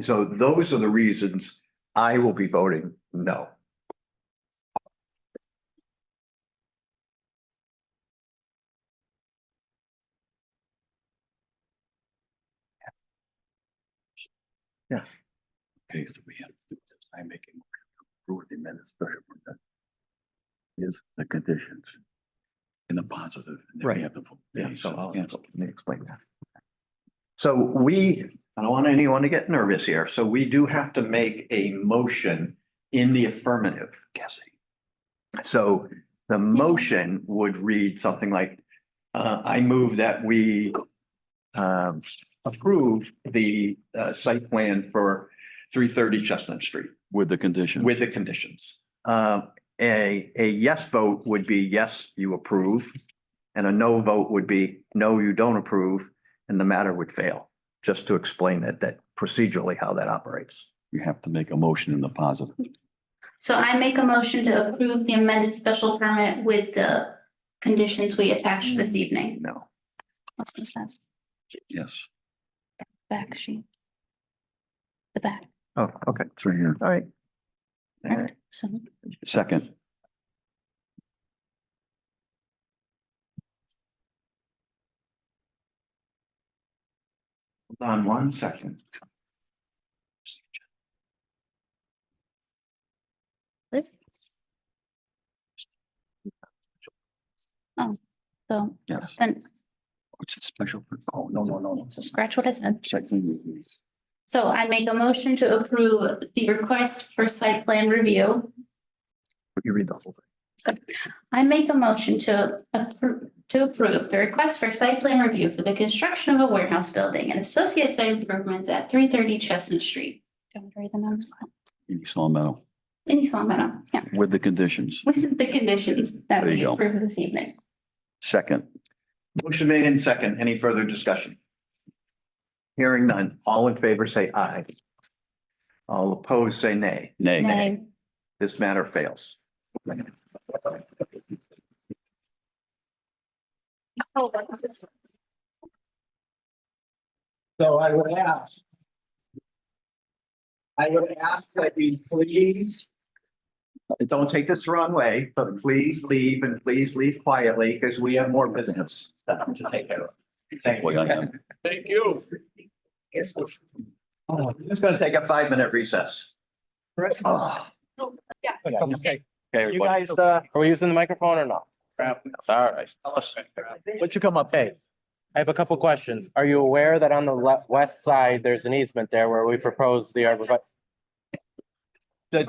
So those are the reasons I will be voting no. Yeah.
Okay, so we have to do this. I'm making approve the amended special permit. Is the conditions in the positive. And then we
Right.
have to vote.
Yeah, so I'll,
Cancel.
let me explain that. So I don't want anyone to get nervous here. So we do have to make a motion in the affirmative.
Guessing.
So the motion would read something like, I move that we approve the site plan for 330 Chestnut Street
With the conditions.
with the conditions. A yes vote would be yes, you approve. And a no vote would be no, you don't approve, and the matter would fail. Just to explain that procedurally how that operates.
You have to make a motion in the positive.
So I make a motion to approve the amended special permit with the conditions we attached this evening.
No.
What's that?
Yes.
Back sheet. The back.
Oh, okay.
It's right here.
All right.
Correct. So
Second.
Hold on 1 second.
this. Oh, so
Yes.
then
It's a special. Oh, no.
so scratch what I said.
Second.
So I make a motion to approve the request for site plan review.
You read the whole thing.
I make a motion to approve the request for site plan review for the construction of a warehouse building and associate site improvements at 330 Chestnut Street. Do you want to read the numbers?
In Saw Meadow.
In East Long Meadow, yeah,
With the conditions.
with the conditions that
There you
we
go.
approve this evening.
Second.
Motion made in second. Any further discussion? Hearing none. All in favor, say aye. All opposed, say nay.
Nay.
Nay.
This matter fails.
So I would ask that you please,
Don't take this the wrong way, but please leave and please leave quietly because we have more business to take care of. Thank
Boy, I
you.
am.
Thank you.
Oh, It's going to take a 5-minute recess. Oh.
okay,
You guys,
are we using the microphone or not? All right.
tell us.
What'd you come up? Hey, I have a couple questions. Are you aware that on the west side, there's an easement there where we propose the arborvitae?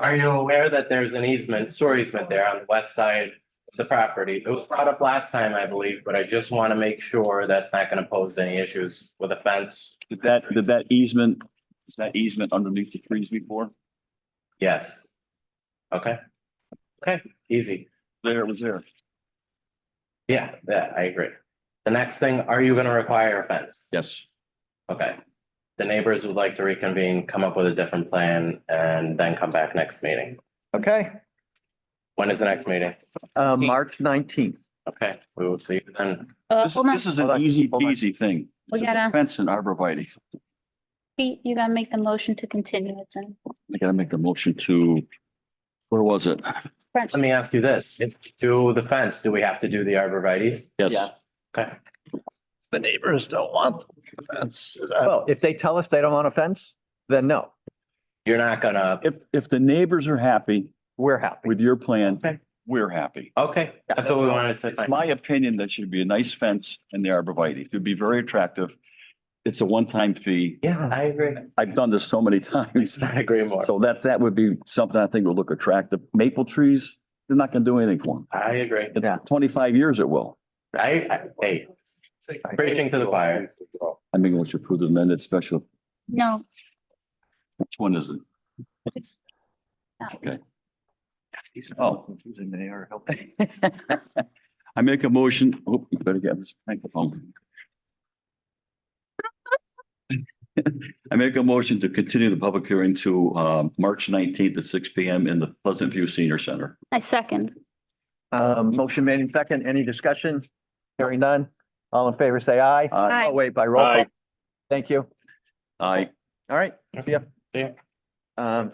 Are you aware that there's an easement, sewer easement there on the west side of the property? It was brought up last time, I believe, but I just want to make sure that's not going to pose any issues with a fence.
Did that easement, is that easement underneath the trees before?
Yes. Okay. Okay, easy.
There, it was there.
Yeah, I agree. The next thing, are you gonna require a fence?
Yes.
Okay. The neighbors would like to reconvene, come up with a different plan, and then come back next meeting.
Okay,
When is the next meeting?
March 19th.
Okay, we will see you then.
This is an easy peasy thing.
We
It's just a
gotta-
fence and arborvitae.
Pete, you gotta make the motion to continue it then.
I gotta make the motion to, where was it?
Let me ask you this, if do the fence, do we have to do the arborvitae's?
Yes.
Yeah.
Okay,
The neighbors don't want the fence. Is that-
Well, if they tell us they don't want a fence, then no,
you're not gonna,
If the neighbors are happy
we're happy.
with your plan,
Okay.
we're happy.
okay, that's what we wanted to.
It's my opinion that should be a nice fence and the arborvitae. It would be very attractive. It's a one-time fee.
Yeah, I agree.
I've done this so many times.
I agree more.
So that would be something I think would look attractive. Maple trees, they're not gonna do anything for them.
I agree.
In 25 years it will.
Hey, preaching to the choir.
I mean, we should approve the amended special.
No,
Which one is it?
it's not.
Okay.
Oh, confusing they are.
I make a motion, oh, you better get this microphone. I make a motion to continue the public hearing to March 19th at 6 PM in the Pleasant View Senior Center.
I second.
Motion made in second. Any discussion? Hearing none. All in favor, say aye.
Aye.
Oh, wait, by roll call.
Aye.
Thank you.
Aye.
All right, see ya.
See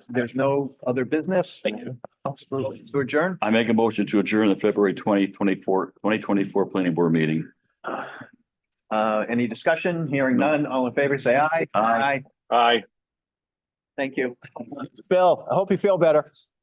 There's no other business.
Thank you.
To adjourn.
I make a motion to adjourn the February 2024 planning board meeting.
Any discussion? Hearing none. All in favor, say aye.
Aye.
Aye.
Thank you. Bill, I hope you feel better.